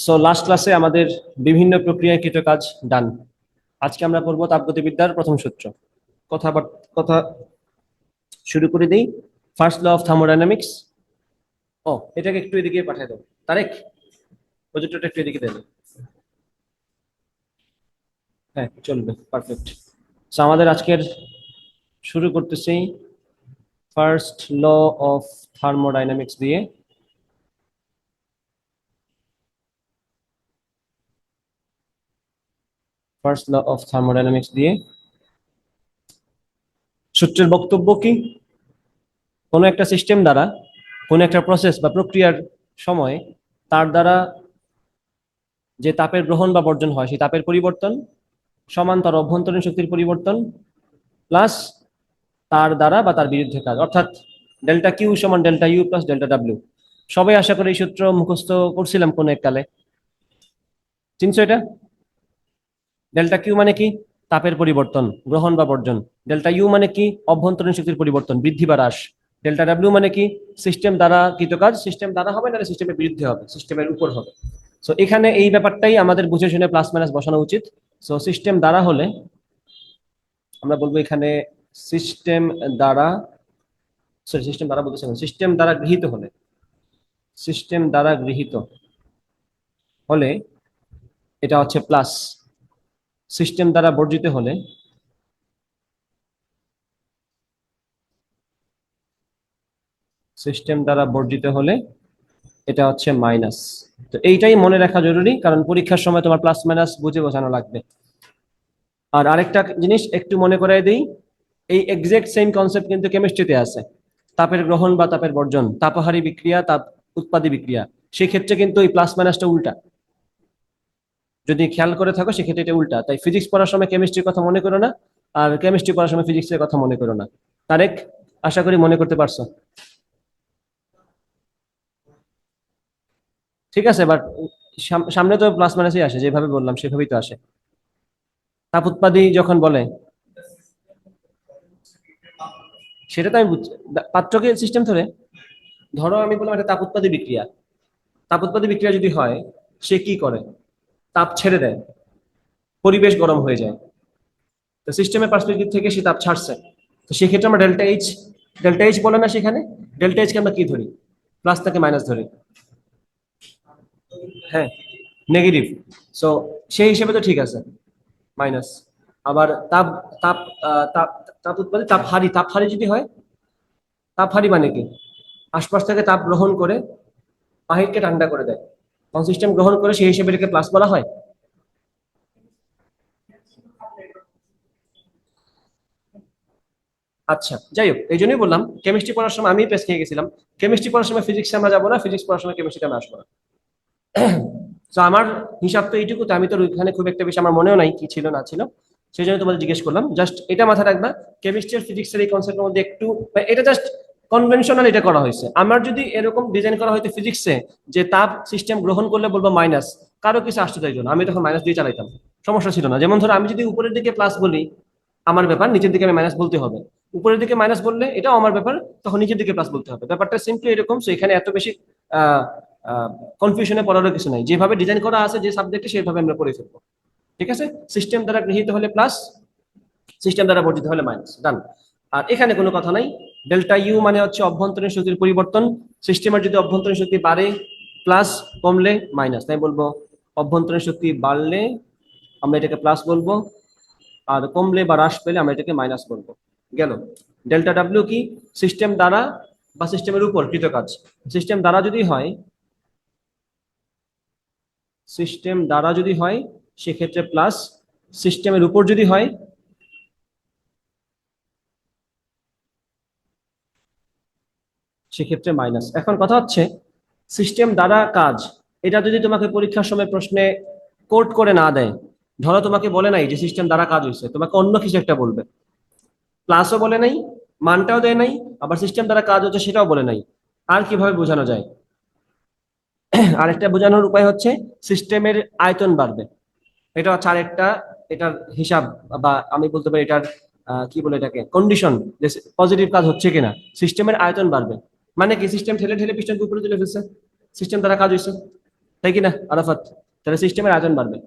So last ক্লাসে আমাদের বিভিন্ন প্রক্রিয়াকৃত কাজ ডান। আজকে আমরা পড়বো তাপগতিবিদ্যার প্রথম সূত্র। কথা কথা শুরু করে দিই। First law of thermodynamics. এটাকে একটু এদিকে পাঠিয়ে দাও তারেক, প্রজেক্টরটা একটু এদিকে দেবে। হ্যাঁ, চলবে, পারফেক্ট। সো আমাদের আজকের শুরু করতেছি ফার্স্ট ল অফ থার্মোডাইনামিক্স দিয়ে। ফার্স্ট ল অফ থার্মোডাইনামিক্স দিয়ে সূত্রের বক্তব্য কি? কোনো একটা সিস্টেম দ্বারা কোনো একটা প্রসেস বা প্রক্রিয়ার সময় তার দ্বারা যে তাপের গ্রহণ বা বর্জন হয় সেই তাপের পরিবর্তন সমান তার অভ্যন্তরীণ শক্তির পরিবর্তন প্লাস তার দ্বারা বা তার বিরুদ্ধে কাজ, অর্থাৎ ডেল্টা কিউ সমান delta U plus delta W. সবাই আশা করি এই সূত্র মুখস্থ করছিলাম কোনো এক কালে। চিনছো এটা? ডেল্টা কিউ মানে কি? তাপের পরিবর্তন, গ্রহণ বা বর্জন। ডেল্টা ইউ মানে কি? অভ্যন্তরীণ শক্তির পরিবর্তন, বৃদ্ধি বা হ্রাস। ডেল্টা ডাব্লিউ মানে কি? সিস্টেম দ্বারা কৃত কাজ। সিস্টেম দ্বারা হবে না, সিস্টেমের বিরুদ্ধে হবে, সিস্টেমের উপর হবে। সো এখানে এই ব্যাপারটাই আমাদের বুঝে শুনে প্লাস মাইনাস বসানো উচিত। সো সিস্টেম দ্বারা হলে আমরা বলবো এখানে সিস্টেম দ্বারা, সরি সিস্টেম দ্বারা বলতেছি না, সিস্টেম দ্বারা গৃহীত হলে, সিস্টেম দ্বারা গৃহীত হলে এটা হচ্ছে প্লাস। সিস্টেম দ্বারা বর্জিত হলে সিস্টেম দ্বারা বর্জিত হলে এটা হচ্ছে মাইনাস। তো এইটাই মনে রাখা জরুরি, কারণ পরীক্ষার সময় তোমার প্লাস মাইনাস বুঝে বোঝানো লাগবে। আর আরেকটা জিনিস একটু মনে করাই দিই, এই এক্সাক্ট সেম কনসেপ্ট কিন্তু কেমিস্ট্রিতে আছে। তাপের গ্রহণ বা তাপের বর্জন, তাপহারী বিক্রিয়া, তাপ উৎপাদী বিক্রিয়া, সেই ক্ষেত্রে কিন্তু এই প্লাস মাইনাসটা উল্টা। যদি খেয়াল করে থাকো সেক্ষেত্রে এটা উল্টা। তাই ফিজিক্স পড়ার সময় কেমিস্ট্রির কথা মনে করো না, আর কেমিস্ট্রি পড়ার সময় ফিজিক্সের কথা মনে করো না। তারেক, আশা করি মনে করতে পারছো। ঠিক আছে, বাট সামনে তো প্লাস মাইনাসই আসে, যেভাবে বললাম সেভাবেই তো আসে। তাপ উৎপাদী যখন বলে, সেটা তো আমি বুঝছি। পাত্রকে সিস্টেম ধরে ধরো আমি বললাম একটা তাপ উৎপাদী বিক্রিয়া। তাপ উৎপাদী বিক্রিয়া যদি হয়, সে কি করে? তাপ ছেড়ে দেয়, পরিবেশ গরম হয়ে যায়। তো সিস্টেমের পার্সপেক্টিভ থেকে সে তাপ ছাড়ছে। তো সেক্ষেত্রে আমরা ডেল্টা এইচ, ডেল্টা এইচ বলে না সেখানে, ডেল্টা এইচ কে আমরা কি ধরি? প্লাস থেকে মাইনাস ধরি। হ্যাঁ, নেগেটিভ। সো সেই হিসেবে তো ঠিক আছে, মাইনাস। আবার তাপ তাপ তাপ তাপ উৎপাদী তাপহারী, তাপহারী যদি হয়, তাপহারী মানে কি? আশপাশ থেকে তাপ গ্রহণ করে বাহিরকে ঠান্ডা করে দেয়, তখন সিস্টেম গ্রহণ করে সেই হিসেবে এটাকে প্লাস বলা হয়। আচ্ছা, যাই হোক, এই জন্যই বললাম কেমিস্ট্রি পড়ার সময় আমি পেস খেয়ে গেছিলাম। কেমিস্ট্রি পড়ার সময় ফিজিক্সে আমরা যাবো না, ফিজিক্স পড়ার সময় কেমিস্ট্রিতে আমরা আসবো না। তো আমার হিসাব তো এইটুকু, তো আমি তো ওইখানে খুব একটা বেশি আমার মনেও নাই কি ছিল না ছিল, সেই জন্য তোমাদের জিজ্ঞেস করলাম। জাস্ট এটা মাথায় রাখবা, কেমিস্ট্রি আর ফিজিক্সের এই কনসেপ্টের মধ্যে একটু, এটা জাস্ট কনভেনশনাল এটা করা হয়েছে। আমার যদি এরকম ডিজাইন করা হয়তো ফিজিক্সে, যে তাপ সিস্টেম গ্রহণ করলে বলবো মাইনাস, কারো কিছু আসতে চাইতো না, আমি তখন মাইনাস দিয়ে চালাইতাম, সমস্যা ছিল না। যেমন ধরো আমি যদি উপরের দিকে প্লাস বলি, আমার ব্যাপার, নিচের দিকে আমি মাইনাস বলতে হবে। উপরের দিকে মাইনাস বললে এটাও আমার ব্যাপার, তখন নিচের দিকে প্লাস বলতে হবে। ব্যাপারটা সিম্পলি এরকম। সো এখানে এত বেশি আহ কনফিউশনে পড়ারও কিছু নাই, যেভাবে ডিজাইন করা আছে যে সাবজেক্টে সেভাবে আমরা পড়ে ফেলবো। ঠিক আছে, সিস্টেম দ্বারা গৃহীত হলে প্লাস, সিস্টেম দ্বারা বর্জিত হলে মাইনাস, ডান। আর এখানে কোনো কথা নাই, ডেল্টা ইউ মানে হচ্ছে অভ্যন্তরীণ শক্তির পরিবর্তন। সিস্টেমের যদি অভ্যন্তরীণ শক্তি বাড়ে প্লাস, কমলে মাইনাস, তাই বলবো অভ্যন্তরীণ শক্তি বাড়লে আমরা এটাকে প্লাস বলবো, আর কমলে বা হ্রাস পেলে আমরা এটাকে মাইনাস বলবো। গেল। ডেল্টা ডাব্লিউ কি? সিস্টেম দ্বারা বা সিস্টেমের উপর কৃত কাজ। সিস্টেম দ্বারা যদি হয়, সিস্টেম দ্বারা যদি হয় সেক্ষেত্রে প্লাস, সিস্টেমের উপর যদি হয় সেক্ষেত্রে মাইনাস। এখন কথা হচ্ছে সিস্টেম দ্বারা কাজ, এটা যদি তোমাকে পরীক্ষার সময় প্রশ্নে কোট করে না দেয়, ধরো তোমাকে বলে নাই যে সিস্টেম দ্বারা কাজ হয়েছে, তোমাকে অন্য কিছু একটা বলবে, প্লাসও বলে নাই, মানটাও দেয় নাই, আবার সিস্টেম দ্বারা কাজ হচ্ছে সেটাও বলে নাই, আর কিভাবে বোঝানো যায়? আরেকটা বোঝানোর উপায় হচ্ছে সিস্টেমের আয়তন বাড়বে। এটা হচ্ছে আরেকটা, এটার হিসাব, বা আমি বলতে পারি এটার কি বলে এটাকে কন্ডিশন, যে পজিটিভ কাজ হচ্ছে কিনা। সিস্টেমের আয়তন বাড়বে মানে কি? সিস্টেম ঠেলে ঠেলে পিস্টনকে উপরে তুলে ফেলছে, সিস্টেম দ্বারা কাজ হয়েছে। তাই কিনা আরাফাত? তাহলে সিস্টেমের আয়তন বাড়বে।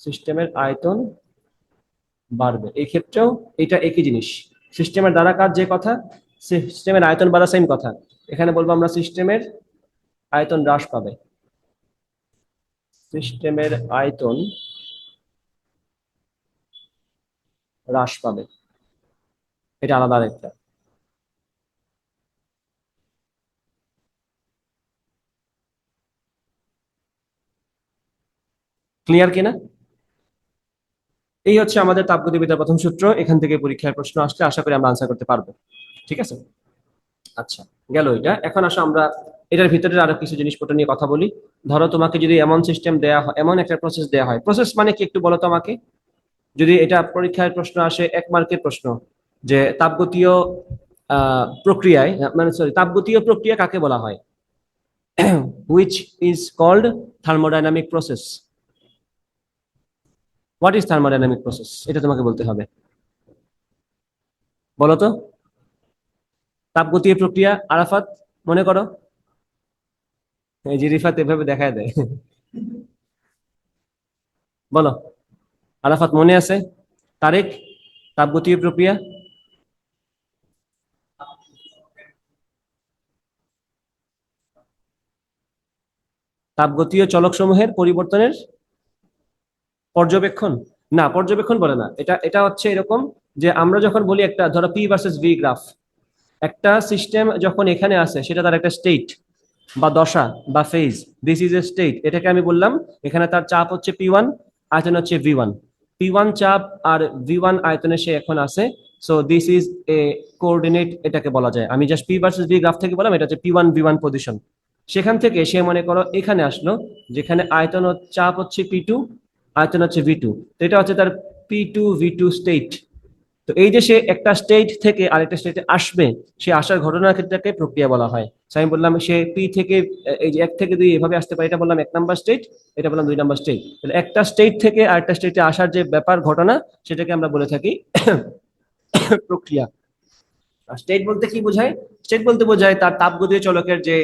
সিস্টেমের আয়তন বাড়বে এই ক্ষেত্রেও এটা একই জিনিস। সিস্টেমের দ্বারা কাজ যে কথা, সিস্টেমের আয়তন বাড়া সেম কথা। এখানে বলবো আমরা সিস্টেমের আয়তন হ্রাস পাবে। সিস্টেমের আয়তন হ্রাস পাবে, এটা আলাদা আরেকটা। ক্লিয়ার কিনা? এই হচ্ছে আমাদের তাপগতিবিদ্যার প্রথম সূত্র। এখান থেকে পরীক্ষার প্রশ্ন আসলে আশা করি আমরা আনসার করতে পারবো। ঠিক আছে, আচ্ছা, গেল এটা। এখন আসো আমরা এটার ভিতরে আরো কিছু জিনিসপত্র নিয়ে কথা বলি। ধরো তোমাকে যদি এমন সিস্টেম দেয়া হয়, এমন একটা প্রসেস দেয়া হয়, প্রসেস মানে কি একটু বলো তো আমাকে। যদি এটা পরীক্ষায় প্রশ্ন আসে, 1 মার্কের প্রশ্ন, যে তাপগতীয় প্রক্রিয়ায়, মানে সরি, তাপগতীয় প্রক্রিয়া কাকে বলা হয়? Which is called thermodynamic process. What is thermodynamic process, এটা তোমাকে বলতে হবে। বলো তো, তাপগতীয় প্রক্রিয়া। আরাফাত, মনে করো। এই যে রিফাত এভাবে দেখায় দেয়। বলো, আরাফাত মনে আছে? তারেক, তাপগতীয় প্রক্রিয়া। তাপগতীয় চলক সমূহের পরিবর্তনের পর্যবেক্ষণ। না, পর্যবেক্ষণ বলে না। এটা এটা হচ্ছে এরকম, যে আমরা যখন বলি একটা, ধরো পি ভার্সেস ভি গ্রাফ, একটা সিস্টেম যখন এখানে আসে সেটা তার একটা স্টেট বা দশা বা phase. This is a state, এটাকে আমি বললাম। এখানে তার চাপ হচ্ছে P1, আয়তন হচ্ছে V1। P1 চাপ আর V1 আয়তনে সে এখন আছে। So this is a coordinate, এটাকে বলা যায়। আমি just P versus V graph থেকে বললাম এটা হচ্ছে P1 V1 পজিশন। সেখান থেকে সে মনে করো এখানে আসলো, যেখানে আয়তন চাপ হচ্ছে P2, আয়তন হচ্ছে V2। তো এটা হচ্ছে তার P2 V2 স্টেট। তো এই যে সে একটা স্টেট থেকে আরেকটা স্টেটে আসবে, সে আসার ঘটনার ক্ষেত্রকে প্রক্রিয়া বলা হয়। আমি বললাম সে পি থেকে, এই যে 1 থেকে 2 এভাবে আসতে পারে, এটা বললাম 1 নাম্বার স্টেট, এটা বললাম 2 নাম্বার স্টেট। তাহলে একটা স্টেট থেকে আরেকটা স্টেটে আসার যে ব্যাপার ঘটনা, সেটাকে আমরা বলে থাকি প্রক্রিয়া। স্টেট বলতে কি বোঝায়? স্টেট বলতে বোঝায় তার তাপগতীয় চলকের যে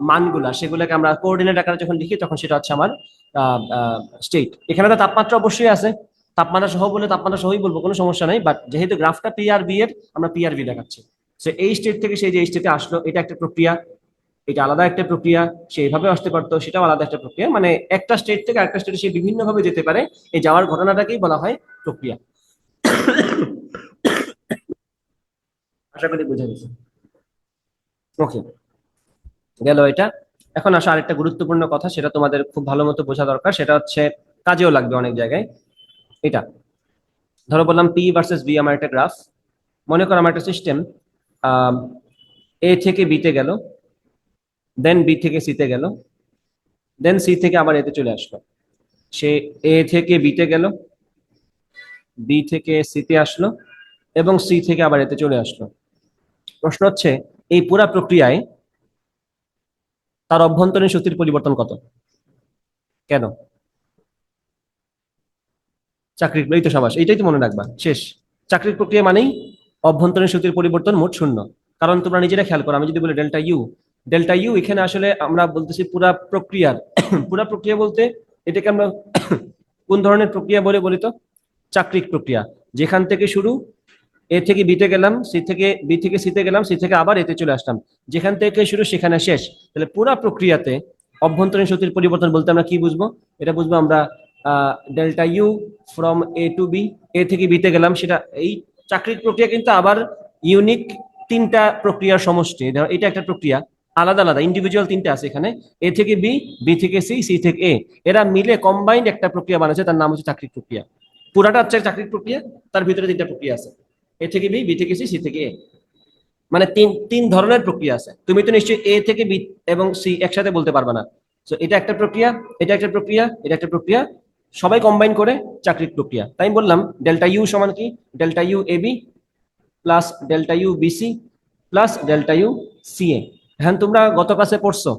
মানগুলা, সেগুলোকে আমরা কোঅর্ডিনেট আকারে যখন লিখি তখন সেটা হচ্ছে আমার স্টেট। এখানে তো তাপমাত্রা অবশ্যই আছে, তাপমাত্রা সহ বলে তাপমাত্রা সহই বলবো, কোনো সমস্যা নাই। বাট যেহেতু গ্রাফটা পি আর বি এর, আমরা পি আর বি দেখাচ্ছি। সে এই স্টেট থেকে সেই যে স্টেটে আসলো, এটা একটা প্রক্রিয়া, এটা আলাদা একটা প্রক্রিয়া। সে এইভাবে আসতে পারতো, সেটাও আলাদা একটা প্রক্রিয়া। মানে একটা স্টেট থেকে আরেকটা স্টেটে সে বিভিন্ন ভাবে যেতে পারে, এই যাওয়ার ঘটনাটাকেই বলা হয় প্রক্রিয়া। আশা করি বুঝে গেছে। ওকে, গেল এটা। এখন আসা আরেকটা গুরুত্বপূর্ণ কথা, সেটা তোমাদের খুব ভালো মতো বোঝা দরকার। সেটা হচ্ছে কাজেও লাগবে অনেক জায়গায়। এটা ধরো বললাম পি ভার্সেস বি আমার একটা গ্রাফ। মনে করো আমার একটা সিস্টেম এ থেকে বিতে গেল, দেন বি থেকে সিতে গেল, দেন সি থেকে আবার এতে চলে আসলো। সে এ থেকে বিতে গেল, বি থেকে সিতে আসলো, এবং সি থেকে আবার এতে চলে আসলো। প্রশ্ন হচ্ছে, এই পুরা প্রক্রিয়ায় তার অভ্যন্তরীণ শক্তির পরিবর্তন কত? কেন? চাকরির, এই তো সাবাস, এইটাই তো মনে রাখবা, শেষ। চাকরির প্রক্রিয়া মানেই অভ্যন্তরীণ শক্তির পরিবর্তন মোট শূন্য। কারণ তোমরা নিজেরা খেয়াল করো, আমি যদি বলি ডেল্টা ইউ, ডেল্টা ইউ এখানে আসলে আমরা বলতেছি পুরা প্রক্রিয়ার। পুরা প্রক্রিয়া বলতে এটাকে আমরা কোন ধরনের প্রক্রিয়া বলে বলি তো? চাকরিক প্রক্রিয়া। যেখান থেকে শুরু, এ থেকে বিতে গেলাম, সি থেকে বি থেকে সিতে গেলাম, সি থেকে আবার এতে চলে আসলাম, যেখান থেকে শুরু সেখানে শেষ। তাহলে পুরা প্রক্রিয়াতে অভ্যন্তরীণ শক্তির পরিবর্তন বলতে আমরা কি বুঝবো? এটা বুঝবো আমরা delta U from A to B. A থেকে বিতে গেলাম, সেটা এই চাকরির প্রক্রিয়া কিন্তু আবার ইউনিক 3টা প্রক্রিয়ার সমষ্টি। ধরো এটা একটা প্রক্রিয়া, আলাদা আলাদা ইন্ডিভিজুয়াল 3টা আছে এখানে। এ থেকে বি, বি থেকে সি, সি থেকে এ, এরা মিলে কম্বাইন্ড একটা প্রক্রিয়া বানাচ্ছে, তার নাম হচ্ছে চাকরির প্রক্রিয়া। পুরাটা হচ্ছে চাকরির প্রক্রিয়া, তার ভিতরে 3টা প্রক্রিয়া আছে। এ থেকে বি, বি থেকে সি, সি থেকে এ। মানে তিন তিন ধরনের প্রক্রিয়া আছে। তুমি তো নিশ্চয়ই এ থেকে বি এবং সি একসাথে বলতে পারবে না। তো এটা একটা প্রক্রিয়া, এটা একটা প্রক্রিয়া, এটা একটা প্রক্রিয়া, সবাই কম্বাইন করে চাকরির প্রক্রিয়া। তাই আমি বললাম ডেল্টা ইউ সমান কি? Delta U A B plus delta U BC plus delta U C A. হ্যাঁ, তোমরা গত ক্লাসে পড়ছো,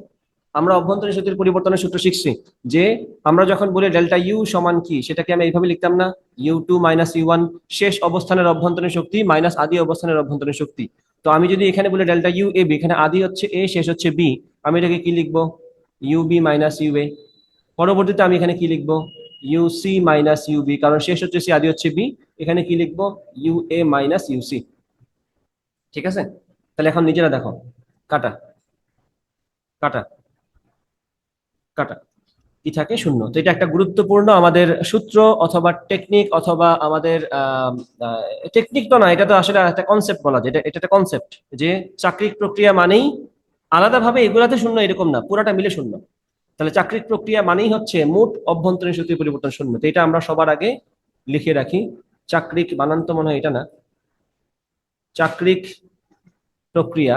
আমরা অভ্যন্তরীণ শক্তির পরিবর্তনের সূত্র শিখছি, যে আমরা যখন বলি ডেল্টা ইউ সমান কি, সেটাকে আমি এইভাবে লিখতাম না, U two minus U one, শেষ অবস্থানের অভ্যন্তরীণ শক্তি মাইনাস আদি অবস্থানের অভ্যন্তরীণ শক্তি। তো আমি যদি এখানে বলি ডেল্টা ইউ এ বি, এখানে আদি হচ্ছে এ, শেষ হচ্ছে বি, আমি এটাকে কি লিখবো? U B minus U A. পরবর্তীতে আমি এখানে কি লিখবো? U C minus U B, কারণ শেষ হচ্ছে সি, আদি হচ্ছে বি। এখানে কি লিখবো? U A minus U C. ঠিক আছে, তাহলে এখন নিজেরা দেখো, কাটা কাটা কাটা, কি থাকে? শূন্য। তো এটা একটা গুরুত্বপূর্ণ আমাদের সূত্র অথবা টেকনিক, অথবা আমাদের টেকনিক তো না, এটা তো আসলে একটা কনসেপ্ট বলা যায়, এটা এটা একটা কনসেপ্ট, যে চাকরিক প্রক্রিয়া মানেই আলাদাভাবে এগুলাতে শূন্য এরকম না, পুরাটা মিলে শূন্য। তাহলে চাকরিক প্রক্রিয়া মানেই হচ্ছে মোট অভ্যন্তরীণ শক্তি পরিবর্তন শূন্য। তো এটা আমরা সবার আগে লিখে রাখি। চাকরিক বানান তো মনে হয় এটা না, চাকরিক প্রক্রিয়া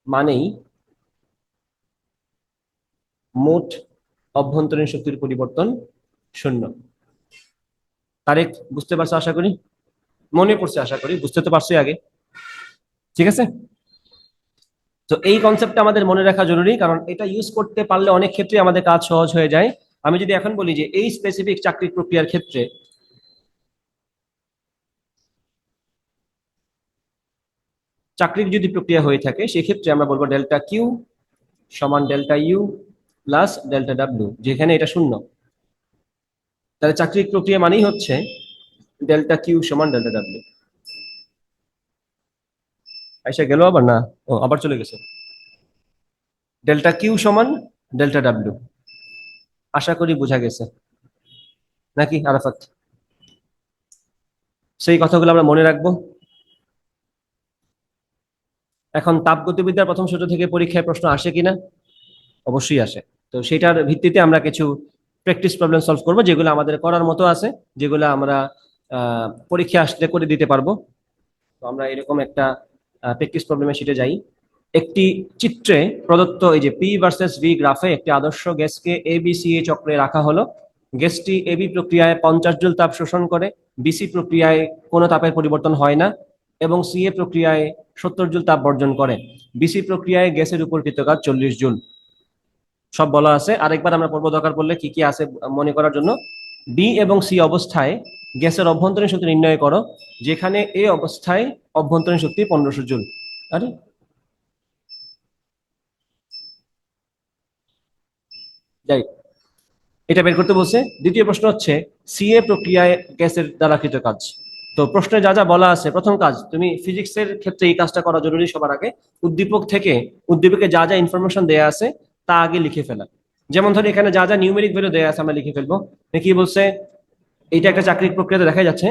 মানেই মোট অভ্যন্তরীণ শক্তির পরিবর্তন শূন্য। তারেক, বুঝতে পারছো আশা করি? মনে পড়ছে আশা করি, বুঝতে তো পারছোই আগে। ঠিক আছে, তো এই কনসেপ্টটা আমাদের মনে রাখা জরুরি, কারণ এটা ইউজ করতে পারলে অনেক ক্ষেত্রে আমাদের কাজ সহজ হয়ে যায়। আমি যদি এখন বলি যে এই স্পেসিফিক চাকরিক প্রক্রিয়ার ক্ষেত্রে চাকরির যদি প্রক্রিয়া হয়ে থাকে, সেক্ষেত্রে আমরা বলবো ডেল্টা কিউ সমান delta U plus delta W, যেখানে এটা শূন্য। তাহলে চাকরিক প্রক্রিয়া মানেই হচ্ছে ডেল্টা কিউ সমান ডেল্টা ডাব্লিউ। আইসা গেল আবার? না, ও আবার চলে গেছে। ডেল্টা কিউ সমান ডেল্টা ডাব্লিউ, আশা করি বোঝা গেছে নাকি আরাফাত? সেই কথাগুলো আমরা মনে রাখবো। এখন তাপগতিবিদ্যার প্রথম সূত্র থেকে পরীক্ষায় প্রশ্ন আসে কিনা? অবশ্যই আসে। তো সেটার ভিত্তিতে আমরা কিছু প্র্যাকটিস প্রবলেম সলভ করবো, যেগুলো আমাদের করার মতো আছে, যেগুলো আমরা পরীক্ষা আসলে করে দিতে পারবো। তো আমরা এরকম একটা প্র্যাকটিস প্রবলেমে শিটে যাই। একটি চিত্রে প্রদত্ত এই যে পি ভার্সেস ভি গ্রাফে একটি আদর্শ গ্যাসকে এ বি সি এ চক্রে রাখা হলো। গ্যাসটি এবি প্রক্রিয়ায় 50 জুল তাপ শোষণ করে, বিসি প্রক্রিয়ায় কোনো তাপের পরিবর্তন হয় না, এবং সিএ প্রক্রিয়ায় 70 জুল তাপ বর্জন করে। বিসি প্রক্রিয়ায় গ্যাসের উপর কৃতকাজ 40 জুল। সব বলা আছে, আরেকবার আমরা পড়বো দরকার পড়লে, কি কি আছে মনে করার জন্য। বি এবং সি অবস্থায় গ্যাসের অভ্যন্তরীণ শক্তি নির্ণয় করো, যেখানে এ অবস্থায় অভ্যন্তরীণ শক্তি 1500 জুল। আরে যাই, এটা বের করতে বলছে। দ্বিতীয় প্রশ্ন হচ্ছে সিএ প্রক্রিয়ায় গ্যাসের দ্বারা কৃত কাজ। তো প্রশ্নে যা যা বলা আছে, প্রথম কাজ, তুমি ফিজিক্সের ক্ষেত্রে এই কাজটা করা জরুরি সবার আগে। উদ্দীপক থেকে উদ্দীপকে যা যা ইনফরমেশন দেয়া আছে তা আগে লিখে ফেলা। যেমন ধরো এখানে যা যা নিউমেরিক ভ্যালু দেয়া আছে আমরা লিখে ফেলবো। কি বলছে? এইটা একটা চাকরির প্রক্রিয়াতে দেখা যাচ্ছে,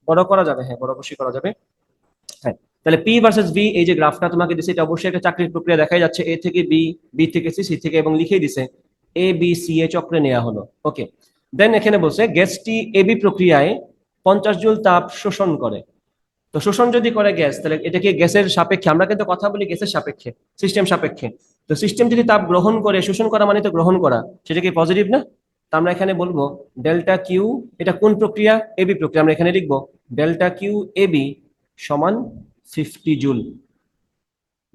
বড় করা যাবে, হ্যাঁ বড় অবশ্যই করা যাবে। হ্যাঁ, তাহলে পি ভার্সেস ভি, এই যে গ্রাফটা তোমাকে দিছে, এটা অবশ্যই একটা চাকরির প্রক্রিয়া দেখাই যাচ্ছে। এ থেকে বি, বি থেকে সি, সি থেকে, এবং লিখেই দিছে এ বি সি এ চক্রে নেওয়া হলো। ওকে, দেন এখানে বলছে গ্যাসটি এবি প্রক্রিয়ায় 50 জুল তাপ শোষণ করে। তো শোষণ যদি করে গ্যাস, তাহলে এটাকে গ্যাসের সাপেক্ষে, আমরা কিন্তু কথা বলি গ্যাসের সাপেক্ষে, সিস্টেম সাপেক্ষে। তো সিস্টেম যদি তাপ গ্রহণ করে, শোষণ করা মানে তো গ্রহণ করা, সেটা কি পজিটিভ না? তা আমরা এখানে বলবো ডেল্টা কিউ, এটা কোন প্রক্রিয়া? এবি প্রক্রিয়া, আমরা এখানে লিখবো ডেল্টা কিউ এবি সমান 50 জুল।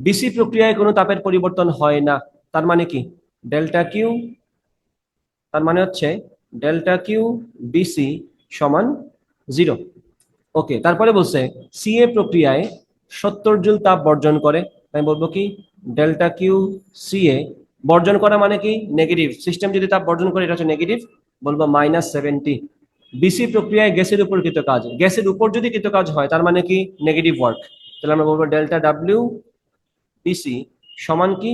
বিসি প্রক্রিয়ায় কোনো তাপের পরিবর্তন হয় না, তার মানে কি ডেল্টা কিউ, তার মানে হচ্ছে ডেল্টা কিউ বিসি সমান 0। ওকে, তারপরে বলছে সিএ প্রক্রিয়ায় 70 জুল তাপ বর্জন করে। আমি বলবো কি ডেল্টা কিউ সিএ, বর্জন করা মানে কি নেগেটিভ, সিস্টেম যদি তাপ বর্জন করে এটা হচ্ছে নেগেটিভ, বলবো -70। বিসি প্রক্রিয়ায় গ্যাসের উপর কৃত কাজ, গ্যাসের উপর যদি কৃত কাজ হয় তার মানে কি নেগেটিভ ওয়ার্ক, তাহলে আমরা বলবো ডেল্টা ডাব্লিউ বিসি সমান কি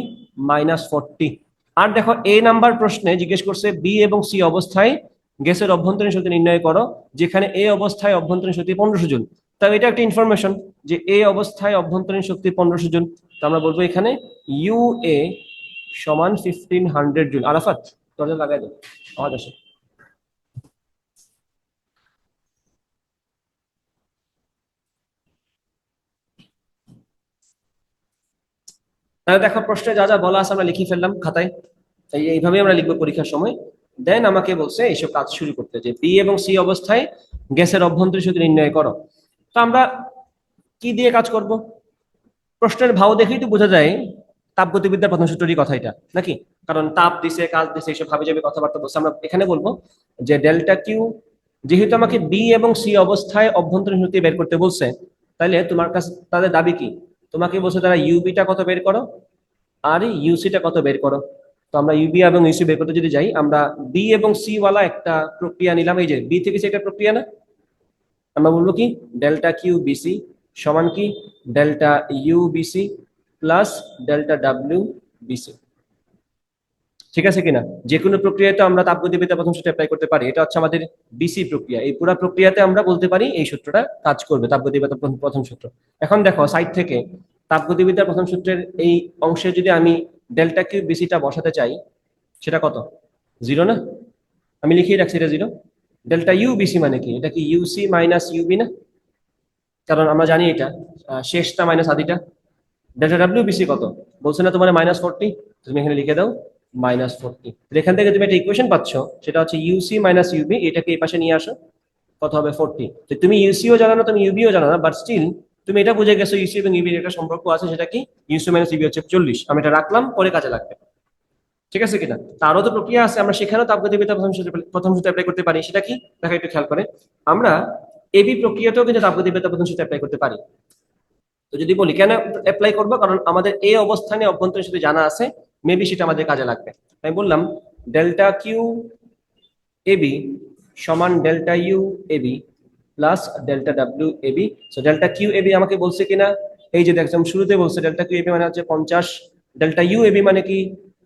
-40। আর দেখো এই নাম্বার প্রশ্নে জিজ্ঞেস করছে বি এবং সি অবস্থায় গ্যাসের অভ্যন্তরীণ শক্তি নির্ণয় করো, যেখানে এ অবস্থায় অভ্যন্তরীণ শক্তি 1500 জুল। তাহলে এটা একটা ইনফরমেশন যে এ অবস্থায় অভ্যন্তরীণ শক্তি 1500 জুল। তো আমরা বলবো এখানে ইউ এ সমান 1500 জুল। আরাফাত দরজা লাগাই দেবো, আওয়াজ আসে। তাহলে দেখো প্রশ্নে যা যা বলা আছে আমরা লিখে ফেললাম খাতায়। এইভাবে আমরা লিখবো পরীক্ষার সময়। দেন আমাকে বলছে এইসব কাজ শুরু করতে, যে বি এবং সি অবস্থায় গ্যাসের অভ্যন্তরীণ শক্তি নির্ণয় করো। তো আমরা কি দিয়ে কাজ করব? প্রশ্নের ভাও দেখেই তো বোঝা যায় তাপগতিবিদ্যার প্রথম সূত্রটি কথা এটা নাকি। কারণ তাপ দিছে, কাজ দিছে, এইসব ভাবে যাবে কথাবার্তা বলছে। আমরা এখানে বলবো যে ডেল্টা কিউ, যেহেতু আমাকে বি এবং সি অবস্থায় অভ্যন্তরীণ শক্তি বের করতে বলছে, তাইলে তোমার কাছে তাদের দাবি কি? তোমাকে বলছে তারা ইউবিটা কত বের করো আর ইউসিটা কত বের করো। তো আমরা ইউবি এবং ইউসি বের করতে যদি যাই, আমরা বি এবং সি ওয়ালা একটা প্রক্রিয়া নিলাম। এই যে বি থেকে সি একটা প্রক্রিয়া না, আমরা বলবো কি ডেল্টা কিউ বিসি সমান কি delta U BC plus delta W BC. ঠিক আছে কিনা? যে কোনো প্রক্রিয়াতে আমরা তাপগতিবিদ্যা প্রথম সূত্র অ্যাপ্লাই করতে পারি। এটা হচ্ছে আমাদের বিসি প্রক্রিয়া। এই পুরো প্রক্রিয়াতে আমরা বলতে পারি এই সূত্রটা কাজ করবে, তাপগতিবিদ্যা প্রথম সূত্র। এখন দেখো সাইড থেকে তাপগতিবিদ্যার প্রথম সূত্রের এই অংশে যদি আমি ডেল্টা কিউ বিসিটা বসাতে চাই, সেটা কত? জিরো না? আমি লিখিয়ে রাখছি এটা জিরো। ডেল্টা ইউ বিসি মানে কি? এটা কি ইউসি মাইনাস ইউবি না? কারণ আমরা জানি এটা শেষটা মাইনাস আদিটা। ডেল্টা ডাব্লিউ বিসি কত বলছে না তোমার? -40। তুমি এখানে লিখে দাও -40। এখান থেকে তুমি একটা ইকুয়েশন পাচ্ছ, সেটা হচ্ছে ইউসি মাইনাস ইউবি, এটাকে এই পাশে নিয়ে আসো, কত হবে 40। তো তুমি ইউসিও জানো না, তুমি ইউবিও জানো না, বাট স্টিল তুমি এটা বুঝে গেছো ইউসি এবং ইউবির একটা সম্পর্ক আছে, সেটা কি ইউসি মাইনাস ইউবি হচ্ছে 40। আমি এটা রাখলাম, পরে কাজে লাগবে। ঠিক আছে কিনা? তারও তো প্রক্রিয়া আছে, আমরা সেখানেও তাপগতিবিদ্যা প্রথম সূত্র অ্যাপ্লাই করতে পারি। সেটা কি দেখা একটু খেয়াল করে, আমরা এবি প্রক্রিয়াতেও কিন্তু তাপগতিবিদ্যা প্রথম সূত্র অ্যাপ্লাই করতে পারি। তো যদি বলি কেন অ্যাপ্লাই করবো, কারণ আমাদের এই অবস্থানে অভ্যন্তরীণ সূত্র জানা আছে, মেবি সেটা আমাদের কাজে লাগবে। আমি বললাম ডেল্টা কিউ এবি সমান delta U AB plus delta W AB. So delta Q AB আমাকে বলছে কিনা, এই যে দেখলাম শুরুতে বলছে ডেল্টা কিউ এবি মানে হচ্ছে 50, ডেল্টা ইউ এবি মানে কি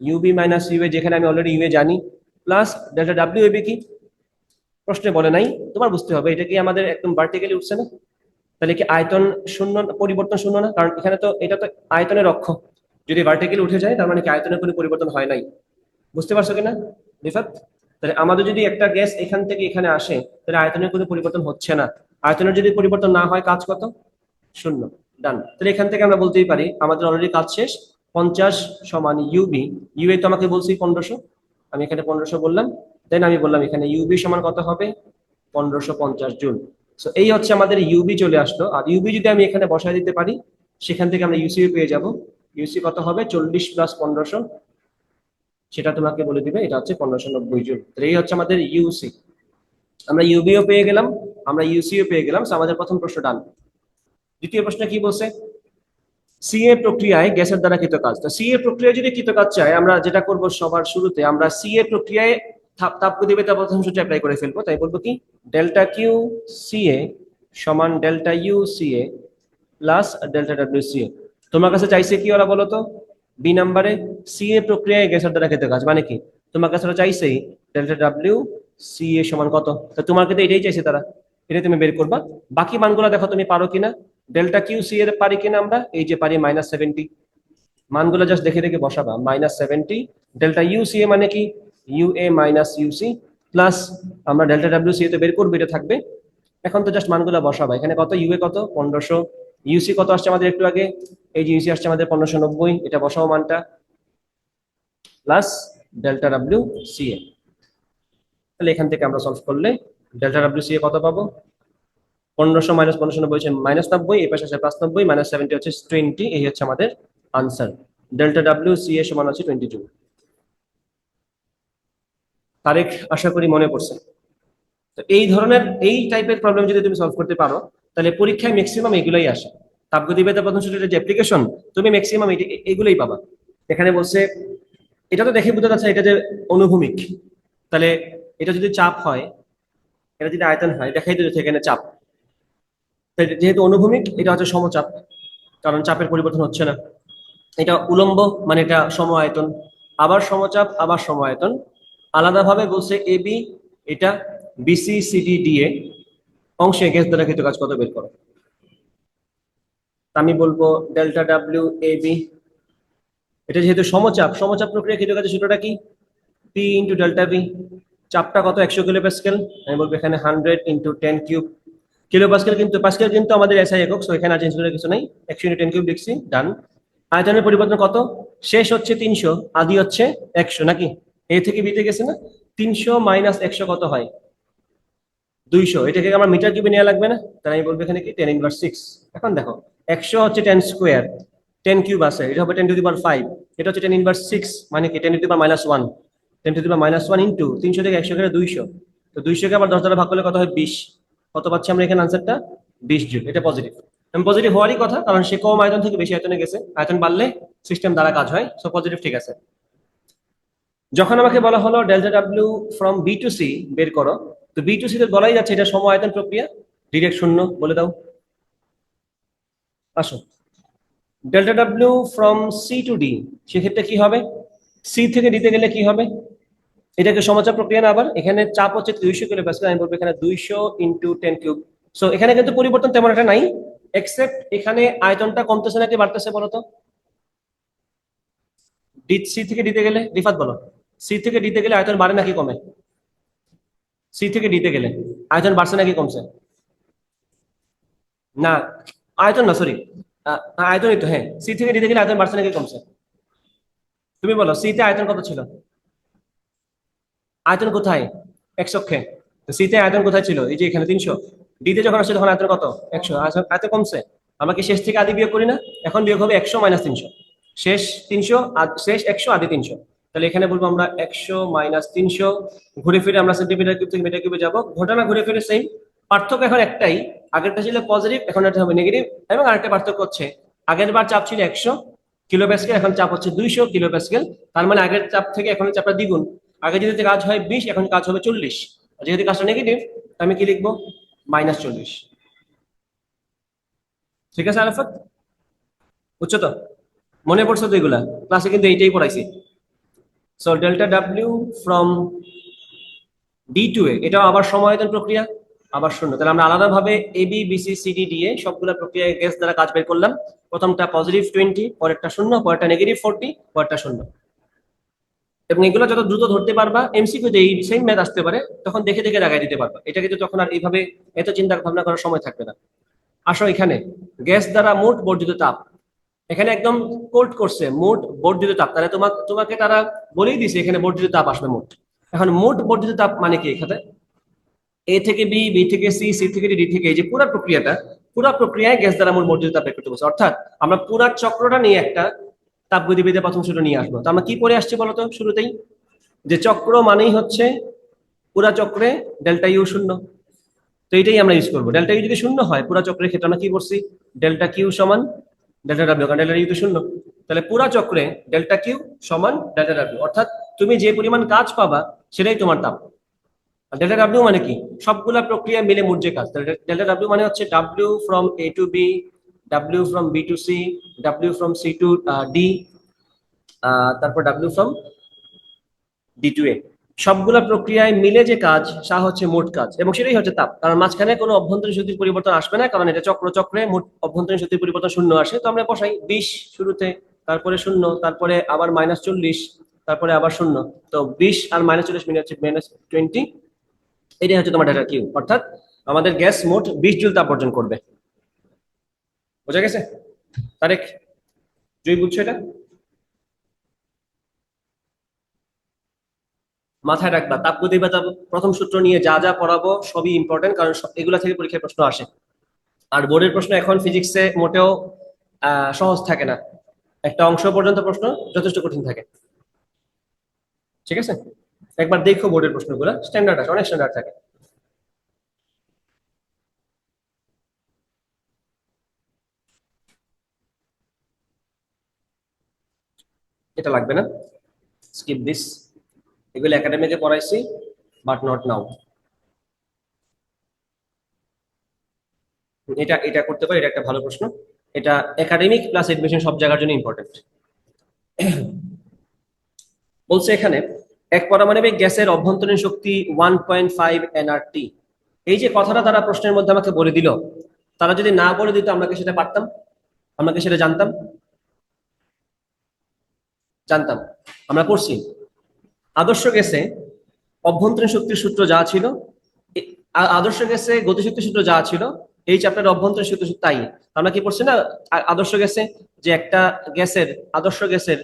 ইউবি মাইনাস ইউএ, যেখানে আমি অলরেডি ইউএ জানি, প্লাস ডেল্টা ডাব্লিউ এবি কি প্রশ্নে বলে নাই, তোমার বুঝতে হবে এটা কি আমাদের একদম ভার্টিক্যালি উঠছে না? তাহলে কি আয়তন শূন্য, পরিবর্তন শূন্য না? কারণ এখানে তো এটা তো আয়তনের অক্ষ, যদি ভার্টিক্যালি উঠে যায় তার মানে কি আয়তনের কোনো পরিবর্তন হয় নাই। বুঝতে পারছো কিনা রিফাত? তাহলে আমাদের যদি একটা গ্যাস এখান থেকে এখানে আসে, তাহলে আয়তনের কোনো পরিবর্তন হচ্ছে না। আয়তনের যদি পরিবর্তন না হয়, কাজ কত? শূন্য। ডান। তাহলে এখান থেকে আমরা বলতেই পারি আমাদের অলরেডি কাজ শেষ। 50 সমান ইউবি, ইউএ তো আমাকে বলছি 1500, আমি এখানে 1500 বললাম। দেন আমি বললাম এখানে ইউবি সমান কত হবে? 1550 জুল। সো এই হচ্ছে আমাদের ইউবি চলে আসলো। আর ইউবি যদি আমি এখানে বসায় দিতে পারি, সেখান থেকে আমরা ইউসি পেয়ে যাব। ইউসি কত হবে? 40 প্লাস 1500, সেটা তোমাকে বলে দিবে, এটা হচ্ছে 1590 জুল। এই হচ্ছে আমাদের ইউসি। আমরা ইউবিও পেয়ে গেলাম, আমরা ইউসিও পেয়ে গেলাম। আমাদের প্রথম প্রশ্ন ডান। দ্বিতীয় প্রশ্ন কি বলছে? সিএ প্রক্রিয়ায় গ্যাসের দ্বারা কৃত কাজ। তো সিএ প্রক্রিয়ায় যদি কৃত কাজ চাই, আমরা যেটা করব সবার শুরুতে, আমরা সিএ প্রক্রিয়ায় তাপগতিবিদ্যা প্রথম সূত্র অ্যাপ্লাই করে ফেলবো। তাই বলবো কি ডেল্টা কিউ সিএ সমান delta you CA plus delta W CA. তোমার কাছে চাইছে কি ওরা বলো তো? বি নাম্বারে সিএ প্রক্রিয়ায় গ্যাসের দ্বারা কৃত কাজ মানে কি? তোমার কাছে ওরা চাইছে ডেল্টা ডাব্লিউ সিএ সমান কত। তো তোমার কাছে এটাই চাইছে তারা, এটা তুমি বের করবা। বাকি মানগুলো দেখো তুমি পারো কিনা। ডেল্টা কিউ সি এর পারি কিনা আমরা? এই যে পারি, -70। মানগুলো জাস্ট দেখে দেখে বসাবা, -70। ডেল্টা ইউ সি এ মানে কি U A minus UC plus আমরা ডেল্টা ডাব্লিউ সি এ তো বের করবো, এটা থাকবে। এখন তো জাস্ট মানগুলো বসাবা। এখানে কত? ইউ এ কত? 1500। ইউসি কত আসছে আমাদের একটু আগে? এই যে ইউসি আসছে আমাদের 1590, এটা বসাও মানটা, প্লাস ডেল্টা ডাব্লিউ সি এ। তাহলে এখান থেকে আমরা সলভ করলে ডেল্টা ডাব্লিউ সি এ কত পাবো? 1500 মাইনাস 1590 হচ্ছে -90, এই পাশে আছে +90, -70 হচ্ছে 20। এই হচ্ছে আমাদের আনসার। ডেল্টা ডাব্লিউ সি এ সমান হচ্ছে 22। তারেক, আশা করি মনে পড়ছে। তো এই ধরনের এই টাইপের প্রবলেম যদি তুমি সলভ করতে পারো, তাহলে পরীক্ষায় ম্যাক্সিমাম এগুলাই আসে। তাপগতিবিদ্যা প্রথম সূত্রের যে অ্যাপ্লিকেশন, তুমি ম্যাক্সিমাম এগুলোই পাবা। এখানে বলছে, এটা তো দেখে বোঝা যাচ্ছে এটা যে অনুভূমিক, তাহলে এটা যদি চাপ হয়, এটা যদি আয়তন হয়, দেখাই দিচ্ছে এখানে চাপ। যেহেতু অনুভূমিক, এটা হচ্ছে সমচাপ, কারণ চাপের পরিবর্তন হচ্ছে না। এটা উলম্ব মানে এটা সম আয়তন, আবার সমচাপ আবার সম আয়তন। আলাদাভাবে বলছে এবি, এটা বিসি সিডি ডিএ অংশে গ্যাস দ্বারা কৃত কাজ কত বের করো। আমি বলবো ডেল্টা ডাব্লিউ এ বি। এটা যেহেতু সমচাপ, সমচাপ প্রক্রিয়া কৃত কাজের সূত্রটা কি? P into delta V. চাপটা কত? 100 কিলো প্যাসকেল। আমি বলবো এখানে 100 ইন্টু 10 কিউব। কিলো পাস্কেল কিন্তু, পাস্কেল কিন্তু আমাদের এসআই একক, সো এখানে চেঞ্জ করার কিছু নাই। 100 ইন্টু 10 কিউব লিখছি, ডান। আয়তনের পরিবর্তন কত? শেষ হচ্ছে 300, আদি হচ্ছে 100 নাকি? এ থেকে বিতে গেছে না? 300 মাইনাস 100 কত হয়? 200। এটাকে আমার মিটার কিউবে নেওয়া লাগবে না? তাই আমি বলবো এখানে কি 10^6। এখন দেখো 100 হচ্ছে 10 স্কোয়ার, 10 কিউব আছে, এটা হবে 10^5। এটা হচ্ছে 10^6 মানে কি 10^-1, 10^-1 ইন্টু 300 থেকে 100 করে 200। তো 200 কে আবার 10 দ্বারা ভাগ করলে কত হয়? 20। কত পাচ্ছি আমরা এখানে আনসারটা? 20 জুল। এটা পজিটিভ। পজিটিভ হওয়ারই কথা, কারণ সে কম আয়তন থেকে বেশি আয়তনে গেছে, আয়তন বাড়লে সিস্টেম দ্বারা কাজ হয়, সো পজিটিভ ঠিক আছে। যখন আমাকে বলা হলো delta W from B to C বের করো, তো বি টু সি তে বলাই যাচ্ছে এটা সম আয়তন প্রক্রিয়া, ডিরেক্ট শূন্য বলে দাও। আসো, delta W from C to D, সেক্ষেত্রে কি হবে? সি থেকে ডিতে গেলে কি হবে? এটাকে সমাচার প্রক্রিয়া না? আবার এখানে চাপ হচ্ছে 200 কিলো প্যাসকেল, আমি বলবো এখানে 200 × 10³ সো এখানে কিন্তু পরিবর্তন তেমন একটা নাই, এক্সেপ্ট এখানে আয়তনটা কমতেছে নাকি বাড়তেছে বলো তো? ডি, সি থেকে ডিতে গেলে, রিফাত বলো, সি থেকে ডিতে গেলে আয়তন বাড়ে নাকি কমে? সি থেকে ডিতে গেলে আয়তন বাড়ছে নাকি কমছে? না, আয়তন না, সরি, আয়তনই তো, হ্যাঁ, সি থেকে ডিতে গেলে আয়তন বাড়ছে নাকি কমছে? তুমি বলো, সি তে আয়তন কত ছিল? আয়তন কোথায়? এক্স অক্ষে। সি তে আয়তন কোথায় ছিল? এই যে এখানে 300। ডি তে যখন আসছে তখন আয়তন কত? 100। আয়তন কমছে। আমরা কি শেষ থেকে আদি বিয়োগ করি না? এখন বিয়োগ হবে 100 - 300, শেষ 300, শেষ 100, আদি 300। তাহলে এখানে বলবো আমরা 100 - 300, ঘুরে ফিরে আমরা সেন্টিমিটার কিউব থেকে মিটার কিউবে যাবো, ঘটনা ঘুরে ফিরে সেম। পার্থক্য এখন একটাই, আগেরটা ছিল পজিটিভ, এখন এটা হবে নেগেটিভ। এবং আরেকটা পার্থক্য হচ্ছে, আগের বার চাপ ছিল 100 কিলো প্যাসকেল, এখন চাপ হচ্ছে 200 কিলো প্যাসকেল। তার মানে আগের চাপ থেকে এখন চাপটা দ্বিগুণ। আগে যদি কাজ হয় 20, এখন কাজ হবে 40। যেহেতু কাজটা নেগেটিভ, আমি কি লিখবো? -40। ঠিক আছে আরাফাত, বুঝছো তো? মনে পড়ছো তো? এগুলা ক্লাসে কিন্তু এইটাই পড়াইছি। So delta W from D to A, এটাও আবার সমায়তন প্রক্রিয়া, আবার শূন্য। তাহলে আমরা আলাদাভাবে A B B C C D D A সবগুলো প্রক্রিয়া গ্যাস দ্বারা কাজ বের করলাম। প্রথমটা +20, পরেরটা শূন্য, পরেরটা -40, পরেরটা শূন্য। এবং এগুলো যত দ্রুত ধরতে পারবা, এমসিকিউতে এই সেম ম্যাথ আসতে পারে, তখন দেখে দেখে লাগাই দিতে পারবা। এটা কিন্তু তখন আর এইভাবে এত চিন্তা ভাবনা করার সময় থাকবে না। আসো, এখানে গ্যাস দ্বারা মোট বর্ধিত তাপ, এখানে একদম কোট করছে মোট বর্ধিত তাপ, তাহলে তোমাকে তারা বলেই দিছে এখানে বর্ধিত তাপ আসবে মোট। এখন মোট বর্ধিত তাপ মানে কি? এখানে এ থেকে বি, বি থেকে সি, সি থেকে ডি, ডি থেকে, এই যে পুরো প্রক্রিয়াটা, পুরো প্রক্রিয়ায় গ্যাস দ্বারা মোট বর্ধিত তাপ বের করতে বলছে। অর্থাৎ আমরা পুরো চক্রটা নিয়ে একটা তাপগতিবিদ্যা প্রথম সূত্র নিয়ে আসবো। তো আমরা কি পড়ে আসছি বলতো শুরুতেই? যে চক্র মানেই হচ্ছে পুরা চক্রে ডেল্টা ইউ শূন্য। তো এটাই আমরা ইউজ করবো। ডেল্টা ইউ যদি শূন্য হয় পুরা চক্রের ক্ষেত্রে, আমরা কি করছি? ডেল্টা কিউ সমান ডেল্টা ডাব্লিউ, কারণ ডেল্টা ইউ তো শূন্য। তাহলে পুরা চক্রে ডেল্টা কিউ সমান ডেল্টা ডাব্লিউ, অর্থাৎ তুমি যে পরিমাণ কাজ পাবা সেটাই তোমার তাপ। আর ডেল্টা ডাব্লিউ মানে কি? সবগুলা প্রক্রিয়া মিলে মোট যে কাজ। তাহলে ডেল্টা ডাব্লিউ মানে হচ্ছে W from A to B, W from B to C, W from C to D, তারপর W from D to A. সবগুলা প্রক্রিয়ায় মিলে যে কাজ তা হচ্ছে মোট কাজ, এবং সেটাই হচ্ছে তাপ। কারণ মাঝখানে কোনো অভ্যন্তরীণ শক্তির পরিবর্তন আসবে না, কারণ এটা চক্র, চক্রে মোট অভ্যন্তরীণ শক্তির পরিবর্তন শূন্য আসে। তো আমরা বসাই 20 শুরুতে, তারপরে শূন্য, তারপরে আবার -40, তারপরে আবার শূন্য। তো 20 আর -40 মিলে হচ্ছে -20। এটাই হচ্ছে তোমার ডেল্টা কিউ, অর্থাৎ আমাদের গ্যাস মোট 20 জুল তাপ অর্জন করবে। বোঝা গেছে তারেক? জয়, বুঝছো এটা? মাথায় রাখবা, তাপগতিবিদ্যা প্রথম সূত্র নিয়ে যা যা পড়াবো সবই ইম্পর্টেন্ট, কারণ এগুলা থেকে পরীক্ষায় প্রশ্ন আসে। আর বোর্ডের প্রশ্ন এখন ফিজিক্সে মোটেও সহজ থাকে না, একটা অংশ পর্যন্ত প্রশ্ন যথেষ্ট কঠিন থাকে। ঠিক আছে, একবার দেখো বোর্ডের প্রশ্নগুলো, স্ট্যান্ডার্ড আছে, অনেক স্ট্যান্ডার্ড থাকে। এটা লাগবে না, স্কিপ দিস, এগুলো একাডেমিকে পড়াইছি, বাট নট নাও। এটা এটা করতে পারি, এটা একটা ভালো প্রশ্ন। এটা একাডেমিক প্লাস এডমিশন সব জায়গার জন্য ইম্পর্টেন্ট। বলছে এখানে এক পারমাণবিক গ্যাসের অভ্যন্তরীণ শক্তি 1.5 nRT। এই যে কথাটা তারা প্রশ্নের মধ্যে আমাকে বলে দিল, তারা যদি না বলে দিত আমরা কি সেটা পারতাম? আমরা কি সেটা জানতাম? জানতাম, আমরা পড়ছি। আদর্শ গ্যাসে অভ্যন্তরীণ শক্তির সূত্র যা ছিল, আদর্শ গ্যাসে গতিশক্তির সূত্র যা ছিল, এই চ্যাপ্টারের অভ্যন্তরীণ সূত্র তাই। আমরা কি পড়ছি না আদর্শ গ্যাসে, যে একটা গ্যাসের, আদর্শ গ্যাসের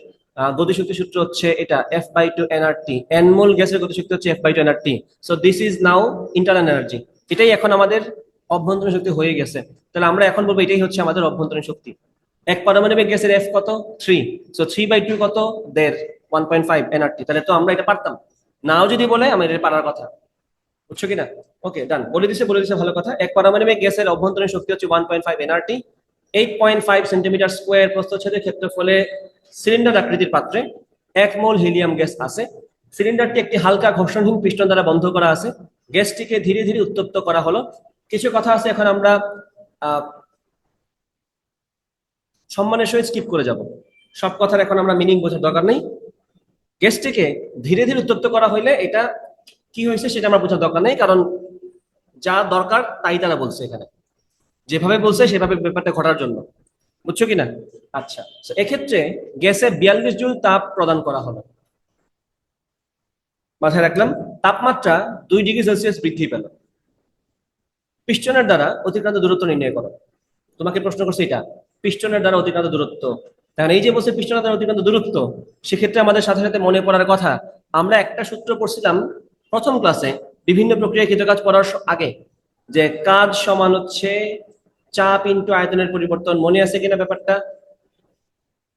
গতিশক্তি সূত্র হচ্ছে এটা F/2 nRT, এনমোল গ্যাসের গতিশক্তি হচ্ছে F/2 nRT। So this is now internal energy. এটাই এখন আমাদের অভ্যন্তরীণ শক্তি হয়ে গেছে। তাহলে আমরা এখন বলবো এটাই হচ্ছে আমাদের অভ্যন্তরীণ শক্তি। এক পারমাণবিক গ্যাসের F কত? 3। সো 3/2 কত? 1.5, 1.5 nRT। তাহলে তো আমরা এটা পারতাম। নাও যদি বলে আমরা এটা পারার কথা। বুঝছো কিনা? ওকে, ডান, বলে দিছে, বলে দিছে, ভালো কথা। এক পারমাণবিক গ্যাসের অভ্যন্তরীণ শক্তি হচ্ছে 1.5 nRT। 8.5 সেন্টিমিটার স্কোয়ার প্রস্থচ্ছেদের ক্ষেত্রফলে সিলিন্ডার আকৃতির পাত্রে 1 মোল হিলিয়াম গ্যাস আছে। সিলিন্ডারটি একটি হালকা ঘর্ষণহীন পিস্টন দ্বারা বন্ধ করা আছে। গ্যাসটিকে ধীরে ধীরে উত্তপ্ত করা হলো। কিছু কথা আছে, এখন আমরা সম্মানের সহিত স্কিপ করে যাব। সব কথার এখন আমরা মিনিং বোঝার দরকার নেই। গ্যাসটিকে ধীরে ধীরে উত্তপ্ত করা হইলে এটা কি হয়েছে সেটা আমরা বোঝার দরকার নেই, কারণ যা দরকার তাই তারা বলছে, এখানে যেভাবে বলছে সেভাবে ব্যাপারটা ঘটার জন্য। বুঝছো কিনা? আচ্ছা, এক্ষেত্রে গ্যাসে 42 জুল তাপ প্রদান করা হলো। মাথায় রাখলাম, তাপমাত্রা 2 ডিগ্রি সেলসিয়াস বৃদ্ধি পেল। পিস্টনের দ্বারা অতিক্রান্ত দূরত্ব নির্ণয় করো। তোমাকে প্রশ্ন করছে এটা, পিস্টনের দ্বারা অতিক্রান্ত দূরত্ব। কারণ এই যে বলছে পিস্টনের দ্বারা অতিক্রান্ত দূরত্ব, সেক্ষেত্রে আমাদের সাথে সাথে মনে পড়ার কথা, আমরা একটা সূত্র পড়ছিলাম প্রথম ক্লাসে বিভিন্ন প্রক্রিয়াকৃত কাজ পড়ার আগে, যে কাজ সমান হচ্ছে চাপ ইনটু আয়তনের পরিবর্তন। মনে আছে কিনা ব্যাপারটা?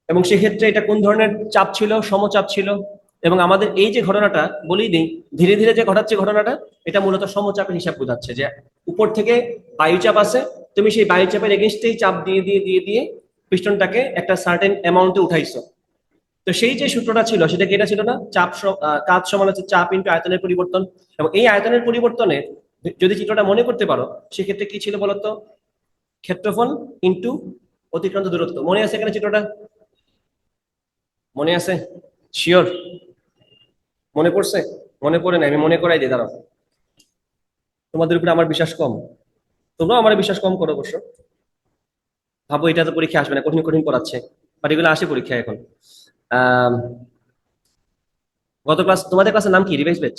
এবং সেক্ষেত্রে এটা কোন ধরনের চাপ ছিল? সমচাপ ছিল। এবং আমাদের এই যে ঘটনাটা বলেই দিই, ধীরে ধীরে যে ঘটাচ্ছে ঘটনাটা, এটা মূলত সমচাপের হিসাব বোঝাচ্ছে, যে উপর থেকে বায়ুচাপ আছে, তুমি সেই বায়ুচাপের এগেনস্টেই চাপ দিয়ে দিয়ে দিয়ে দিয়ে পিস্টনটাকে একটা সার্টেন অ্যামাউন্টে উঠাইছো। তো সেই যে সূত্রটা ছিল সেটা কি এটা ছিল না? কাজ সমান হচ্ছে চাপ ইনটু আয়তনের পরিবর্তন। এবং এই আয়তনের পরিবর্তনে যদি চিত্রটা মনে করতে পারো, সেক্ষেত্রে কি ছিল বলতো? ক্ষেত্রফল ইনটু অতিক্রান্ত দূরত্ব। মনে আছে এখানে চিত্রটা? মনে আছে? শিওর? মনে পড়ছে? মনে পড়ে না, আমি মনে করাই দিই, দাঁড়াও। তোমাদের উপরে আমার বিশ্বাস কম, তোমরাও আমার বিশ্বাস কম করো অবশ্য। ভাবো এটা তো পরীক্ষা আসবে না, কঠিন কঠিন পড়াচ্ছে, বাট এগুলো আসে পরীক্ষা এখন। আহ গত ক্লাস, তোমাদের ক্লাসের নাম কি? Revise batch?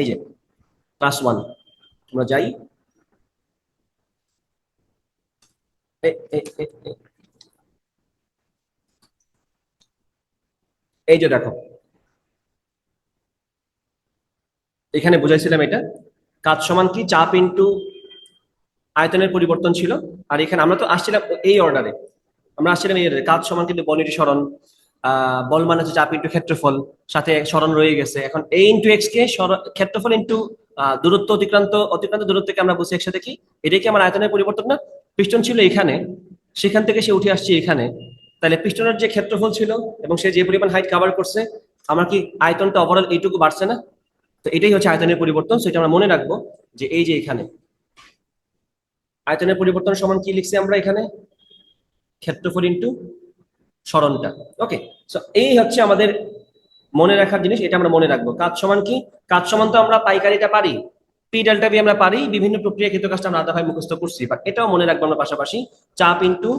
এই যে ক্লাস 1, আমরা যাই। এই যে দেখো, এখানে বুঝাইছিলাম এটা কাজ সমান কি চাপ ইনটু আয়তনের পরিবর্তন ছিল। আর এখানে আমরা তো আসছিলাম এই অর্ডারে, আমরা আসছিলাম এই অর্ডারে, কাজ সমান কিন্তু বল ইনটু সরণ, বল মানে হচ্ছে চাপ ইনটু ক্ষেত্রফল, সাথে সরণ রয়ে গেছে। এখন এ ইনটু এক্স কে ক্ষেত্রফল ইনটু দূরত্ব, অতিক্রান্ত অতিক্রান্ত দূরত্বকে আমরা বুঝি একসাথে কি, এটাই কি আমার আয়তনের পরিবর্তন না? পিস্টন ছিল এখানে, সেখান থেকে সে উঠে আসছে এখানে, তাহলে পিস্টনের যে ক্ষেত্রফল ছিল এবং সে যে পরিমাণ হাইট কভার করছে, আমার কি আয়তনটা ওভারঅল এইটুকু বাড়ছে না? তো এটাই হচ্ছে আয়তনের পরিবর্তন। সেটা আমরা মনে রাখবো, যে এই যে এখানে আয়তনের পরিবর্তন সমান কি লিখছি আমরা এখানে? ক্ষেত্রফল ইনটু সরণটা। ওকে, সো এই হচ্ছে আমাদের মনে রাখার জিনিস, এটা আমরা মনে রাখবো। কাজ সমান কি? কাজ সমান তো আমরা পাইকারিটা পারি, পি ডেল্টা বি আমরা পারি, বিভিন্ন প্রক্রিয়াকৃত কাজটা আমরা আলাদাভাবে মুখস্থ করছি, বাট এটাও মনে রাখবো আমরা পাশাপাশি। চাপ ইনটু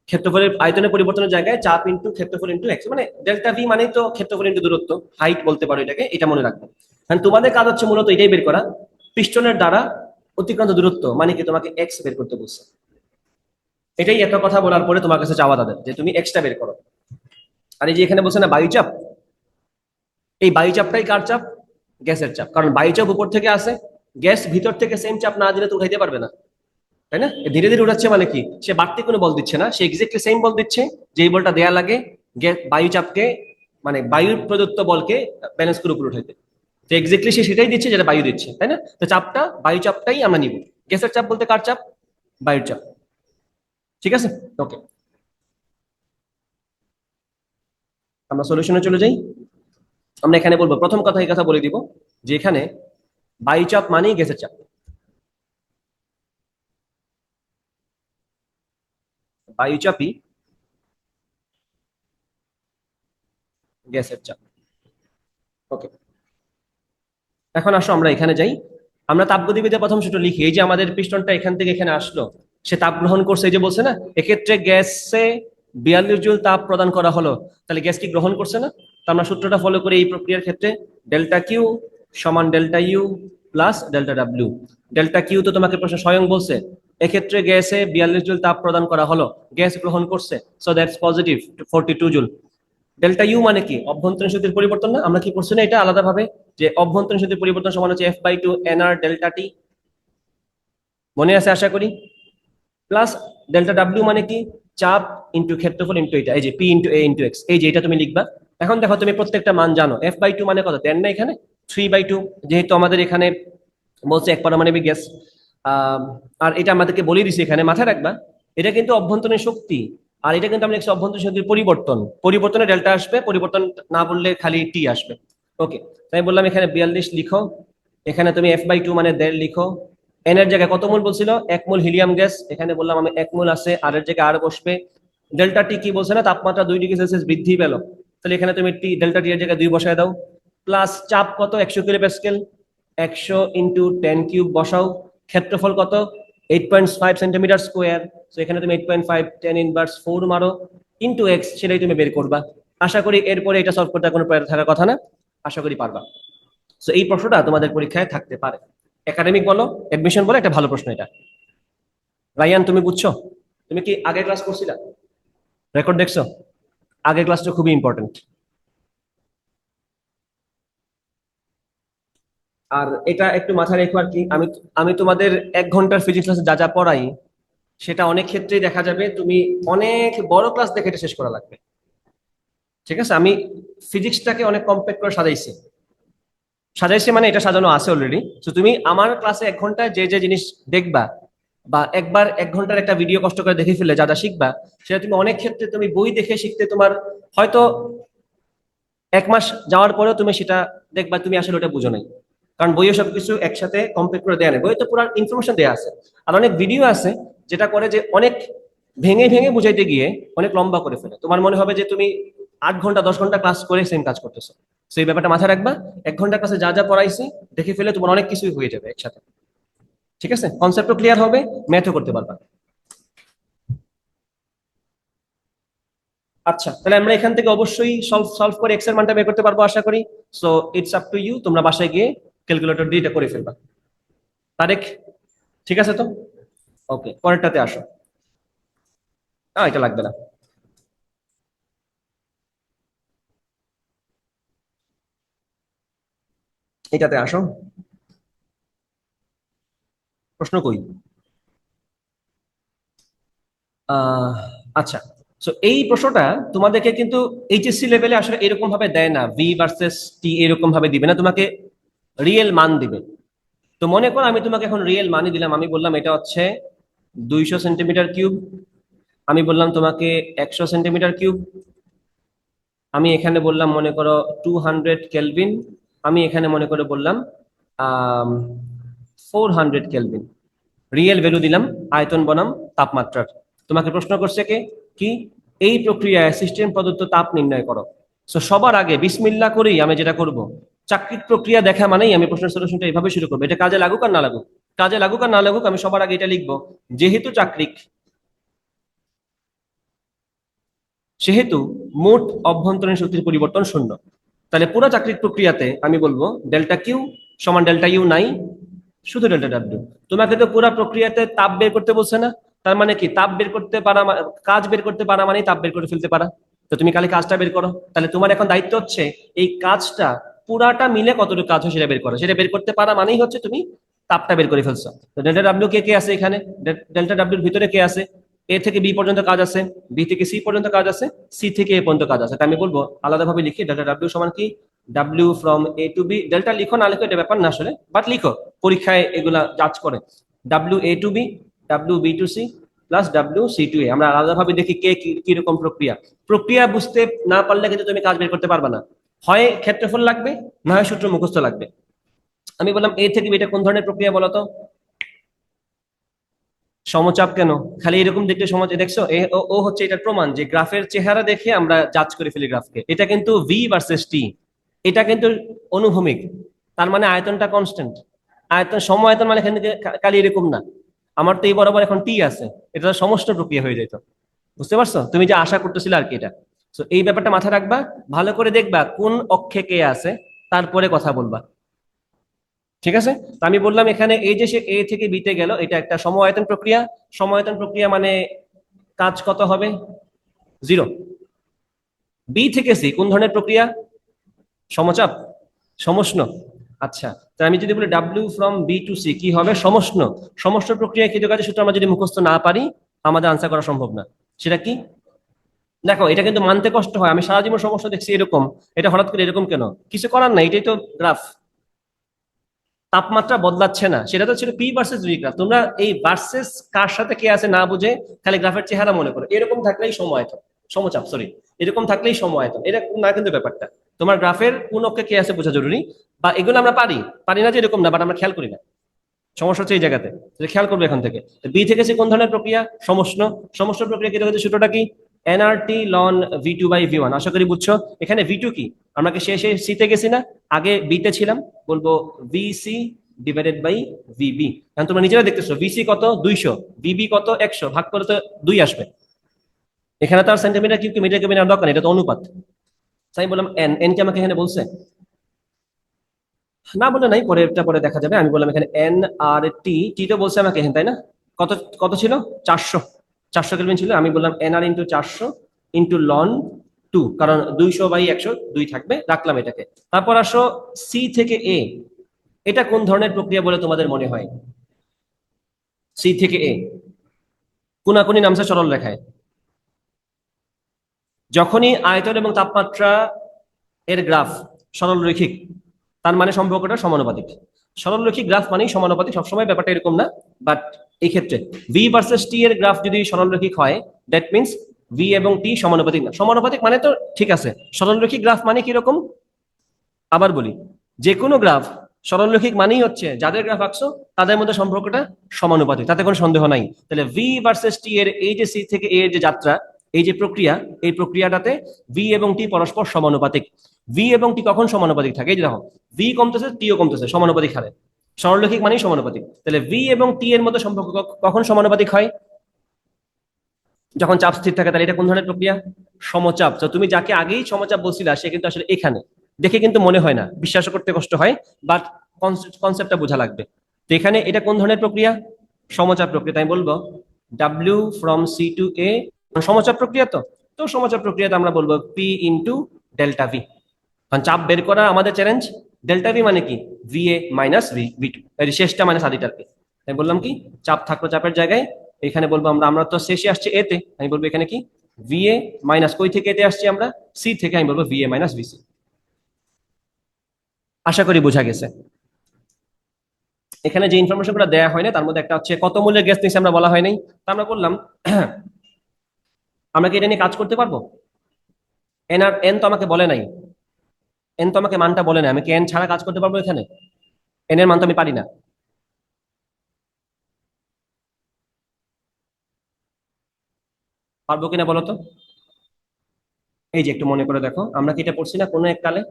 ক্ষেত্রফলের আয়তনের পরিবর্তনের জায়গায় চাপ ইনটু ক্ষেত্রফল ইনটু এক্স, মানে ডেল্টা ভি মানে তো ক্ষেত্রফল ইনটু দূরত্ব, হাইট বলতে পারো এটাকে, এটা মনে রাখবো। কারণ তোমাদের কাজ হচ্ছে মূলত এটাই বের করা, পিস্টনের দ্বারা অতিক্রান্ত দূরত্ব মানে কি, তোমাকে এক্স বের করতে বলছে। এটাই এত কথা বলার পরে তোমার কাছে চাওয়া তাদের, যে তুমি এক্সটা বের করো। আর এই যে এখানে বলছে না বায়ুচাপ, এই বায়ুচাপটাই কার চাপ? গ্যাসের চাপ। কারণ বায়ুচাপ উপর থেকে আসে, গ্যাস ভিতর থেকে সেম চাপ না দিলে তো উঠাইতে পারবে না, তাই না? ধীরে ধীরে উঠাচ্ছে মানে কি, সে বাড়তি কোনো বল দিচ্ছে না, সে এক্স্যাক্টলি সেম বল দিচ্ছে যেই বলটা দেয়া লাগে বায়ুচাপকে, মানে বায়ুর প্রদত্ত বলকে ব্যালেন্স করে উপরে উঠাইতে। তো এক্স্যাক্টলি সে সেটাই দিচ্ছে যেটা বায়ু দিচ্ছে, তাই না? তো চাপটা বায়ুচাপটাই আমরা নিব। গ্যাসের চাপ বলতে কার চাপ? বায়ুর চাপ। ঠিক আছে, ওকে, আমরা সলিউশনে চলে যাই। আমরা এখানে বলবো, প্রথম কথা এই কথা বলে দিব, যে এখানে বায়ুচাপ মানেই গ্যাসের চাপ। বায়ুচাপই গ্যাসের চাপ। ওকে, এখন আসো আমরা এখানে যাই। আমরা তাপগতিবিদ্যার প্রথম সূত্র লিখি। এই যে আমাদের পিস্টনটা এখান থেকে এখানে আসলো, সে তাপ গ্রহণ করছে, এই যে বলছে না, এক্ষেত্রে গ্যাসে 42 জুল তাপ প্রদান করা হলো, তাহলে গ্যাস কি গ্রহণ করছে না? তো আমরা সূত্রটা ফলো করি এই প্রক্রিয়ার ক্ষেত্রে, ডেল্টা কিউ সমান delta U plus delta W. Delta Q তো তোমাকে প্রশ্ন স্বয়ং বলছে, এক্ষেত্রে গ্যাসে 42 জুল তাপ প্রদান করা হলো, গ্যাস গ্রহণ করছে, so that's positive 42 joule. Delta U মানে কি? অভ্যন্তরীণ শক্তির পরিবর্তন না? আমরা কি করছি না এটা আলাদাভাবে, যে অভ্যন্তরীণ শক্তির পরিবর্তন সমান হচ্ছে F/2 nr ডেল্টা টি, মনে আছে আশা করি। প্লাস ডেল্টা ডাব্লিউ মানে কি? চাপ ইনটু ক্ষেত্রফল ইনটু এটা, এই যে P into a into x, এই যে এটা তুমি লিখবা। এখন দেখো তুমি প্রত্যেকটা মান জানো, F/2 মানে কত দেন না এখানে 3/2, যেহেতু আমাদের এখানে বলছে এক পারমাণবিক গ্যাস। আর এটা আমাদেরকে বলে দিছে এখানে, মাথায় রাখবা এটা কিন্তু অভ্যন্তরীণ শক্তি, আর এটা কিন্তু আমরা লিখছি অভ্যন্তরীণ শক্তির পরিবর্তন, পরিবর্তনে ডেল্টা আসবে, পরিবর্তন না বললে খালি টি আসবে। ওকে, তাই বললাম এখানে 42 লিখো, এখানে তুমি F/2 মানে 1.5 লিখো। এন এর জায়গায় কত মোল বলছিল, 1 মোল হিলিয়াম গ্যাস, এখানে বললাম আমি 1 মোল আছে, আর এর জায়গায় আর বসবে। ডেল্টা টি কি বলছে না, তাপমাত্রা 2 ডিগ্রি সেলসিয়াস বৃদ্ধি পেল, তাহলে এখানে তুমি টি ডেল্টা টি এর জায়গায় 2 বসায় দাও। প্লাস চাপ কত, 100 কিলো প্যাসকেল, 100 ইন্টু 10 কিউব বসাও। ক্ষেত্রফল কত, 8.5 সেন্টিমিটার স্কোয়ার, তো এখানে তুমি 8.5 10 ইনভার্স 4 মারো ইন্টু এক্স, সেটাই তুমি বের করবা। আশা করি এরপরে এটা সলভ করতে কোনো প্রয়োজন থাকার কথা না, আশা করি পারবা। তো এই প্রশ্নটা তোমাদের পরীক্ষায় থাকতে পারে, একাডেমিক বলো এডমিশন বলো, একটা ভালো প্রশ্ন এটা। রায়ান তুমি বুঝছো? তুমি কি আগের ক্লাস করছিলা, রেকর্ড দেখছো? আগের ক্লাসটা খুবই ইম্পর্টেন্ট। আর এটা একটু মাথায় রেখো আর কি, আমি আমি তোমাদের 1 ঘন্টার ফিজিক্স ক্লাসে যা যা পড়াই, সেটা অনেক ক্ষেত্রেই দেখা যাবে তুমি অনেক বড় ক্লাস দেখে এটা শেষ করা লাগবে। ঠিক আছে, আমি ফিজিক্সটাকে অনেক কম্প্যাক্ট করে সাজাইছি, সাজাইছি মানে এটা সাজানো আছে অলরেডি। তো তুমি আমার ক্লাসে 1 ঘন্টায় যে যে জিনিস দেখবা, বা একবার 1 ঘন্টার একটা ভিডিও কষ্ট করে দেখে ফেললে যা যা শিখবা, সেটা তুমি অনেক ক্ষেত্রে তুমি বই দেখে শিখতে তোমার হয়তো 1 মাস যাওয়ার পরেও তুমি সেটা দেখবা তুমি আসলে ওটা বুঝো নাই, কারণ বইয়ে সবকিছু একসাথে কমপ্লিট করে দেয়া নেই, বইয়ে তো পুরো ইনফরমেশন দেওয়া আছে। আর অনেক ভিডিও আছে যেটা করে যে অনেক ভেঙে ভেঙে বুঝাইতে গিয়ে অনেক লম্বা করে ফেলে, তোমার মনে হবে যে তুমি 8 ঘন্টা 10 ঘন্টা ক্লাস করে সেম কাজ করতেছো। সেই ব্যাপারটা মাথায় রাখবা, 1 ঘন্টা ক্লাসে যা যা পড়াইছি দেখে ফেলে তোমার অনেক কিছুই হয়ে যাবে একসাথে। ঠিক আছে, কনসেপ্টও ক্লিয়ার হবে, ম্যাথও করতে পারবা। আচ্ছা, তাহলে আমরা এখান থেকে অবশ্যই সলভ সলভ করে এক্স এর মানটা বের করতে পারবো আশা করি। So it's up to you, তোমরা বাসায় গিয়ে ক্যালকুলেটর দিয়ে এটা করে ফেলবা। তারেক, ঠিক আছে তো? ওকে, পরেরটাতে আসো। এটা লাগবে না। এটাতে আসো। প্রশ্ন কই? আহ আচ্ছা, তো এই প্রশ্নটা তোমাদেরকে কিন্তু এইচএসসি লেভেলে আসলে এরকম ভাবে দেয় না, ভি ভার্সেস টি এরকম ভাবে দিবে না, তোমাকে রিয়েল মান দিবে। তো মনে করো আমি তোমাকে এখন রিয়েল মানই দিলাম, আমি বললাম এটা হচ্ছে 200 সেন্টিমিটার কিউব, আমি বললাম তোমাকে 100 সেন্টিমিটার কিউব, আমি এখানে বললাম মনে করো 200 কেলভিন, আমি এখানে মনে করে বললাম 400 কেলভিন। রিয়েল ভ্যালু দিলাম, আয়তন বনাম তাপমাত্রার। তোমাকে প্রশ্ন করছে কে, কি এই প্রক্রিয়ায় সিস্টেম প্রদত্ত তাপ নির্ণয় করো। তো সবার আগে বিসমিল্লাহ করেই আমি যেটা করব, চাকরির প্রক্রিয়া দেখা মানেই আমি প্রশ্নের সলিউশনটা এইভাবে শুরু করবো, এটা কাজে লাগুক আর না লাগুক, কাজে লাগুক আর না লাগুক, আমি সবার আগে এটা লিখবো, যেহেতু চাকরিক সেহেতু মোট অভ্যন্তরীণ শক্তির পরিবর্তন শূন্য। তাহলে পুরো চাকরির প্রক্রিয়াতে আমি বলবো ডেল্টা কিউ সমান ডেল্টা ইউ নাই, শুধু ডেল্টা ডাব্লিউ। তোমাকে তো পুরো প্রক্রিয়াতে তাপ বের করতে বলছে না, তার মানে কি তাপ বের করতে পারা কাজ বের করতে পারা মানে তাপ বের করে ফেলতে পারা। তো তুমি খালি কাজটা বের করো, তাহলে তোমার এখন দায়িত্ব হচ্ছে এই কাজটা পুরাটা মিলে কতটুকু কাজ হয় সেটা বের করো, সেটা বের করতে পারা মানেই হচ্ছে তুমি তাপটা বের করে ফেলছো। তো ডেল্টা ডাব্লিউ কে কে আছে এখানে, ডেল্টা ডাব্লিউর ভিতরে কে আছে, এ থেকে বি পর্যন্ত কাজ আছে, বি থেকে সি পর্যন্ত কাজ আছে, সি থেকে এ পর্যন্ত কাজ আছে। আমি বলবো আলাদাভাবে লিখি, ডেল্টা ডাব্লিউ সমান কি, W from A to B, delta লিখো না লিখো এটা ব্যাপার না আসলে, বাট লিখো, পরীক্ষায় এগুলা জাজ করে। W A to B, W B to C, plus W C to A. আমরা আলাদাভাবে দেখি কে কিরকম প্রক্রিয়া, প্রক্রিয়া বুঝতে না পারলে কিন্তু তুমি কাজ বের করতে পারবে না, হয় ক্ষেত্রফল লাগবে না হয় সূত্র মুখস্থ লাগবে। আমি বললাম এ থেকে বি, এটা কোন ধরনের প্রক্রিয়া বলতো, সমচাপ। কেন খালি এরকম দেখতে সমচাপ দেখছো, ও হচ্ছে এটার প্রমাণ যে গ্রাফের চেহারা দেখে আমরা জাজ করে ফেলি গ্রাফকে। এটা কিন্তু ভি ভার্সেস টি, এটা কিন্তু অনুভূমিক, তার মানে আয়তনটা কনস্ট্যান্ট। আয়তন সম আয়তন মানে এখানে খালি এরকম না, আমার তো এই বরাবর এখন টি আছে, এটা তো সমস্ত প্রক্রিয়া হয়ে যেত। বুঝতে পারছো তুমি যে আশা করতেছিলে আর কি এটা। তো এই ব্যাপারটা মাথায় রাখবা, ভালো করে দেখবা কোন অক্ষে কে আছে, তারপরে কথা বলবা। ঠিক আছে, তো আমি বললাম এখানে এই যে সে এ থেকে বিতে গেল, এটা একটা সমআয়তন প্রক্রিয়া। সমআয়তন প্রক্রিয়া মানে কাজ কত হবে, 0। বি থেকে সি কোন ধরনের প্রক্রিয়া, সমচাপ, সমষ্ণ। আচ্ছা, তো আমি যদি বলি W from B to C কি হবে, সমষ্ণ। সমষ্ণ প্রক্রিয়া কৃত কাজের সূত্র আমরা যদি মুখস্থ না পারি আমাদের আনসার করা সম্ভব না। সেটা কি, দেখো এটা কিন্তু মানতে কষ্ট হয়, আমি সারা জীবন সমস্যা দেখছি এরকম, এটা হঠাৎ করে এরকম কেন? কিছু করার নাই, এটাই তো গ্রাফ। তাপমাত্রা বদলাচ্ছে না, সেটা তো ছিল পি ভার্সেস ভি গ্রাফ। তোমরা এই ভার্সেস কার সাথে কে আছে না বুঝে খালি গ্রাফের চেহারা মনে করো, এরকম থাকলেই সময়তন, সমচাপ সরি, এরকম থাকলেই সময়তন, এটা না কিন্তু ব্যাপারটা। তোমার গ্রাফের কোন অক্ষে কে আছে বোঝা জরুরি। বা এগুলো আমরা পারি, পারি না যে এরকম না, বাট আমরা খেয়াল করি না। সমস্যা হচ্ছে এই জায়গাতে, তাহলে খেয়াল করবে এখান থেকে। বি থেকে সে কোন ধরনের প্রক্রিয়া? সমষ্ণ। সমষ্ণ প্রক্রিয়া কি হচ্ছে, সূত্রটা কি? NRT loan V2/V1। আশা করি বুঝছো। এখানে V2 কি? আমরা কি শেষে সিতে গেছি না, আগে বিতে ছিলাম, বলবো VC ডিভাইডেড বাই VB। এখন তোমরা নিজেরা দেখতেছো VC কত 200, VB কত 100, ভাগ করে তো 2 আসবে। এখানে তো আর সেন্টিমিটার কিউব কি মিটার কিউব নেওয়ার দরকার নেই, এটা তো অনুপাত। তাই আমি বললাম এন, এন কি আমাকে এখানে বলছে? না বলে নাই, পরে এটা পরে দেখা যাবে। আমি বললাম এখানে এন আর টি, টি তো বলছে আমাকে এখানে, তাই না? কত কত ছিল? 400, 400 কেলভিন ছিল। আমি বললাম এন আর ইন্টু 400 ইন্টু লন 2, কারণ 200/100 2 থাকবে, রাখলাম এটাকে। তারপর আসো সি থেকে এ, এটা কোন ধরনের প্রক্রিয়া বলে তোমাদের মনে হয়? সি থেকে এ কোনাকুনি নামছে সরল রেখায়। যখনই আয়তন এবং তাপমাত্রা এর গ্রাফ সরল রৈখিক, তার মানে সম্পর্কটা সমানুপাতিক। সরল রৈখিক গ্রাফ মানেই সমানুপাতিক, সবসময় ব্যাপারটা এরকম না, বাট এই ক্ষেত্রে ভি ভার্সেস টি এর গ্রাফ যদি সরল রৈখিক হয়, দ্যাট মিনস ভি এবং টি সমানুপাতিক না। সমানুপাতিক মানে তো ঠিক আছে, সরল রৈখিক গ্রাফ মানে কিরকম? আবার বলি, যে কোনো গ্রাফ সরল রৈখিক মানেই হচ্ছে যাদের গ্রাফ আঁকছো তাদের মধ্যে সম্পর্কটা সমানুপাতিক, তাতে কোনো সন্দেহ নাই। তাহলে ভি ভার্সেস টি এর এই যে সি থেকে এ এর যে যাত্রা, এই যে প্রক্রিয়া, এই প্রক্রিয়াটাতে ভি এবং টি পরস্পর সমানুপাতিক। ভি এবং টি কখন সমানুপাতিক থাকে? এই যে দেখো, ভি কমতেছে টিও কমতেছে, সমানুপাতিক হারে। সরলরৈখিক মানেই সমানুপাতিক। তাহলে ভি এবং টি এর মধ্যে সম্পর্ক কখন সমানুপাতিক হয়? যখন চাপ স্থির থাকে। তাহলে এটা কোন ধরনের প্রক্রিয়া? সমচাপ। তো তুমি যাকে আগেই সমচাপ বলছিলা সে কিন্তু আসলে এখানে, দেখে কিন্তু মনে হয় না, বিশ্বাস করতে কষ্ট হয়, বাট কনসেপ্টটা বোঝা লাগবে। তো এখানে এটা কোন ধরনের প্রক্রিয়া? সমচাপ প্রক্রিয়া। তাই বলবো ডাব্লিউ ফ্রম সি টু এ সমচাপ প্রক্রিয়া। তো তো সমচাপ প্রক্রিয়াতে আমরা বলবো পি ইন্টু ডেল্টা ভি। কারণ চাপ বের করা আমাদের চ্যালেঞ্জ। ডেল্টা ভি মানে কি? VA মাইনাস V2, শেষটা মাইনাস আদিটারকে। তাই বললাম কি, চাপ থাকলো চাপের জায়গায়, এখানে বলবো আমরা, আমরা তো শেষে আসছে এতে, আমি বলবো এখানে কি VA মাইনাস, কই থেকে এতে আসছি আমরা? সি থেকে, আমি বলবো VA মাইনাস VC। আশা করি বোঝা গেছে। এখানে যে ইনফরমেশন গুলো দেওয়া হয় না তার মধ্যে একটা হচ্ছে কত মূল্যের গ্যাস নিচ্ছে আমরা বলা হয় নাই। তা আমরা বললাম আমরা কি এটা নিয়ে কাজ করতে পারবো? এন আর এন তো আমাকে বলে নাই, এন তো আমাকে মানটা বলে নাই, আমি কি এন ছাড়া কাজ করতে পারবো এখানে? এন এর মান তো আমি পারি না। পারবো কিনা বলো তো? এই যে একটু মনে করে দেখো, আমরা কি এটা পড়ছি না কোনো এক কালে?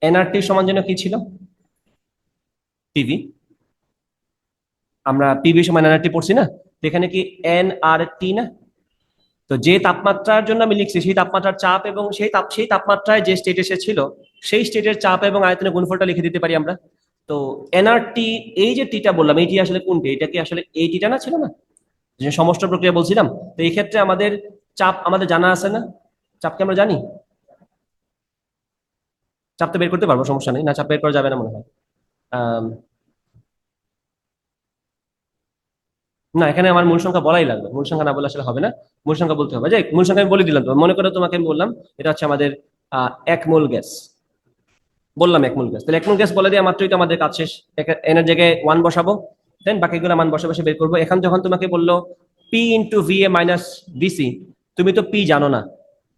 এনআরটি সমান যেন কি ছিল? পিভি। আমরা পিভি সমান এনআরটি পড়ছি না? তো এখানে কি এন আর টি না? তো যে তাপমাত্রার জন্য আমি লিখছি সেই তাপমাত্রার চাপ এবং সেই তাপমাত্রায় যে স্টেটে সে ছিল সেই স্টেটের চাপ এবং আয়তনের গুণফলটা লিখে দিতে পারি আমরা। তো এনআরটি, এই যে টিটা বললাম, এইটি আসলে কোনটি? এটা কি আসলে এই টিটা না, ছিল না যে সমষ্ট প্রক্রিয়া বলছিলাম? তো এই ক্ষেত্রে আমাদের চাপ আমাদের জানা আছে না? চাপকে আমরা জানি, চাপ তো বের করতে পারবো, সমস্যা নেই। না, চাপ বের করা যাবে না মনে হয়। আহ না, এখানে আমার মূল সংখ্যা বলাই লাগবে, মূল সংখ্যা না বলে আসলে হবে না, মূল সংখ্যা বলতে হবে। যে মূল সংখ্যা আমি বলে দিলাম, তো মনে করো তোমাকে আমি বললাম এটা হচ্ছে আমাদের 1 মোল গ্যাস, বললাম 1 মোল গ্যাস, তাহলে 1 মোল গ্যাস বলে দিয়ে মাত্রই তো আমাদের কাজ শেষ। এনের জায়গায় 1 বসাবো, দেন বাকিগুলো মান বসে বসে বের করবো। এখন যখন তোমাকে বললো P into VA minus VC, তুমি তো পি জানো না,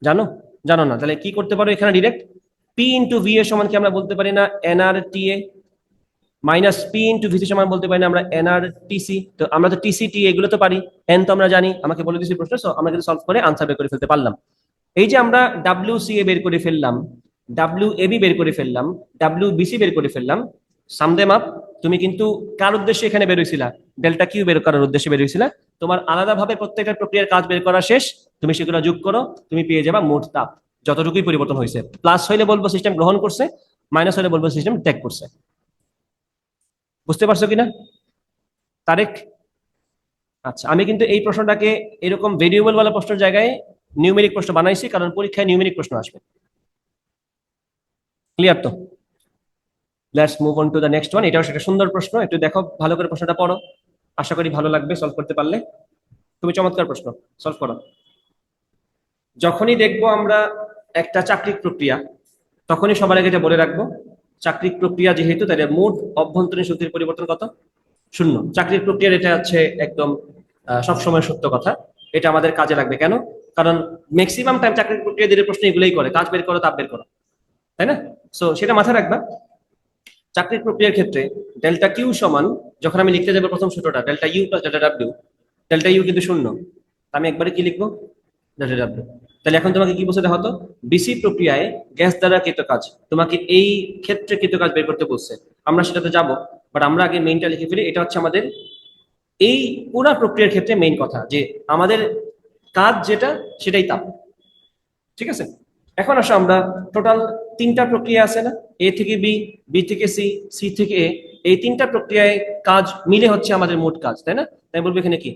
জানো? জানো না, তাহলে কি করতে পারো এখানে ডিরেক্ট? পি ইন্টু VA সমান কি আমরা বলতে পারি না NRTA, minus P into VC সমান বলতে পারি না আমরা NRTC? তো আমরা তো TCT এগুলো তো পারি, এন তো আমরা জানি, আমাকে বলে দিয়েছি প্রশ্ন, সো আমরা কিন্তু সলভ করে আনসার বের করে ফেলতে পারলাম। এই যে আমরা WCA বের করে ফেললাম, WAB বের করে ফেললাম, WBC বের করে ফেললাম, সাম দেম আপ। তুমি কিন্তু কার উদ্দেশ্যে এখানে বের হয়েছিলা? ডেল্টা কিউ বের করার উদ্দেশ্যে বের হয়েছিলা। তোমার আলাদাভাবে প্রত্যেকটা প্রক্রিয়ার কাজ বের করা শেষ, তুমি সেগুলো যোগ করো, তুমি পেয়ে যাবা মোট তাপ যতটুকুই পরিবর্তন হয়েছে। প্লাস হইলে বলবো সিস্টেম গ্রহণ করছে, মাইনাস হলে বলবো সিস্টেম ত্যাগ করছে। বুঝতে পারছো কিনা তারেক? আচ্ছা, আমি কিন্তু এই প্রশ্নটাকে এরকম ভেরিয়েবল ওয়ালা প্রশ্নের জায়গায় নিউমেরিক প্রশ্ন বানাইছি, কারণ পরীক্ষায় নিউমেরিক প্রশ্ন আসবে। ক্লিয়ার তো? Let's move on to the next one. এটাও সেটা সুন্দর প্রশ্ন, একটু দেখো ভালো করে প্রশ্নটা পড়ো, আশা করি ভালো লাগবে সলভ করতে পারলে। তুমি চমৎকার প্রশ্ন, সলভ করো। যখনই দেখবো আমরা একটা চাকরিক প্রক্রিয়া, তখনই সবার আগে এটা বলে রাখবো, চাকরিক প্রক্রিয়া যেহেতু, তাহলে মোট অভ্যন্তরীণ শক্তির পরিবর্তন কত? শূন্য। চাকরির প্রক্রিয়ার এটা হচ্ছে একদম সবসময় সত্য কথা। এটা আমাদের কাজে লাগবে কেন? কারণ ম্যাক্সিমাম টাইম চাকরির প্রক্রিয়া দিয়ে প্রশ্ন এগুলোই করে, কাজ বের করো, তাপ বের করো, তাই না? সো সেটা মাথায় রাখবা। চাকরির প্রক্রিয়ার ক্ষেত্রে ডেল্টা কিউ সমান, যখন আমি লিখতে যাবো প্রথম সূত্রটা delta U plus delta W, delta U কিন্তু শূন্য, আমি একবারে কি লিখবো? Delta W. তাহলে এখন তোমাকে কি বলছে দেখো তো, বিসি প্রক্রিয়ায় গ্যাস দ্বারা কৃত কাজ, তোমাকে এই ক্ষেত্রে কৃত কাজ বের করতে বলছে। আমরা সেটাতে যাব, বাট আমরা আগে মেইনটা লিখে ফেলি। এটা হচ্ছে আমাদের এই পুরা প্রক্রিয়ার ক্ষেত্রে মেইন কথা, যে আমাদের কাজ যেটা সেটাই তাপ। ঠিক আছে, এখন আসো আমরা টোটাল তিনটা প্রক্রিয়া আছে না, এ থেকে বি, বি থেকে সি, সি থেকে এ, এই তিনটা প্রক্রিয়ায় কাজ মিলে হচ্ছে আমাদের মোট কাজ, তাই না? তাই বলবো এখানে কি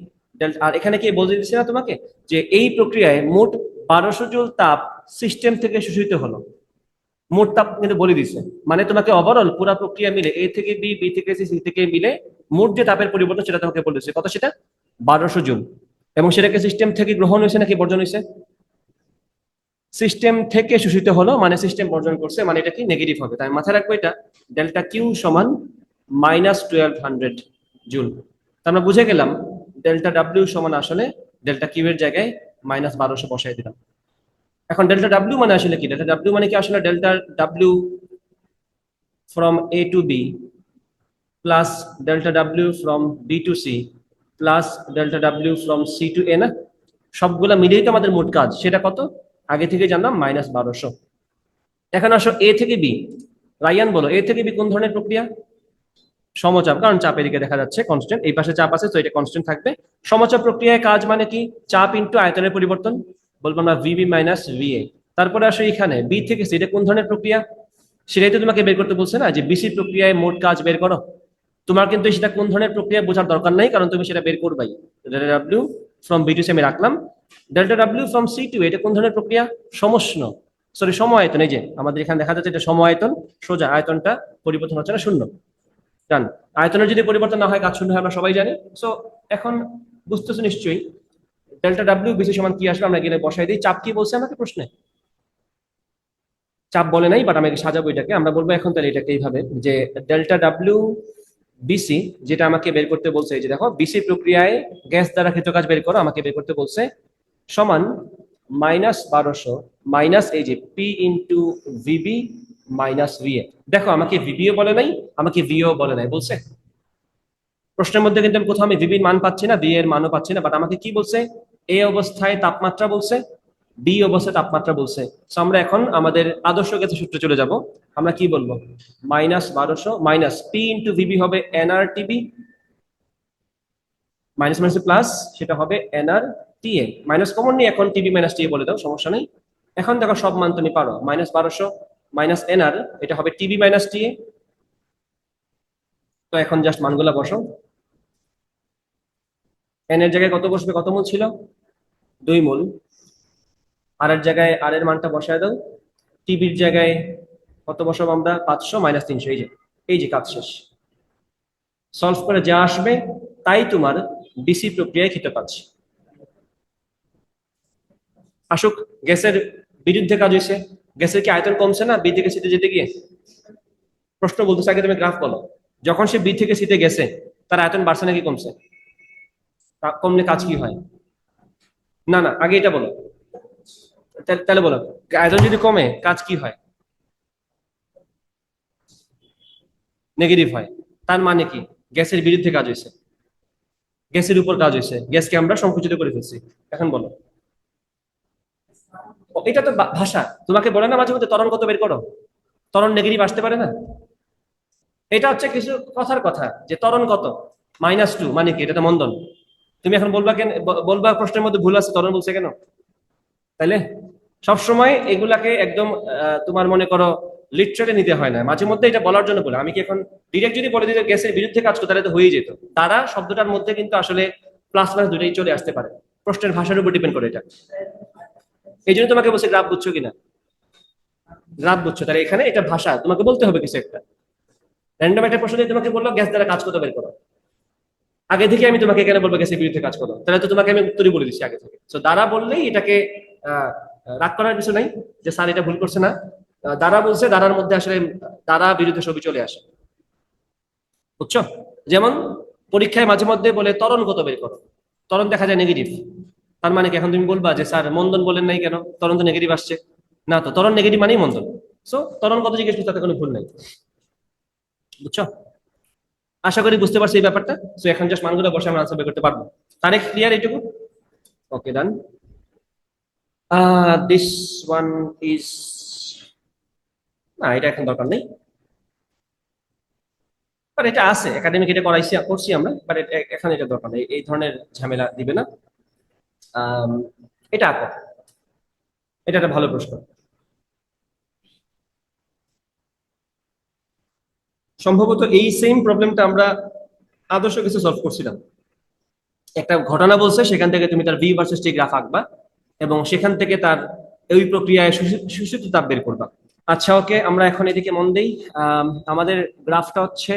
আর এখানে কি বলতে দিচ্ছি না তোমাকে, যে এই প্রক্রিয়ায় মোট 1200 জুল তাপ সিস্টেম থেকে শোষিত হলো। মোট তাপ কিন্তু বলে দিচ্ছে, মানে তোমাকে ওভারঅল পুরো প্রক্রিয়া মিলে এ থেকে বি, বি থেকে সি, সি থেকে মিলে মোট যে তাপের পরিবর্তন সেটা তোমাকে বলে দিচ্ছে কত, সেটা 1200 জুল। এবং সেটাকে সিস্টেম থেকে গ্রহণ হয়েছে নাকি বর্জন হয়েছে? সিস্টেম থেকে শোষিত হলো, মানে সিস্টেম বর্জন করছে, মানে এটা কি নেগেটিভ হবে। তাই মাথায় রাখবো এটা ডেল্টা কিউ সমান -1200 জুল। আমরা বুঝে গেলাম ডেল্টা ডাব্লিউ সমান আসলে ডেল্টা কিউ এর জায়গায় -1200 বসাই দিলাম। এখন ডেল্টা ডাব্লিউ মানে আসলে কি? ডেল্টা ডাব্লিউ মানে কি আসলে delta W from A to B plus delta W from B to C plus delta W from C to A না? সবগুলা মিলিয়েই তো আমাদের মোট কাজ, সেটা কত? আগে থেকে জানলাম -1200। এখন আসো এ থেকে বি। রায়ান বলো, এ থেকে বি কোন ধরনের প্রক্রিয়া? সমচাপ, কারণ চাপ এদিকে দেখা যাচ্ছে কনস্ট্যান্ট, এই পাশে চাপ আছে তো এটা কনস্ট্যান্ট থাকবে। সমচাপ প্রক্রিয়ায় কাজ মানে কি? চাপ ইনটু আয়তনের পরিবর্তন, বলবো আমরা ভিবি মাইনাস ভিএ। তারপরে আসো এখানে বি থেকে সি, এটা কোন ধরনের প্রক্রিয়া? সেটাই তো তোমাকে বের করতে বলছে না, যে বিসি প্রক্রিয়ায় মোট কাজ বের করো। তোমার কিন্তু সেটা কোন ধরনের প্রক্রিয়া বোঝার দরকার নাই, কারণ তুমি সেটা বের করবাই। Delta W from B to C আমি রাখলাম। Delta W from C to, এটা কোন ধরনের প্রক্রিয়া? সমষ্ণ, সরি সম আয়তন। এই যে আমাদের এখানে দেখা যাচ্ছে এটা সম আয়তন, সোজা আয়তনটা পরিবর্তন হচ্ছে না, শূন্য। ডান। আয়তনের যদি পরিবর্তন না হয় কাজ শূন্য হয়, আমরা সবাই জানি। সো এখন বুঝতেছো নিশ্চয়ই ডেল্টা ডাব্লিউ বিসি সমান কি আসবে, আমরা গেলে বসাই দিই। চাপ কি বলছে আমাকে প্রশ্নে? চাপ বলে নাই, বাট আমি সাজাবো এটাকে। আমরা বলবো এখন তাহলে এটাকে এইভাবে, যে ডেল্টা ডাব্লিউ বিসি যেটা আমাকে বের করতে বলছে, এই যে দেখো বিসি প্রক্রিয়ায় গ্যাস দ্বারা কৃত কাজ বের করো, আমাকে বের করতে বলছে, সমান -1200 মাইনাস এই যে P into VB minus VA. দেখো আমাকে ভিবিও বলে নাই, আমাকে ভিও বলে নাই, বলছে প্রশ্নের মধ্যে কিন্তু আমি কোথাও আমি ভিবির মান পাচ্ছি না, ভি এর মানও পাচ্ছি না, বাট আমাকে কি বলছে? এ অবস্থায় তাপমাত্রা বলছে, বি অবস্থায় তাপমাত্রা বলছে। সো আমরা এখন আমাদের আদর্শ গ্যাসের সূত্রে চলে যাব। আমরা কি বলবো? -1200 মাইনাস পি ইন্টু ভিবি হবে NR TB, minus minus plus, সেটা হবে এনআর টিএ। মাইনাস কমন নিয়ে এখন টিবি মাইনাস টিএ বলে দাও, সমস্যা নেই। এখন দেখো সব মান তুমি পারো, -1200 মাইনাস এনআর, এটা হবে টিবি মাইনাস টিএ। তো এখন জাস্ট মানগুলা বসো। এন এর জায়গায় কত বসবে? কত মোল ছিল? 2 মোল। আর এর জায়গায় আর এর মানটা বসায় দাও। টিবির জায়গায় কত বসাবো আমরা? 500 মাইনাস 300। এই যে কাজ শেষ। সলভ করে যা আসবে তাই তোমার বিসি প্রক্রিয়ায় খেতে পাচ্ছি। আসুক, গ্যাসের বিরুদ্ধে কাজ হয়েছে। গ্যাসের কি আয়তন কমছে না বি থেকে সিতে যেতে গিয়ে? প্রশ্ন বলতেছে, আগে তুমি গ্রাফ বলো। যখন সে বি থেকে সিতে গেছে তার আয়তন বাড়ছে নাকি কমছে? কমলে কাজ কি হয়? না না, আগে এটা বলো। তাহলে বলো, আয়তন যদি কমে কাজ কি হয়? নেগেটিভ হয়। তার মানে কি? গ্যাসের বিরুদ্ধে কাজ হয়েছে, গ্যাসের উপর কাজ হয়েছে, গ্যাসকে আমরা সংকুচিত করে ফেলছি। এখন বলো, এটা তো ভাষা। তোমাকে বলে না মাঝে মধ্যে ত্বরণ কত বের করো, ত্বরণ নেগেটিভ আসতে পারে না? এটা হচ্ছে কিছু কথার কথা, যে ত্বরণ কত -2, মানে কি? এটা তো মন্দন। তুমি এখন বলবা কেন, বলবা প্রশ্নের মধ্যে ভুল আছে, ত্বরণ বলছে কেন? তাইলে সবসময় এগুলাকে একদম তোমার মনে করো লিটারালি নিতে হয় না, মাঝে মধ্যে এটা বলার জন্য বলে। আমি কি এখন ডিরেক্ট যদি বলে দিই গ্যাসের বিরুদ্ধে কাজ করতে, তাহলে তো হয়ে যেত। তারা শব্দটার মধ্যে কিন্তু আসলে প্লাস মাইনাস দুটাই চলে আসতে পারে, প্রশ্নের ভাষার উপর ডিপেন্ড করে এটা। এই জন্য তোমাকে বলছি গ্রাফ বুঝছো কিনা। গ্রাফ বুঝছো, তাহলে এখানে এটা ভাষা, তোমাকে বলতে হবে কিছু একটা। র্যান্ডম একটা প্রশ্ন দিয়ে তোমাকে বললো গ্যাস দ্বারা কাজ করতে বের করো, আগে থেকে আমি তোমাকে এখানে বলবো গ্যাসের বিরুদ্ধে কাজ করো, তাহলে তো তোমাকে আমি উত্তরই বলে দিচ্ছি আগে থেকে। তো দ্বারা বললেই এটাকে রাগ করার কিছু নাই যে স্যার এটা ভুল করছে না। দ্বারা বলছে, দ্বারার মধ্যে আসলে দ্বারা বিরুদ্ধে ছবি চলে আসে, বুঝছো? যেমন পরীক্ষায় মাঝে মধ্যে বলে ত্বরণ কত বের করো, ত্বরণ দেখা যায় নেগেটিভ। তার মানে কি এখন তুমি বলবা যে স্যার মন্দন বলেন নাই কেন, ত্বরণ তো নেগেটিভ আসছে? না, তো ত্বরণ নেগেটিভ মানেই মন্দন। সো ত্বরণ কত জিজ্ঞেস করতে তাতে কোনো ভুল নাই, বুঝছো? আশা করি বুঝতে পারছি এই ব্যাপারটা। সো এখন জাস্ট মানগুলো বসে আমরা আনসার বের করতে পারবো। কারেক্ট, ক্লিয়ার এইটুকু? ওকে, ডান। দিস ওয়ান ইজ, না এটা এখন দরকার নেই, বাট এটা আছে একাডেমিক, এটা করাইছি করছি আমরা, বাট এখন এটা দরকার নেই, এই ধরনের ঝামেলা দিবে না। আম, এটা আঁকো, এটা একটা ভালো প্রশ্ন। সম্ভবত এই সেম প্রবলেমটা আমরা আদর্শ কিছু সলভ করছিলাম। একটা ঘটনা বলছে, সেখান থেকে তুমি তার ভি ভার্সেস টি গ্রাফ আঁকবা এবং সেখান থেকে তার ওই প্রক্রিয়ায় শোষিত তাপ বের করবা। আচ্ছা ওকে, আমরা এখন এদিকে মন দেই। আমাদের গ্রাফটা হচ্ছে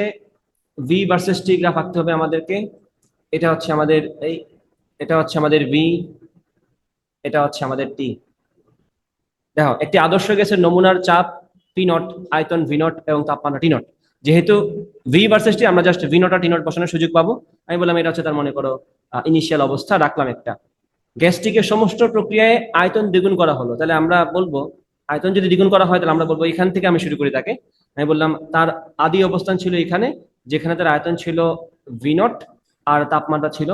ভি ভার্সেস টি গ্রাফ আঁকতে হবে আমাদেরকে। এটা হচ্ছে আমাদের এই, এটা হচ্ছে আমাদের ভি, এটা হচ্ছে আমাদের টি। দেখো, একটি আদর্শ গ্যাসের নমুনার চাপ পি নট, আয়তন ভি নট এবং তাপমাত্রা টি নট। যেহেতু ভি ভার্সেস টি, আমরা জাস্ট ভি নট আর টি নট বসানোর সুযোগ পাবো। আমি বললাম এটা হচ্ছে তার মনে করো ইনিশিয়াল অবস্থা, রাখলাম একটা। গ্যাসটিকে সমস্ত প্রক্রিয়ায় আয়তন দ্বিগুণ করা হলো, তাহলে আমরা বলবো আয়তন যদি দ্বিগুণ করা হয় তাহলে আমরা বলবো এখান থেকে আমি শুরু করি তাকে। আমি বললাম তার আদি অবস্থান ছিল এখানে, যেখানে তার আয়তন ছিল ভি নট আর তাপমাত্রা ছিল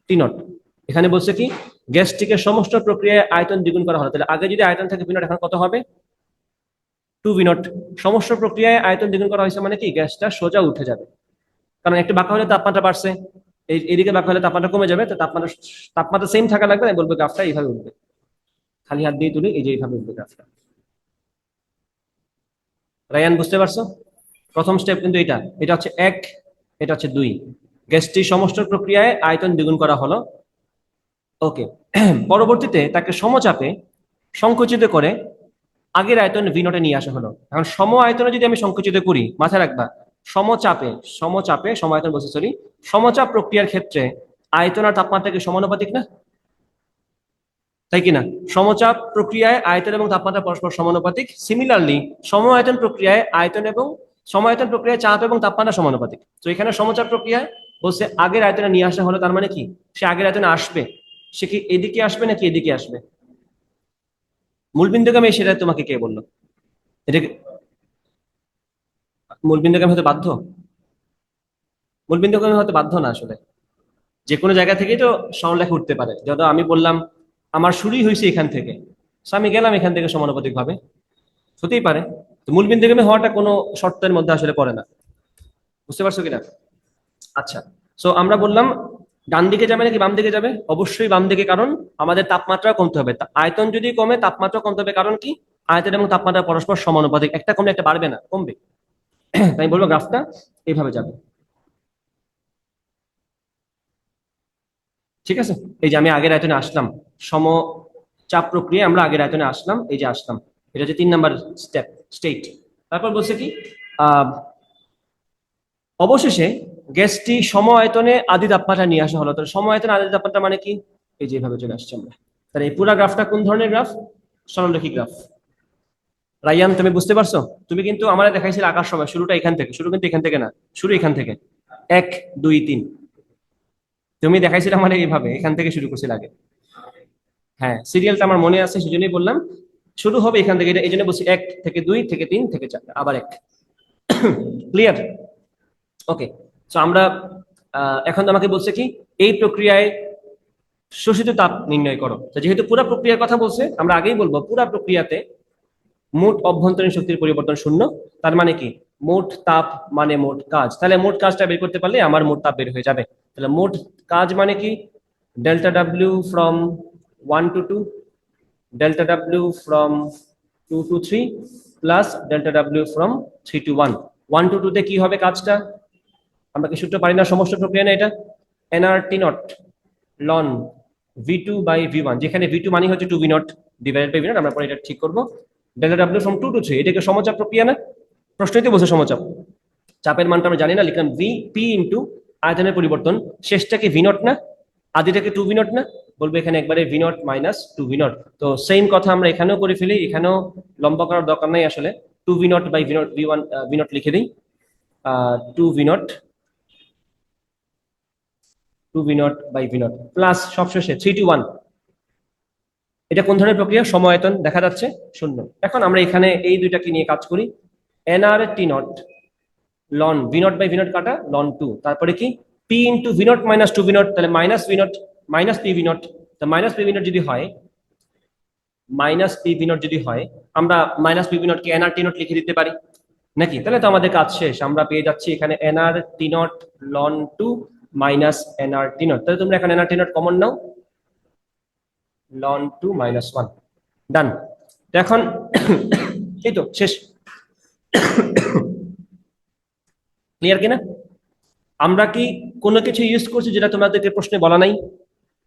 টি নট। এখানে বলছে কি গ্যাসটিকে সমস্ত প্রক্রিয়ায় আয়তন দ্বিগুণ করা হলো, তাহলে আগে যদি আয়তন থাকে ভি নট, এখন কত হবে? Two V naught. সমস্ত প্রক্রিয়ায় আয়তন দ্বিগুণ করা হয়েছে মানে কি গ্যাসটা সোজা উঠে যাবে, কারণ একটু বাঁকা হলে তাপমাত্রা বাড়ছে, এদিকে বাঁকা হলে তাপমাত্রা কমে যাবে, তো তাপমাত্রা তাপমাত্রা সেম থাকা লাগবে, আমি বলবো গ্রাফটা এইভাবে উঠবে। খালি হাত দিয়ে তুলে এই যে এইভাবে উঠবে গ্রাফটা। রায়ান বুঝতে পারছো? প্রথম স্টেপ কিন্তু এটা, এটা হচ্ছে এক, এটা হচ্ছে দুই। গ্যাসটি সমস্ত প্রক্রিয়ায় আয়তন দ্বিগুণ করা হলো। ওকে। পরবর্তীতে তাকে সমচাপে সংকুচিত করে আগের আয়তন ভি নটে নিয়ে আসা হলো। এখন সম আয়তনে যদি আমি সংকুচিত করি, মাথায় রাখবা সমচাপে, সমচাপে সম আয়তন বলছি সরি, সমচাপ প্রক্রিয়ার ক্ষেত্রে আয়তন আর তাপমাত্রা কি সমানুপাতিক না? তাই কিনা? সমচাপ প্রক্রিয়ায় আয়তন এবং তাপমাত্রা পরস্পর সমানুপাতিক। সিমিলারলি সম আয়তন প্রক্রিয়ায় আয়তন এবং সম আয়তন প্রক্রিয়ায় চাপ এবং তাপমাত্রা সমানুপাতিক। তো এখানে সমচাপ প্রক্রিয়ায় বলছে আগের আয়তনে নিয়ে আসা হলো, তার মানে কি সে আগের আয়তনে আসবে। সে কি এদিকে আসবে নাকি এদিকে আসবে? মূলবিন্দুগামী সেটা তোমাকে কে বললো? এটা মূলবিন্দুগামী হতে বাধ্য? মূলবিন্দুগামী হতে বাধ্য না আসলে, যে কোনো জায়গা থেকেই তো সরলরেখা উঠতে পারে। যত আমি বললাম আমার শুরুই হয়েছে এখান থেকে, তো আমি গেলাম এখান থেকে সমানুপাতিক ভাবে, হতেই পারে। তো মূলবিন্দুগামী হওয়াটা কোনো শর্তের মধ্যে আসলে পড়ে না, বুঝতে পারছো কিনা? আচ্ছা, সো আমরা বললাম ডান দিকে যাবে নাকি বাম দিকে যাবে? অবশ্যই বাম দিকে, কারণ আমাদের তাপমাত্রা কমতে হবে। আয়তন যদি কমে তাপমাত্রা কমতে হবে, কারণ কি আয়তন এবং তাপমাত্রা পরস্পর সমানুপাতিক, একটা কমলে একটা বাড়বে না, কমবে। তাই বলবো গ্রাফটা এইভাবে যাবে। ঠিক আছে, এই যে আমি আগের আয়তনে আসলাম, সম চাপ প্রক্রিয়া আমরা আগের আয়তনে আসলাম, এই যে আসলাম, এটা হচ্ছে 3 নাম্বার স্টেপ, স্টেট। তারপর বলছে কি আহ অবশেষে গ্যাসটি সম আয়তনে আদি তাপমাত্রা নিয়ে আসা হলো। তাহলে সম আয়তনে আদি তাপমাত্রা মানে কি? এই যে এইভাবে চলে আসছে আমরা। তাহলে এই পুরা গ্রাফটা কোন ধরনের গ্রাফ? সরলরেখী গ্রাফ। রাইয়ান তুমি বুঝতে পারছো? তুমি কিন্তু আমার দেখাইছিলে আঁকার সময় শুরুটা এখান থেকে, শুরু কিন্তু এখান থেকে না, শুরু এখান থেকে, 1 2 3। তুমি দেখাইছিলে আমার এইভাবে, এখান থেকে শুরু করছিল আগে। হ্যাঁ, সিরিয়ালটা আমার মনে আছে, সেজন্যই বললাম শুরু হবে এখান থেকে। এটা এই জন্য বলছি 1 থেকে 2 থেকে 3 থেকে 4 আবার 1। ক্লিয়ার? ওকে। তো আমরা এখন আমাকে বলছে কি এই প্রক্রিয়ায় শোষিত তাপ নির্ণয় করো। তো যেহেতু পুরো প্রক্রিয়ার কথা বলছে, আমরা আগেই বলবো পুরো প্রক্রিয়াতে মোট অভ্যন্তরীণ শক্তির পরিবর্তন শূন্য। তার মানে কি মোট তাপ মানে মোট কাজ, তাহলে মোট কাজটা বের করতে পারলে আমার মোট তাপ বের হয়ে যাবে। তাহলে মোট কাজ মানে কি delta W from 1 to 2, delta W from 2 to 3 plus delta W from 3 to 1। 1 to 2 তে কি হবে কাজটা? আমরা কি সূত্র পারি না, সমস্ত প্রক্রিয়া না এটা? এনআরটি নট লন V2/V1, যেখানে V2 মানে হচ্ছে 2V0 ডিভাইডেড বাই V0। আমরা পরে এটা ঠিক করবো। ডেল্টা ডাব্লিউ ফ্রম 2 to 3, এটাকে সমচাপ প্রক্রিয়া না? প্রশ্নই তো বলছে সমচাপ। চাপের মানটা আমরা জানি না, লিখলাম ভি পি ইন্টু আয়তনের পরিবর্তন, শেষটা কি V0 না? আদিটাকে টু ভি নট না, বলবো এখানে একবারে V naught minus two V naught. তো সেম কথা আমরা এখানেও করে ফেলি, এখানেও লম্বা করার দরকার নাই আসলে, two V naught by V naught V one V naught লিখে দিই, two V naught, two V naught by V naught plus সবশেষে 3 to 1। এটা কোন ধরনের প্রক্রিয়া? সমায়তন, দেখা যাচ্ছে শূন্য। এখন আমরা এখানে এই দুইটাকে নিয়ে কাজ করি, n R T naught ln V naught by V naught কাটা লন টু, তারপরে কি P into V naught minus two V naught, তাহলে minus V naught minus P V naught. তো মাইনাস পি ভি নট যদি হয়, minus P V naught যদি হয়, আমরা মাইনাস পি ভি নট কে এন আর টি নট লিখে দিতে পারি নাকি? তাহলে তো আমাদের কাজ শেষ, আমরা পেয়ে যাচ্ছি এখানে n R T naught ln two minus n R T naught. তাহলে তোমরা এখানে n R T naught common নাও, ln two minus one, done. এখন এই তো শেষ, ক্লিয়ার কিনা? আমরা কি কোনো কিছু ইউজ করছি যেটা তোমাদেরকে প্রশ্নে বলা নাই?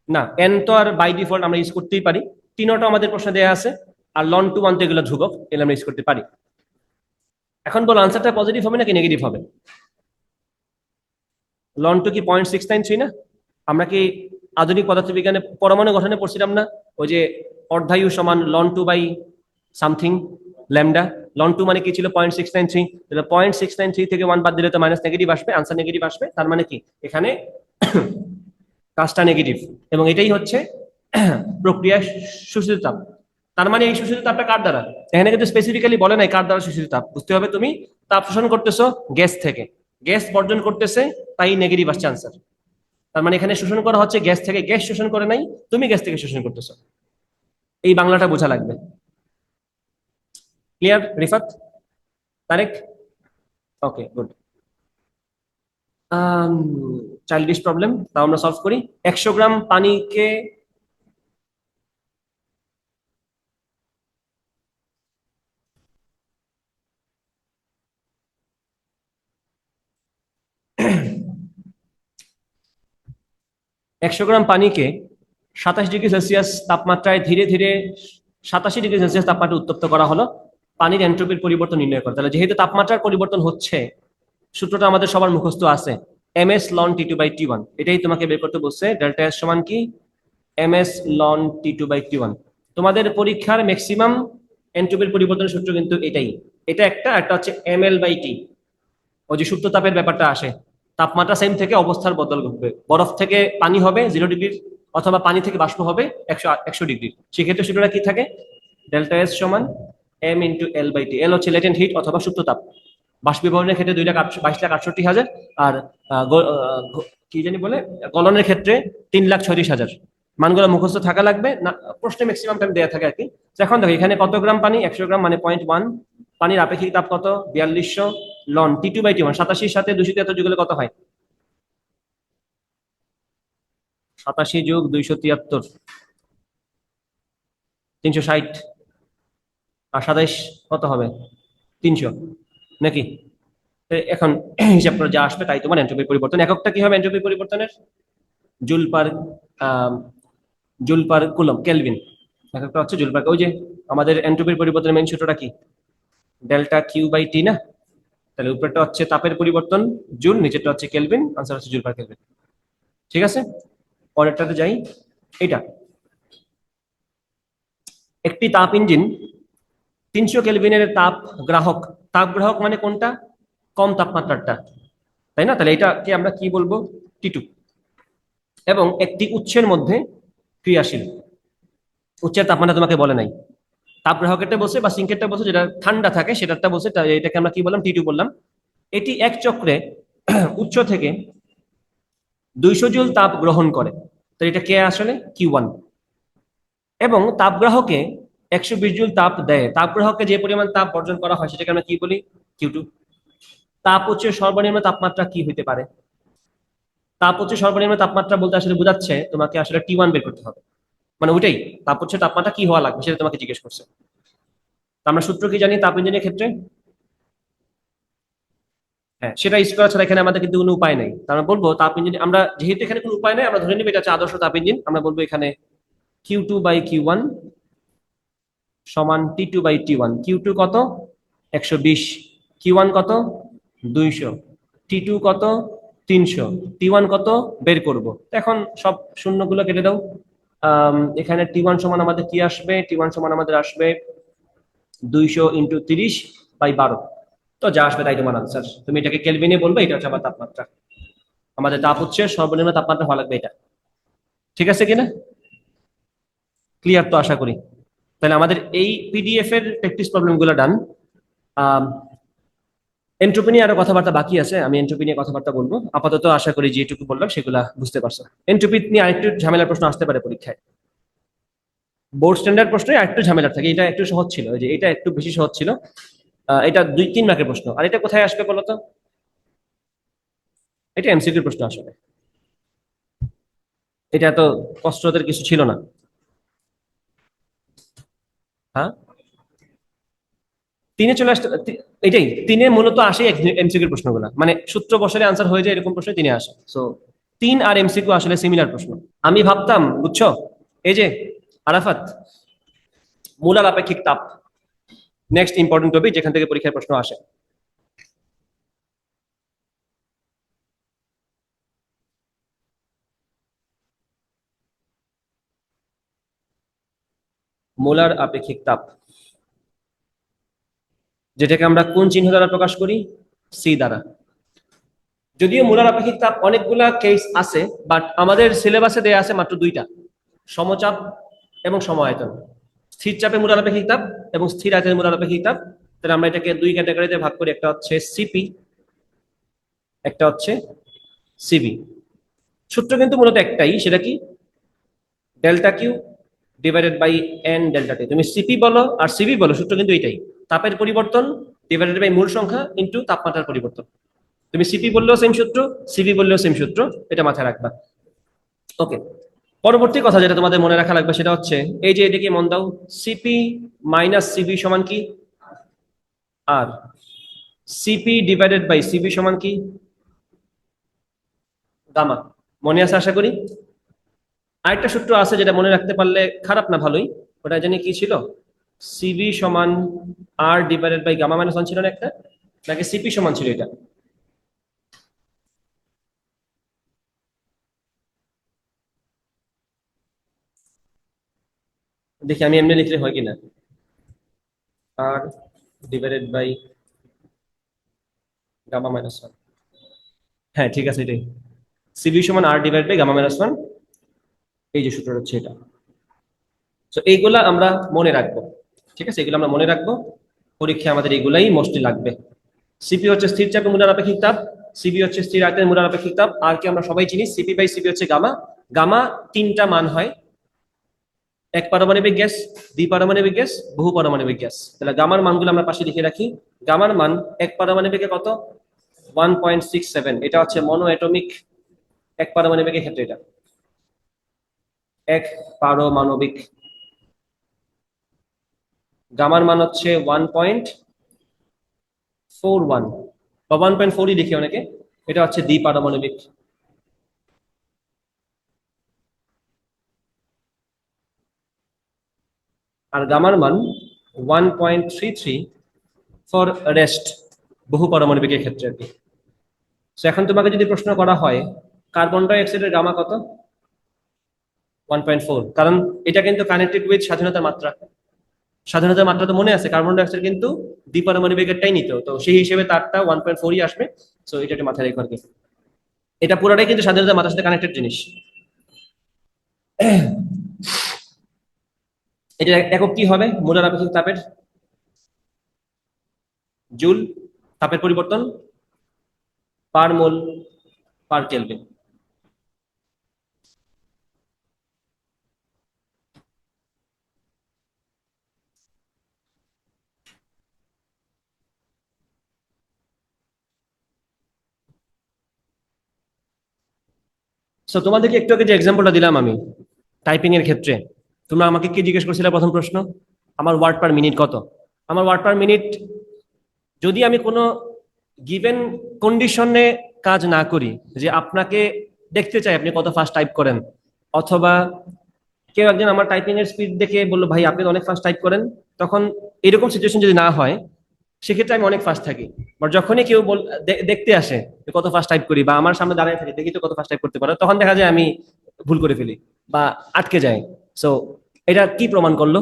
না, এন তো আর বাই ডিফল্ট আমরা ইউজ করতেই পারি, টি নটও আমাদের প্রশ্নে দেওয়া আছে, আর লন টু ওয়ান তো এগুলো ধ্রুবক, এগুলো আমরা ইউজ করতে পারি। এখন বলো আনসারটা পজিটিভ হবে নাকি নেগেটিভ হবে? লন টু কি 0.693 না? আমরা কি আধুনিক পদার্থবিজ্ঞানে পরমাণু গঠনে পড়ছিলাম না, ওই যে অর্ধায়ু সমান ln two by something lambda, ln two মানে কি ছিল 0.693, তাহলে 0.693 থেকে 1 বাদ দিলে তো মাইনাস নেগেটিভ আসবে, আনসার নেগেটিভ আসবে, তার মানে কি এখানে কাজটা নেগেটিভ, এবং এটাই হচ্ছে প্রক্রিয়া শোষিত তাপ। তার মানে এই শোষিত তাপটা কার দ্বারা? এখানে কিন্তু স্পেসিফিক্যালি বলে নাই কার দ্বারা শোষিত তাপ, বুঝতে হবে তুমি তাপ শোষণ করতেছো গ্যাস থেকে, গ্যাস বর্জন করতেছে, তাই নেগেটিভ আসছে আনসার। তার মানে এখানে শোষণ করা হচ্ছে গ্যাস থেকে, গ্যাস শোষণ করে নাই, তুমি গ্যাস থেকে শোষণ করতেছো, এই বাংলাটা বোঝা লাগবে। Clear Rifat, Tarek? Okay good. Childish problem, তাও আমরা সলভ করি। 100 গ্রাম পানিকে 100 গ্রাম পানিকে 27 ডিগ্রি সেলসিয়াস তাপমাত্রায় ধীরে ধীরে 87 ডিগ্রি সেলসিয়াস তাপমাত্রা উত্তপ্ত করা হলো, পানির এন্ট্রপির পরিবর্তন নির্ণয় করতে। তাহলে যেহেতু তাপমাত্রার পরিবর্তন হচ্ছে, সূত্রটা আমাদের সবার মুখস্থ আছে, M S ln T two by T one, এটাই তোমাকে বের করতে বলছে। ডেল্টা এস সমান কি? M S ln T two by T one. তোমাদের পরীক্ষার ম্যাক্সিমাম এন্ট্রপির পরিবর্তনের সূত্র কিন্তু এটাই, এটা একটা হচ্ছে এম এল বাই টি, ওই যে সুপ্ত তাপের ব্যাপারটা আসে, তাপমাত্রা সেম থেকে অবস্থার বদল ঘটবে, বরফ থেকে পানি হবে 0 ডিগ্রির, অথবা পানি থেকে বাষ্প হবে 100 ডিগ্রির, সেক্ষেত্রে সূত্রটা কি থাকে? ডেল্টা এস সমান M into L by T. এল হচ্ছে লেটেন্ট হিট অথবা সুপ্ত তাপ, বাষ্পীভবনের ক্ষেত্রে 22,68,000, আর কি জানি বলে গলনের ক্ষেত্রে 3,36,000। মানগুলো মুখস্থ থাকা লাগবে না, প্রশ্নে ম্যাক্সিমাম টাইম দেওয়া থাকে আর কি। এখন দেখো এখানে কত গ্রাম পানি? 100 গ্রাম মানে 0.1, পানির আপেক্ষিক তাপ কত? 4200 ln T two by T one, 87 সাথে 273 যুগলে কত হয়? 87 যোগ 273, 360, আর 27 কত হবে? 300 নাকি? এখন হিসাব করে যা আসবে তাই তোমার এন্ট্রপির পরিবর্তন। এককটা কি হবে এন্ট্রপির পরিবর্তনের? জুল পার আহ, জুল পার কুলম, কেলভিন। এককটা হচ্ছে জুল পার। ওই যে আমাদের এন্ট্রপির পরিবর্তনের মেইন সূত্রটা কি? ডেল্টা কিউ বাই টি না? তাহলে উপরেরটা হচ্ছে তাপের পরিবর্তন জুল, নিচেরটা হচ্ছে কেলভিন, আনসার হচ্ছে জুল পার কেলভিন। ঠিক আছে, পরেরটাতে যাই। এটা একটি তাপ ইঞ্জিন 300 কেলভিনের তাপ গ্রাহক মানে কোনটা? কম তাপমাত্রাটা, তাই না? তাহলে এটাকে আমরা কি বলবো? টি টু। এবং একটি উৎসের মধ্যে ক্রিয়াশীল, উচ্চের তাপমাত্রা তোমাকে বলে নাই, তাপগ্রাহকেরটা বসে বা সিঙ্কেরটা বসে, যেটা ঠান্ডা থাকে সেটারটা বসে, এটাকে আমরা কি বললাম? টি টু বললাম। এটি এক চক্রে উৎস থেকে 200 জুল তাপ গ্রহণ করে, তো এটা কে আসলে? Q one. এবং তাপগ্রাহকে 120 জুল তাপ দেয়, তাপগ্রাহকে যে পরিমাণ তাপ বর্জন করা হয় সেটাকে আমরা কি বলি? Q two. তাপ উচ্চের সর্বনিম্ন তাপমাত্রা কি হইতে পারে? তাপ উচ্চের সর্বনিম্ন তাপমাত্রা বলতে আসলে বোঝাচ্ছে তোমাকে আসলে টি ওয়ান বের করতে হবে, মানে ওইটাই তাপ উচ্চের তাপমাত্রা কি হওয়া লাগবে সেটা তোমাকে জিজ্ঞেস করছে। আমরা সূত্র কি জানি তাপ ইঞ্জিনের ক্ষেত্রে? হ্যাঁ, সেটা ইউজ করা ছাড়া এখানে আমাদের কিন্তু কোনো উপায় নেই। আমরা বলবো তাপ ইঞ্জিন, আমরা যেহেতু এখানে কোনো উপায় নেই, আমরা ধরে নিব এটা হচ্ছে আদর্শ তাপ ইঞ্জিন। আমরা বলবো এখানে Q two by Q one সমান T two by T one. Q two কত? 120, কিউ ওয়ান কত? 200, টি টু কত? 300, T1 কত বের করব। এখন সব শূন্যগুলো কেটে দাও। এখানে T1 সমান আমাদের কি আসবে? T1 সমান আমাদের আসবে 200 × 30/12। তো যা আসবে তাই তোমার আনসার। তুমি এটাকে কেলভিনে বলবে, এটা হচ্ছে আমার তাপমাত্রা। আমাদের তাপ হচ্ছে সর্বনিম্ন তাপমাত্রা হওয়া লাগবে এটা। ঠিক আছে কিনা? ক্লিয়ার তো আশা করি। তাহলে আমাদের এই পিডিএফ এর প্র্যাকটিস প্রবলেম গুলো ডান। এন্ট্রোপি নিয়ে আরো কথাবার্তা বাকি আছে, আমি এন্ট্রোপি নিয়ে কথাবার্তা বলবো। আপাতত আশা করি যেটুকু বললাম সেগুলা বুঝতে পারছো। এন্ট্রোপি নিয়ে আরেকটু ঝামেলার প্রশ্ন আসতে পারে পরীক্ষায়। বোর্ড স্ট্যান্ডার্ড প্রশ্নে আরেকটু ঝামেলার থাকে, এটা একটু সহজ ছিল, যে এটা একটু বেশি সহজ ছিল। এটা 2-3 মার্কের প্রশ্ন। আর এটা কোথায় আসবে বলতো? এটা এমসিকিউর প্রশ্ন আসবে। এটা এত কষ্টদের কিছু ছিল না। হ্যাঁ, তিনে চলে আসতে এটাই তিনে মূলত আসে এমসিকিউর প্রশ্নগুলো, মানে সূত্র বসালে আনসার হয়ে যায় এরকম প্রশ্ন তিনে আসে। সো 3 আর এমসিকিউ আসলে সিমিলার প্রশ্ন। আমি ভাবতাম, বুঝছো, এই যে আরাফাত, মোলার আপেক্ষিক তাপ নেক্সট ইম্পর্টেন্ট টপিক যেখান থেকে পরীক্ষার প্রশ্ন আসে। মোলার আপেক্ষিক তাপ, যেটাকে আমরা কোন চিহ্ন দ্বারা প্রকাশ করি? সি দ্বারা। যদিও মোলার আপেক্ষিক তাপ অনেকগুলা কেস আছে, বাট আমাদের সিলেবাসে দেয়া আছে মাত্র 2টা, সমচাপ এবং সম আয়তন। স্থির চাপে মোলার আপেক্ষিক তাপ এবং স্থির আয়তনের মোলার আপেক্ষিক তাপ। তাহলে আমরা এটাকে 2 ক্যাটাগরিতে ভাগ করি, একটা হচ্ছে সিপি, একটা হচ্ছে সিবি। সূত্র কিন্তু মূলত একটাই, সেটা কি? Delta Q divided by n delta T. তুমি সিপি বলো আর সিবি বলো, সূত্র কিন্তু এটাই, তাপের পরিবর্তন ডিভাইডেড বাই মূল সংখ্যা ইনটু তাপমাত্রার পরিবর্তন। তুমি সিপি বললেও সেম সূত্র, সিবি বললেও সেম সূত্র, এটা মাথায় রাখবা। ওকে, পরবর্তী কথা যেটা তোমাদের মনে রাখা লাগবে সেটা হচ্ছে, এই যে এদিকে মন দাও, সিপি মাইনাস সিবি সমান কি? আর সিপি ডিভাইডেড বাই সিবি সমান কি? গামা। মনে আছে আশা করি। আরেকটা সূত্র আছে যেটা মনে রাখতে পারলে খারাপ না, ভালোই। ওটা জানি কি ছিল? সিবি সমান R divided by gamma minus one ছিল না একটা? নাকি সিপি সমান ছিল এটা? দেখি আমি এমনি লিখলে হয় কিনা। R divided by gamma minus one. হ্যাঁ ঠিক আছে, এটাই। সিবি সমান R divide by gamma minus one, এই যে সূত্রটা হচ্ছে এটা। তো এইগুলা আমরা মনে রাখবো। ঠিক আছে, এগুলো আমরা মনে রাখবো, পরীক্ষায় আমাদের এগুলাই মোস্টলি লাগবে। সিপি হচ্ছে স্থির চাপে মোলার আপেক্ষিক তাপ, সিবি হচ্ছে স্থির আয়তনের মোলার আপেক্ষিক তাপ। আর কি আমরা সবাই চিনি, সিপি বাই সিবি হচ্ছে গামা। গামা 3টা মান হয়: এক পারমাণবিক গ্যাস, দ্বিপারমাণবিক গ্যাস, বহু পারমাণবিক গ্যাস। তাহলে গামার মানগুলো আমরা পাশে লিখে রাখি। গামার মান এক পারমাণবিকে কত? 1.67। এটা হচ্ছে মনো অ্যাটমিক, এক পারমাণবিকের ক্ষেত্রে এটা এক পারমাণবিক। গামার মান হচ্ছে 1.41 বা 1.4ই লিখে অনেকে, এটা হচ্ছে দ্বিপারমাণবিক। আর গামার মান 1.33 ফর রেস্ট, বহু পারমাণবিকের ক্ষেত্রে আর কি। তো এখন তোমাকে যদি প্রশ্ন করা হয় কার্বন ডাই অক্সাইডের গামা কত? 1.4, কারণ এটা কিন্তু কানেক্টেড উইথ স্বাধীনতার মাত্রা। স্বাধীনতার মাত্রা তো মনে আছে, কার্বন ডাই অক্সাইড কিন্তু দ্বিপারমাণবিকেরটাই নিত, তো সেই হিসেবে তারটা 1.4ই আসবে। সো এটা একটা মাথায় রেখো আর কি। এটা পুরোটাই কিন্তু স্বাধীনতার মাত্রার সাথে কানেক্টেড জিনিস। এটা একক কি হবে মোলার আপেক্ষিক তাপের? জুল। তাপের পরিবর্তন পার মোল পার কেলভিন। সো তোমাদেরকে একটু আগে যে এক্সাম্পলটা দিলাম আমি টাইপিং এর ক্ষেত্রে, তোমরা আমাকে কি জিজ্ঞেস করছিলে প্রথম প্রশ্ন? আমার ওয়ার্ড পার মিনিট কত? আমার ওয়ার্ড পার মিনিট, যদি আমি কোনো গিভেন কন্ডিশনে কাজ না করি, যে আপনাকে দেখতে চাই আপনি কত ফাস্ট টাইপ করেন, অথবা কেউ একজন আমার টাইপিং এর স্পিড দেখে বললো ভাই আপনি তো অনেক ফাস্ট টাইপ করেন, তখন এরকম সিচুয়েশন যদি না হয়, সেক্ষেত্রে আমি অনেক ফাস্ট থাকি। বাট যখনই কেউ দেখতে আসে যে কত ফাস্ট টাইপ করি, বা আমার সামনে দাঁড়িয়ে থাকে দেখি তো কত ফাস্ট টাইপ করতে পারো, তখন দেখা যায় আমি ভুল করে ফেলি বা আটকে যাই। সো এটা কি প্রমাণ করলো?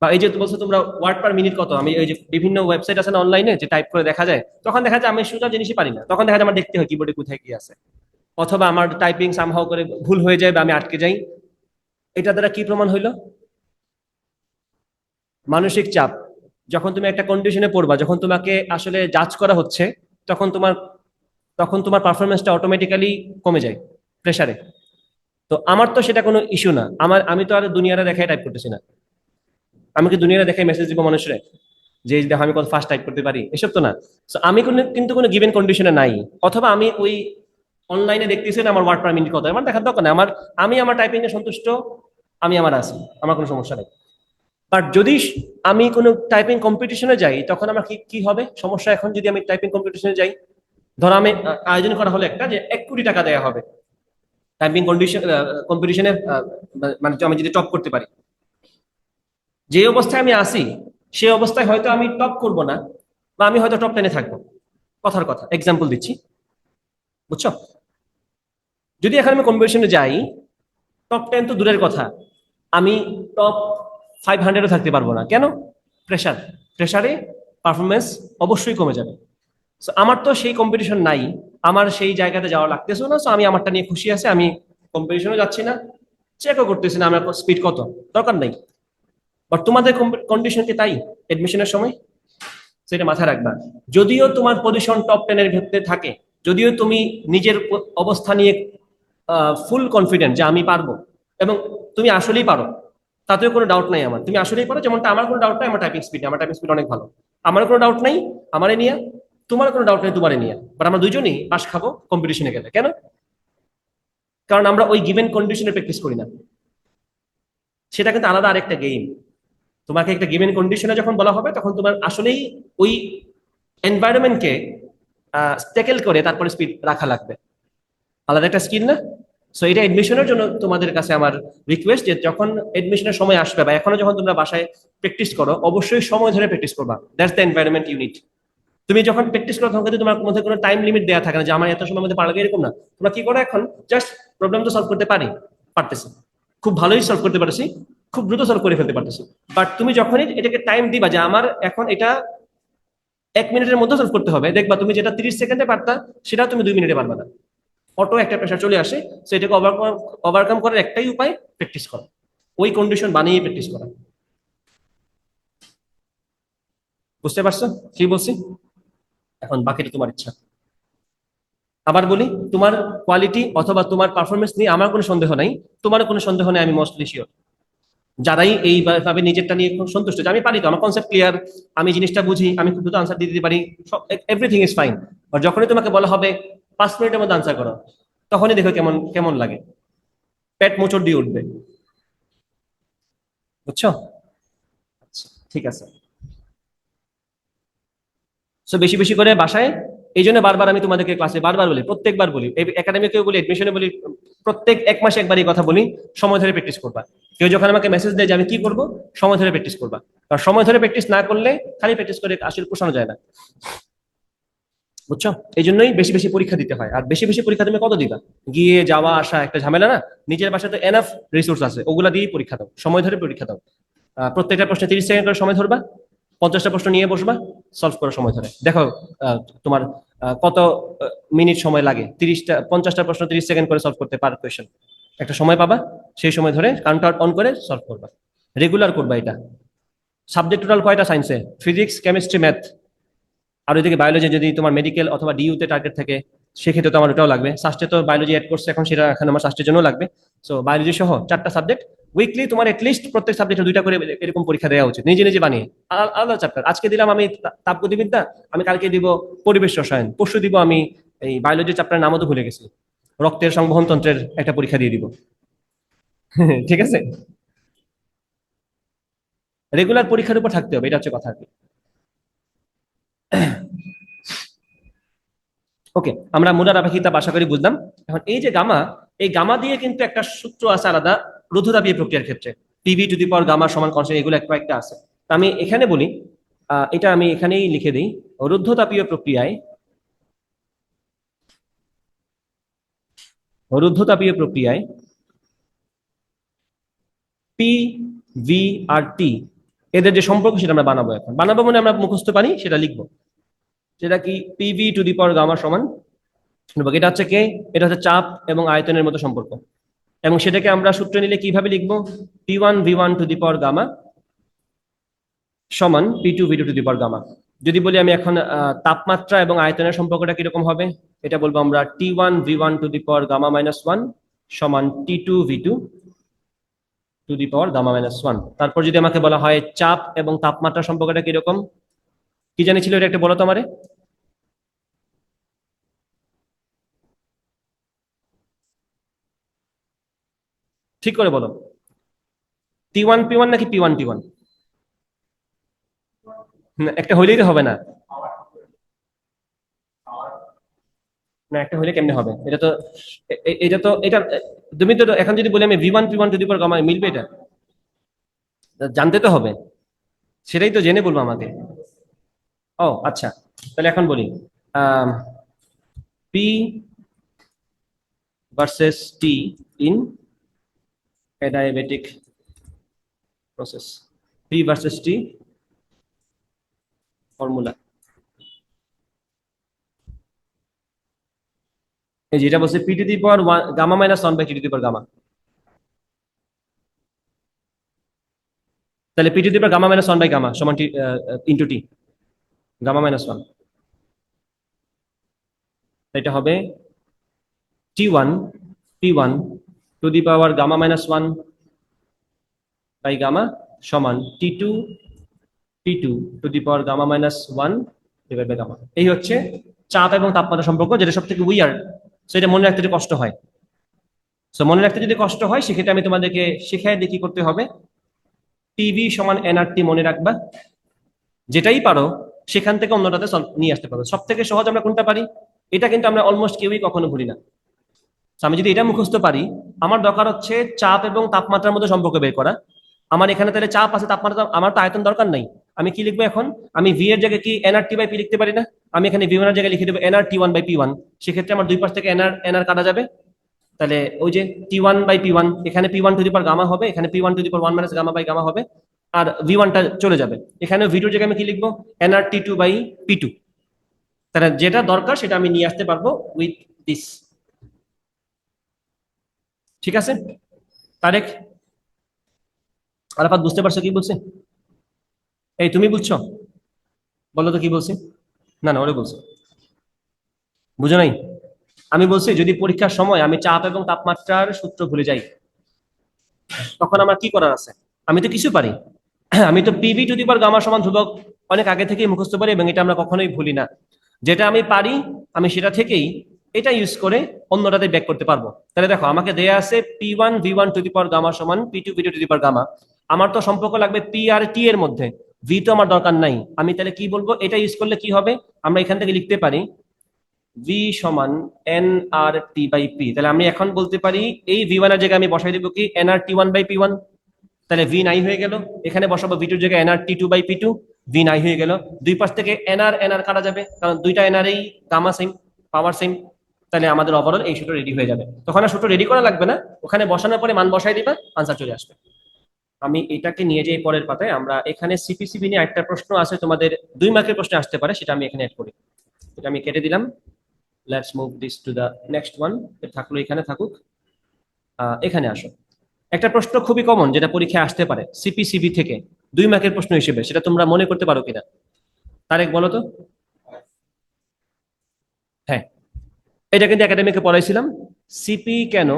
বা এই যে বলছো তোমরা ওয়ার্ড পার মিনিট কত, আমি এই যে বিভিন্ন ওয়েবসাইট আছে না অনলাইনে যে টাইপ করে দেখা যায়, তখন দেখা যায় আমি সোজা জিনিসই পারি না, তখন দেখা যায় আমার দেখতে হয় কিবোর্ডে কোথায় কি আছে, অথবা আমার টাইপিং সামহাও করে ভুল হয়ে যায় বা আমি আটকে যাই। এটা দ্বারা কি প্রমাণ হইলো? মানসিক চাপ। যখন তুমি একটা কন্ডিশনে পড়বা, যখন তোমাকে আসলে জাজ করা হচ্ছে, তখন তোমার তখন তোমার পারফরমেন্সটা অটোমেটিক্যালি কমে যায় প্রেসারে। তো আমার তো সেটা কোনো ইস্যু না, আমি তো আর দুনিয়ারে দেখায় টাইপ করতেছি না। আমি কি দুনিয়ারে দেখায় মেসেজ দিব মানুষের যে এই দেখো আমি কত ফাস্ট টাইপ করতে পারি, এসব তো না। So, আমি কিন্তু কোনো গিভেন কন্ডিশনে নাই, অথবা আমি ওই অনলাইনে দেখতেছি না আমার ওয়ার্ড পার মিনিট কত, আমার দেখার দরকার নেই। আমি আমার টাইপিং এ সন্তুষ্ট, আমি আমার আছি, আমার কোনো সমস্যা নেই। বাট যদি আমি কোনো টাইপিং কম্পিটিশনে যাই, তখন আমার কি কি হবে সমস্যা? এখন যদি আমি টাইপিং কম্পিটিশনে যাই, ধরো আমি আয়োজন করা হলো একটা যে 1 কোটি টাকা দেওয়া হবে টাইপিং কন্ডিশন কম্পিটিশনে, মানে আমি যদি টপ করতে পারি। যে অবস্থায় আমি আসি সেই অবস্থায় হয়তো আমি টপ করব না, বা আমি হয়তো টপ 10-এ থাকবো, কথার কথা এক্সাম্পল দিচ্ছি, বুঝছো? যদি এখন আমি কম্পিটিশনে যাই, টপ 10 তো দূরের কথা, আমি টপ 500-ও থাকতে পারবো না। কেন? প্রেশার। প্রেশারে পারফরমেন্স অবশ্যই কমে যাবে। So, আমার তো সেই কম্পিটিশন নাই, আমার সেই জায়গাতে যাওয়া লাগতেছে না। সো আমি আমারটা নিয়ে খুশি আছি, আমি কম্পিটিশনে যাচ্ছি না, চেকও করতেছি না আমার স্পিড কত, দরকার নাই। বাট তোমাদের কন্ডিশন কি তাই এডমিশনের সময়? সেটা মাথায় রাখবা। যদিও তোমার পজিশন টপ 10-এর ভিতরে থাকে, যদিও তুমি নিজের অবস্থা নিয়ে ফুল কনফিডেন্ট যে আমি পারবো, এবং তুমি আসলেই পারো, তাতেও কোনো ডাউট নাই আমার, তুমি আসলেই পারো, যেমনটা আমার কোনো ডাউট নাই আমার টাইপিং স্পিড অনেক ভালো, আমার কোনো ডাউট নাই আমারে নিয়ে, তোমার কোনো ডাউট নেই তোমারে নিয়ে, বাট আমরা দুইজনই পাশ খাবো কম্পিটিশনে গেলে। কেন? কারণ আমরা ওই গিভেন কন্ডিশনে প্র্যাকটিস করি না। সেটা কিন্তু আলাদা আরেকটা গেম। তোমাকে একটা গিভেন কন্ডিশনে যখন বলা হবে, তখন তোমার আসলেই ওই এনভায়রনমেন্টকে ট্যাকেল করে তারপরে স্পিড রাখা লাগবে, আলাদা একটা স্কিল না? সো এটা এডমিশনের জন্য তোমাদের কাছে আমার রিকোয়েস্ট, যে যখন এডমিশনের সময় আসবে বা এখনো যখন তোমরা বাসায় প্র্যাকটিস করো, অবশ্যই সময় ধরে প্র্যাকটিস করবা। That's the environment unit. তুমি যখন প্র্যাকটিস করো তখন কিন্তু তোমার মধ্যে কোনো টাইম লিমিট দেওয়া থাকে না যে আমার এত সময়ের মধ্যে পারবে, এরকম না। তোমরা কি করো এখন? জাস্ট প্রবলেম তো সলভ করতে পারতেছি, খুব ভালোই সলভ করতে পারতেছি, খুব দ্রুত সলভ করে ফেলতে পারতেছি। বাট তুমি যখনই এটাকে টাইম দিবা যে আমার এখন এটা 1 মিনিটের মধ্যে সলভ করতে হবে, দেখবা তুমি যেটা 30 সেকেন্ডে পারতা, সেটা তুমি 2 মিনিটে পারবা না। অটো একটা প্রেশার চলে আসে। সো এটাকে ওভারকাম করার একটাই উপায়, প্র্যাকটিস করা, ওই কন্ডিশন বানিয়ে প্র্যাকটিস করা। বুঝতে পারছো কি বলছি? এখন বাকিটা তোমার ইচ্ছা। আবার বলি, তোমার কোয়ালিটি অথবা তোমার পারফরমেন্স নিয়ে আমার কোনো সন্দেহ নাই, তোমারও কোনো সন্দেহ নেই, আমি মোস্টলি শিওর। যারাই এইভাবে নিজেরটা নিয়ে খুব সন্তুষ্ট যে আমি পারি, তো আমার কনসেপ্ট ক্লিয়ার, আমি জিনিসটা বুঝি, আমি খুব দ্রুত আনসার দিয়ে দিতে পারি, এভরিথিং ইজ ফাইন। আর যখনই তোমাকে বলা হবে 5 মিনিটের মধ্যে আনসার করো, তখনই দেখো কেমন কেমন লাগে, পেট মোচড় দিয়ে উঠবে। বুঝছো? আচ্ছা, ঠিক আছে। সো বেশি বেশি করে বাসায়, এই জন্য বারবার আমি তোমাদেরকে ক্লাসে বারবার বলি, প্রত্যেকবার বলি, একাডেমিকেও বলি, এডমিশনে বলি, প্রত্যেক 1 মাসে একবার এই কথা বলি, সময় ধরে প্র্যাকটিস করবা। কেউ যখন আমাকে মেসেজ দেয় যে আমি কি করবো, সময় ধরে প্র্যাকটিস করবা। কারণ সময় ধরে প্র্যাকটিস না করলে খালি প্র্যাকটিস করে আসলে পোষানো যায় না। বুঝছো? এই জন্যই বেশি বেশি পরীক্ষা দিতে হয়। আর বেশি বেশি পরীক্ষা তুমি কত দিবা? গিয়ে যাওয়া আসা একটা ঝামেলা না? নিজের বাসায় তো এনাফ রিসোর্স আছে, ওগুলা দিয়েই পরীক্ষা দাও, সময় ধরে পরীক্ষা দাও। প্রত্যেকটা প্রশ্নে 30 সেকেন্ড করে সময় ধরবা, 50টা প্রশ্ন নিয়ে বসবা, সলভ করার সময় ধরে দেখো তোমার কত মিনিট সময় লাগে 50টা প্রশ্ন 30 সেকেন্ড করে সলভ করতে, পার কোয়েশ্চেন একটা সময় পাবা, সেই সময় ধরে কাউন্টার অন করে সলভ করবা, রেগুলার করবা এটা। সাবজেক্ট টোটাল কয়টা সায়েন্সে? ফিজিক্স, কেমিস্ট্রি, ম্যাথ, আর ওইদিকে বায়োলজি যদি তোমার মেডিকেল অথবা ডিইউতে টার্গেট থাকে, সেক্ষেত্রে তো আমার ওটাও লাগবে। সাস্টে তো বায়োলজি অ্যাড করছে এখন, সেটা এখন আমার সাস্টের জন্য লাগবে। সো বায়োলজি সহ 4টা সাবজেক্ট, উইকলি তোমার এটলিস্ট প্রত্যেক সাবজেক্টে 2টা করে এরকম পরীক্ষা দেওয়া উচিত, নিজে নিজে বানিয়ে। আলাদা চ্যাপ্টার, আজকে দিলাম আমি তাপগতিবিদ্যা, আমি কালকে দিব পরিবেশ রসায়ন, পরশু দিব আমি এই বায়োলজি চ্যাপ্টারের নামও তো ভুলে গেছি, রক্তের সংবহন তন্ত্রের একটা পরীক্ষা দিয়ে দিব। ঠিক আছে? রেগুলার পরীক্ষার উপর থাকতে হবে, এটা হচ্ছে কথা আর কি। ওকে, আমরা মুলার আপেক্ষিকতা আশা করি বুঝলাম। এখন এই যে গামা, এই গামা দিয়ে কিন্তু একটা সূত্র আছে আলাদা রোধতাপীয় প্রক্রিয়ার ক্ষেত্রে, PV to the power gamma সমান কনস্ট্যান্ট, এগুলো একটা একটা আছে। আমি এখানে বলি এটা আমি এখানেই লিখে দিই। রুদ্ধতাপীয় প্রক্রিয়ায় রুদ্ধতাপীয় প্রক্রিয়ায় পি, ভি আর টি এদের যে সম্পর্ক সেটা আমরা বানাবো। এখন বানাবো মানে আমরা মুখস্থ পারি সেটা লিখবো। সেটা কি, PV to the power gamma সমান, এটা হচ্ছে কে, এটা হচ্ছে চাপ এবং আয়তনের মতো সম্পর্ক। এবং সেটাকে আমরা সূত্র নিলে কিভাবে লিখবো, P1V1 two the power gamma সমান P2V2 two the power gamma. যদি বলি আমি এখন তাপমাত্রা এবং আয়তনের সম্পর্কটা কিরকম হবে, এটা বলবো আমরা T1V1 to the power gamma minus one সমান T2V2 to the power gamma minus one. তারপর যদি আমাকে বলা হয় চাপ এবং তাপমাত্রা সম্পর্কটা কিরকম, কি জানি ছিল এটা একটা বলো তো আমারে। ঠিক করে বলো, T1P1 নাকি P1T1? একটা হইলেই তো হবে না। না, একটা হইলে কেমনে হবে, এটা তো এটা তো এটা তুমি তো এখন যদি বলি আমি V1P1 two the power gamma, মিলবে এটা? জানতে তো হবে, সেটাই তো জেনে বলবো আমাকে। ও আচ্ছা, তাহলে এখন বলি P versus T in adiabatic process, P versus T formula. এই যেটা বলছে P to the power gamma minus one by T to the power gamma, তাহলে P to the power gamma minus one by gamma সমান T into T gamma minus one. এটা হবে T1P1 to the power gamma minus one by gamma সমান T2P2 to the power gamma minus one divide by gamma. এই হচ্ছে চাপ এবং তাপমাত্রা সম্পর্ক, যেটা সব থেকে উইয়ার্ড। সো এটা মনে রাখতে যদি কষ্ট হয়, সো মনে রাখতে যদি কষ্ট হয় সেক্ষেত্রে আমি তোমাদেরকে শিখাই দিয়ে কি করতে হবে, টিভি সমান এনআরটি মনে রাখবা। যেটাই পারো সেখান থেকে অন্যটাতে নিয়ে আসতে পারো। সব থেকে সহজ আমরা কোনটা পারি, এটা কিন্তু আমরা অলমোস্ট কেউই কখনো ভুলি না। আমি যদি এটা মুখস্থ পারি, আমার দরকার হচ্ছে চাপ এবং তাপমাত্রার মধ্যে সম্পর্ক বের করা। আমার এখানে তাহলে চাপ আছে, তাপমাত্রা, আমার তো আয়তন দরকার নাই। আমি কি লিখবো এখন, আমি ভি এর জায়গায় কি এনআরটি বাই পি লিখতে পারি না? আমি এখানে ভি ওয়ান এর জায়গায় লিখে দেবো এনআরটি1/P1। সেক্ষেত্রে আমার দুই পাশ থেকে এনআর এনআর কাটা যাবে। তাহলে ওই যে T1/P1, এখানে P1 to the power gamma হবে, এখানে P1 to the power one minus gamma by gamma হবে। আর V1টা চলে যাবে, এখানে V2 জায়গায় আমি কি লিখবো, nRT2/P2। তাহলে যেটা দরকার সেটা আমি নিয়ে আসতে পারবো উইথ দিস। ঠিক আছে তারেক, আরাফাত বুঝতে পারছো কি বলছে? এই তুমি বুঝছো, বলো তো কি বলছি। না না, ওরে বলছে, বুঝো নাই? আমি বলছি যদি পরীক্ষার সময় আমি চাপ এবং তাপমাত্রার সূত্র ভুলে যাই, তখন আমার কি করার আছে? আমি তো কিছু পারি। আমি তো PV to the power gamma সমান ধ্রুবক অনেক আগে থেকেই মুখস্থ পারি, এবং এটা আমরা কখনোই ভুলি না। যেটা আমি পারি আমি সেটা থেকেই এটা ইউজ করে অন্যটাতে ব্যাক করতে পারবো। তাহলে দেখো আমাকে দেয়া আছে P1V1 two the power gamma সমান P2V2 two the power gamma. আমার তো সম্পর্ক লাগবে পি আর টি এর মধ্যে, ভি তো আমার দরকার নাই। আমি তাহলে কি বলবো, এটা ইউজ করলে কি হবে, আমরা এখান থেকে লিখতে পারি ভি সমান nRT/P। তাহলে আমি এখন বলতে পারি এই V1 এর জায়গায় আমি বসাই দেবো কি nRT1/P1। তাহলে ভি নাই হয়ে গেল, এখানে বসাবো V2 জায়গায় nRT2/P2, ভি নাই হয়ে গেল। দুই পাশ থেকে এনআর এনআর কাটা যাবে, কারণ দুইটা এনআর এই গামা সেম, পাওয়ার সেম। তাহলে আমাদের ওভারঅল এই সূত্র রেডি হয়ে যাবে। তখন আর সূত্র রেডি করা লাগবে না, ওখানে বসানোর পরে মান বসাই দিবা, আনসার চলে আসবে। আমি এটাকে নিয়ে যাই পরের পাতায়। আমরা এখানে সিপিসিবি নিয়ে একটা প্রশ্ন আছে তোমাদের, 2 মার্কের প্রশ্ন আসতে পারে, সেটা আমি এখানে অ্যাড করি। এটা আমি কেটে দিলাম। Let's move this to the next one. থাকলো এখানে থাকুক। এখানে আসো, একটা প্রশ্ন খুবই কমন যেটা পরীক্ষায় আসতে পারে সিপিসিবি থেকে 2 মার্কের প্রশ্ন হিসেবে, সেটা তোমরা মনে করতে পারো কিনা? তারেক বলো তো। হ্যাঁ, এটা কিন্তু একাডেমিকে পড়াইছিলাম। সিপি কেন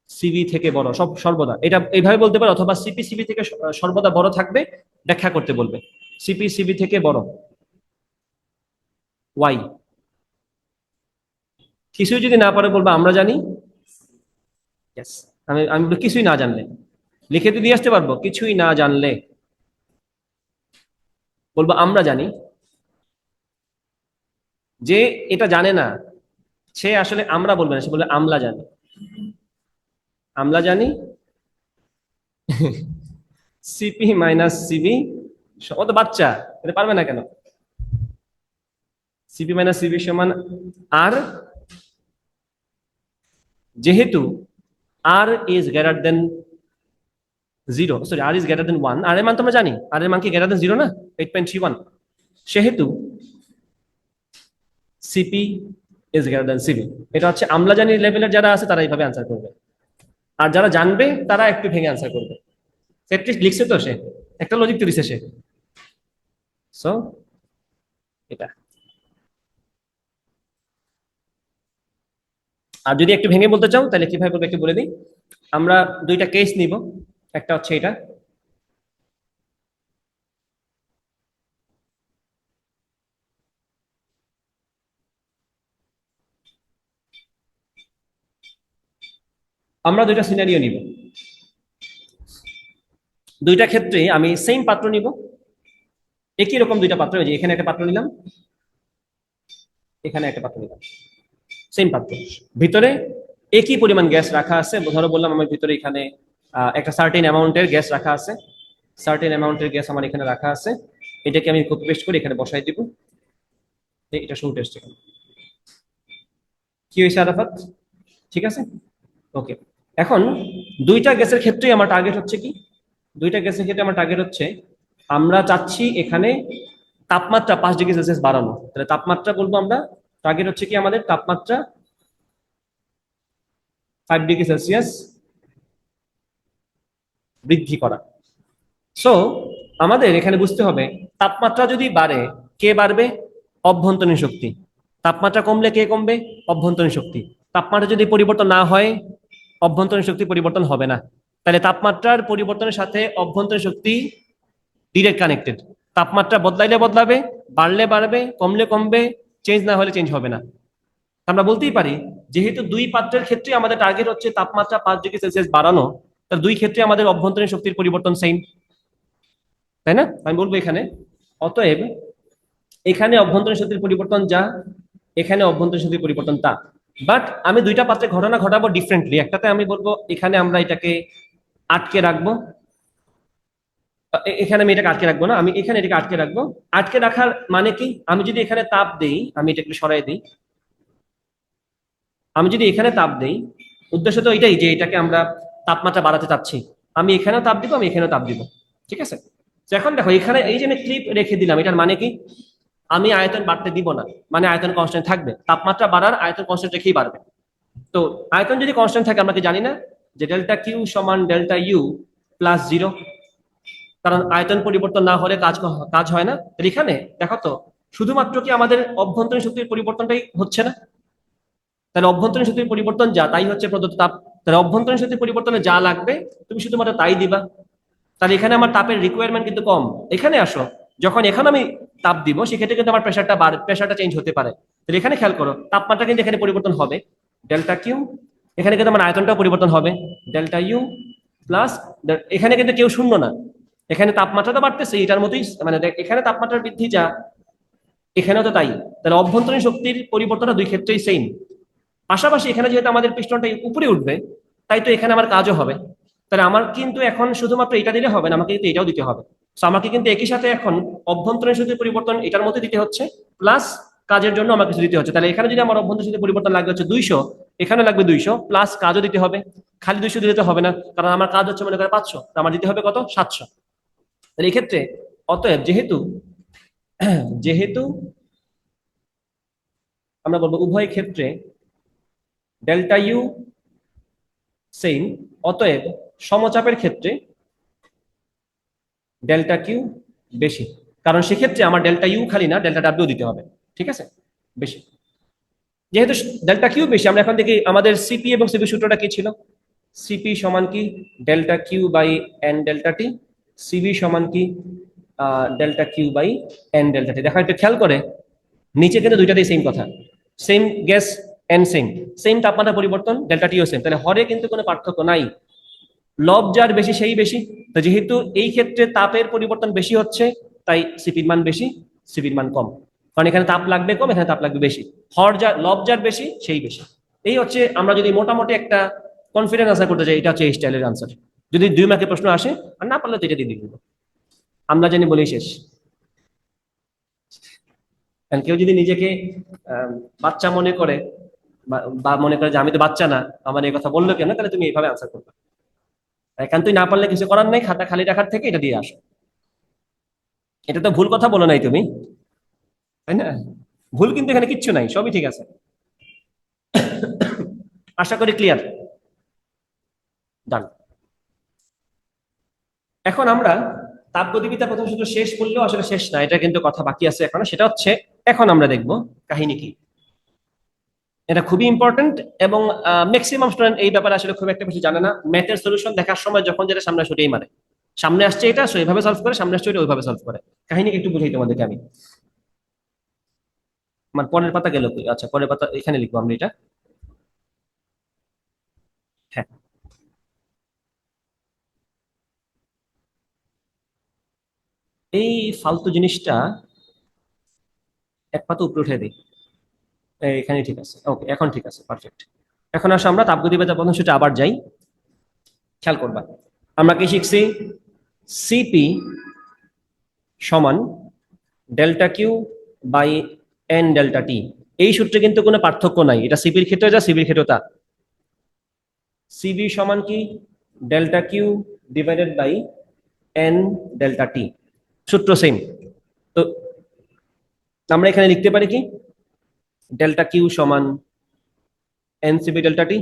সিভি থেকে বড়, সব সর্বদা এটা এইভাবে বলতে পারো, অথবা সিপি সিভি থেকে সর্বদা বড় থাকবে, ব্যাখ্যা করতে বলবে। সিপি সিভি থেকে বড়, ওয়াই। কিছুই যদি না পারে বলবো আমরা জানি। Yes, আমি আমি বলি কিছুই না জানলে, লিখে দিয়ে আসতে পারবো, কিছুই না জানলে বলবো আমরা জানি। যে এটা জানে না সে আসলে আমরা বলবে না, সে বলবে আমলা জানি, আমলা জানি। সিপি মাইনাস সিবি, ও তো বাচ্চা, এটা পারবে না কেন? সিপি মাইনাস সিবি সমান আর, যেহেতু R is greater than 0, sorry R is greater than 1, R এর মান তোমরা জানি, আর এর মান কি গ্রেটার দেন 0 না, 8.31, সেহেতু CP is greater than CV. এটা হচ্ছে আমরা জানি লেভেলের যারা আছে তারা এইভাবে আনসার করবে, আর যারা জানবে তারা একটু ভেঙে আনসার করবে। অ্যাটলিস্ট লিখছে তো, সে একটা লজিক তো দিছে সে। সো এটা, আর যদি একটু ভেঙে বলতে চাও তাহলে কিভাবে বলবো একটু বলে দিই। আমরা দুইটা কেস নিব, একটা হচ্ছে এটা, আমরা দুইটা সিনারিও নিব, দুইটা ক্ষেত্রে আমি সেম পাত্র নিব, একই রকম দুইটা পাত্র, যে এখানে একটা পাত্র নিলাম, এখানে একটা পাত্র নিলাম, সেম পাত্র, ভিতরে একই পরিমাণ গ্যাস রাখা আছে। ধরো বললাম আমার ভিতরে এখানে একটা সার্টেন অ্যামাউন্টের গ্যাস রাখা আছে, সার্টেন অ্যামাউন্টের গ্যাস আমার এখানে রাখা আছে, এটাকে আমি কপি পেস্ট করে এখানে বসাই দিব। এটা শুরু টেস্ট, এখানে কি হয়েছে আরাফাত? ঠিক আছে, ওকে। এখন দুইটা গ্যাসের ক্ষেত্রেই আমার টার্গেট হচ্ছে কি, দুইটা গ্যাসের ক্ষেত্রে আমার টার্গেট হচ্ছে, আমরা চাচ্ছি এখানে তাপমাত্রা 5 ডিগ্রি সেলসিয়াস বাড়ানো। তাহলে তাপমাত্রা বলবো আমরা, টার্গেট হচ্ছে কি আমাদের তাপমাত্রা 5 ডিগ্রি সেলসিয়াস বৃদ্ধি করা। সো আমাদের এখানে বুঝতে হবে, তাপমাত্রা যদি বাড়ে কে বাড়বে? অভ্যন্তরীণ শক্তি। তাপমাত্রা কমলে কে কমবে? অভ্যন্তরীণ শক্তি। তাপমাত্রা যদি পরিবর্তন না হয়, অভ্যন্তরীণ শক্তি পরিবর্তন হবে না। তাহলে তাপমাত্রার পরিবর্তনের সাথে অভ্যন্তরীণ শক্তি ডিরেক্ট কানেক্টেড। তাপমাত্রা বদলাইলে বদলাবে, বাড়লে বাড়বে, কমলে কমবে, চেঞ্জ না হলে চেঞ্জ হবে না। আমরা বলতেই পারি, যেহেতু দুই পাত্রের ক্ষেত্রে আমাদের টার্গেট হচ্ছে তাপমাত্রা 5 ডিগ্রি সেলসিয়াস বাড়ানো, তার দুই ক্ষেত্রে আমাদের অভ্যন্তরীণ শক্তির পরিবর্তন সেম, তাই না? আমি বলবো এখানে, অতএব এখানে অভ্যন্তরীণ শক্তির পরিবর্তন যা, এখানে অভ্যন্তরীণ শক্তির পরিবর্তন তা। বাট আমি দুইটা পাত্রে ঘটনা ঘটাবো ডিফারেন্টলি। একটাতে আমি বলবো এখানে আমরা এটাকে আটকে রাখবো, এখানে আমি এটাকে আটকে রাখবো না, আমি এখানে এটাকে আটকে রাখবো। আটকে রাখার মানে কি, আমি যদি এখানে তাপ দেই, আমি এটাকে সরাই দিই, আমি যদি এখানে তাপ দেই, উদ্দেশ্য তো এটাই যে এটাকে আমরা তাপমাত্রা বাড়াতে চাচ্ছি, আমি এখানেও তাপ দিব, আমি এখানেও তাপ দিব, ঠিক আছে? তো এখন দেখো এখানে এই যে আমি ক্লিপ রেখে দিলাম, এটার মানে কি, আমি আয়তন বাড়তে দিব না, মানে আয়তন কনস্ট্যান্ট থাকবে। তাপমাত্রা বাড়ার আয়তন কনস্ট্যান্ট রেখেই বাড়বে। তো আয়তন যদি কনস্ট্যান্ট থাকে, আমরা কি জানি না যে ডেল্টা কিউ সমান ডেল্টা ইউ প্লাস 0, কারণ আয়তন পরিবর্তন না হলে কাজ হয় না। তাহলে এখানে দেখো তো, শুধুমাত্র কি আমাদের অভ্যন্তরীণ শক্তির পরিবর্তনটাই হচ্ছে না? তাহলে অভ্যন্তরীণ শক্তির পরিবর্তন যা, তাই হচ্ছে প্রদত্ত তাপ। তাহলে অভ্যন্তরীণ শক্তির পরিবর্তনে যা লাগবে তুমি শুধুমাত্র তাই দিবা। তাহলে এখানে আমার তাপের রিকোয়ারমেন্ট কিন্তু কম। এখানে আসো, যখন এখানে আমি তাপ দিব, সেক্ষেত্রে কিন্তু আমার প্রেশারটা চেঞ্জ হতে পারে। তাহলে এখানে খেয়াল করো, তাপমাত্রা কিন্তু এখানে পরিবর্তন হবে, ডেল্টা কিউ, এখানে কিন্তু আমার আয়তনটাও পরিবর্তন হবে, ডেল্টা ইউ প্লাস, এখানে কিন্তু কেউ শূন্য না, এখানে তাপমাত্রা তো বাড়তেছে এটার মতোই, মানে এখানে তাপমাত্রার বৃদ্ধি যা, এখানেও তো তাই। তাহলে অভ্যন্তরীণ শক্তির পরিবর্তনটা দুই ক্ষেত্রেই সেম। পাশাপাশি এখানে যেহেতু আমাদের পিস্টনটা উপরে উঠবে, তাই তো এখানে আমার কাজও হবে। তাহলে আমার কিন্তু এখন শুধুমাত্র এটা দিলে হবে না, আমাকে কিন্তু এটাও দিতে হবে। তো আমাকে কিন্তু একই সাথে এখন অভ্যন্তরীণ শক্তির পরিবর্তন এটার মধ্যে দিতে হচ্ছে, প্লাস কাজের জন্য আমার কিছু দিতে হচ্ছে। তাহলে এখানে যদি আমার অভ্যন্তরীণ শক্তির পরিবর্তন লাগবে হচ্ছে 200, এখানে লাগবে 200, প্লাস কাজও দিতে হবে। খালি 200 দিলে তো হবে না, কারণ আমার কাজ হচ্ছে মনে করে 500, আমার দিতে হবে কত? 700। তাহলে এই ক্ষেত্রে, অতএব যেহেতু যেহেতু আমরা বলবো উভয় ক্ষেত্রে ডেল্টা ইউ সেম, অতএব সমচাপের ক্ষেত্রে ডেল্টা কিউ বেশি, কারণ সেক্ষেত্রে আমার ডেল্টা ইউ খালি না, ডেল্টা ডাব্লিউ দিতে হবে, ঠিক আছে? বেশি, যেহেতু ডেল্টা কিউ বেশি, আমরা এখন দেখি আমাদের সিপি এবং সিপি সূত্রটা কি ছিল। সিপি সমান কি delta Q by n delta T, CV সমান কি delta Q by n delta T. দেখা একটু খেয়াল করে, নিচে কিন্তু দুইটাতেই সেম কথা, same gas n same, same তাপমাত্রা পরিবর্তন, ডেল্টা টিও সেম, তাহলে হরে কিন্তু কোনো পার্থক্য নাই। লব যার বেশি সেই বেশি। তো যেহেতু এই ক্ষেত্রে তাপের পরিবর্তন বেশি হচ্ছে, তাই সিপির মান বেশি, সিপির মান কম, কারণ এখানে তাপ লাগবে কম, এখানে তাপ লাগবে বেশি। লব যার বেশি সেই বেশি। এই হচ্ছে, আমরা যদি মোটামুটি একটা কনফিডেন্স আনসার করতে চাই, এটা হচ্ছে এই স্টাইলের আনসার। যদি 2 মার্কের প্রশ্ন আসে আর না পারলে তো এটা দিয়ে দিব, আমরা জানি বলেই শেষ। কারণ কেউ যদি নিজেকে আহ, বাচ্চা মনে করে বা মনে করে যে আমি তো বাচ্চা না, আমার এই কথা বললো কেন, তাহলে তুমি এইভাবে আনসার করবে। কারণ তুই না পারলে কিছু করার নেই, খাতা খালি রাখার থেকে এটা দিয়ে আসো। এটা তো ভুল কথা বলো নাই তুমি, তাই না? ভুল কিন্তু এখানে কিচ্ছু নাই, সবই ঠিক আছে। আশা করি ক্লিয়ার। ডান। এখন আমরা তাপগতিবিদ্যা প্রথম সূত্র শেষ করলেও আসলে শেষ না, এটা কিন্তু কথা বাকি আছে এখনো। সেটা হচ্ছে এখন আমরা দেখব কাহিনী কি। এটা খুবই ইম্পর্টেন্ট এবং ম্যাক্সিমাম স্টুডেন্ট এই ব্যাপারে আসলে খুব একটা বেশি জানে না। ম্যাথের সলিউশন দেখার সময় যখন যেটা সামনে আসে ওটাই মারে, সামনে আসছে এটা সো এইভাবে সলভ করে, সামনে আসছে ওইটা ওইভাবে সলভ করে। কাহিনী একটু বুঝাই তোমাদেরকে আমি। আমার পরের পাতা গেল কই? আচ্ছা, পরের পাতা এখানে লিখবো আমরা এটা। হ্যাঁ, এই ফালতু জিনিসটা এক পাতা উপরে উঠে দিই। এখানে ঠিক আছে, ওকে, এখন ঠিক আছে, পারফেক্ট। এখন আসো আমরা তাপগতিবিদ্যা প্রথম সূত্রে আবার যাই। খেয়াল করবা, আমরা কি শিখছি? সিপি সমান delta Q by n delta T. এই সূত্রে কিন্তু কোনো পার্থক্য নাই, এটা সিপির ক্ষেত্রে যা সিবির ক্ষেত্রে তা। সিবি সমান কি? Delta Q divided by n delta T, সূত্র সেম। তো আমরা এখানে লিখতে পারি কি? ডেল্টা কিউ সমান এন সিবি ডেল্টা টি।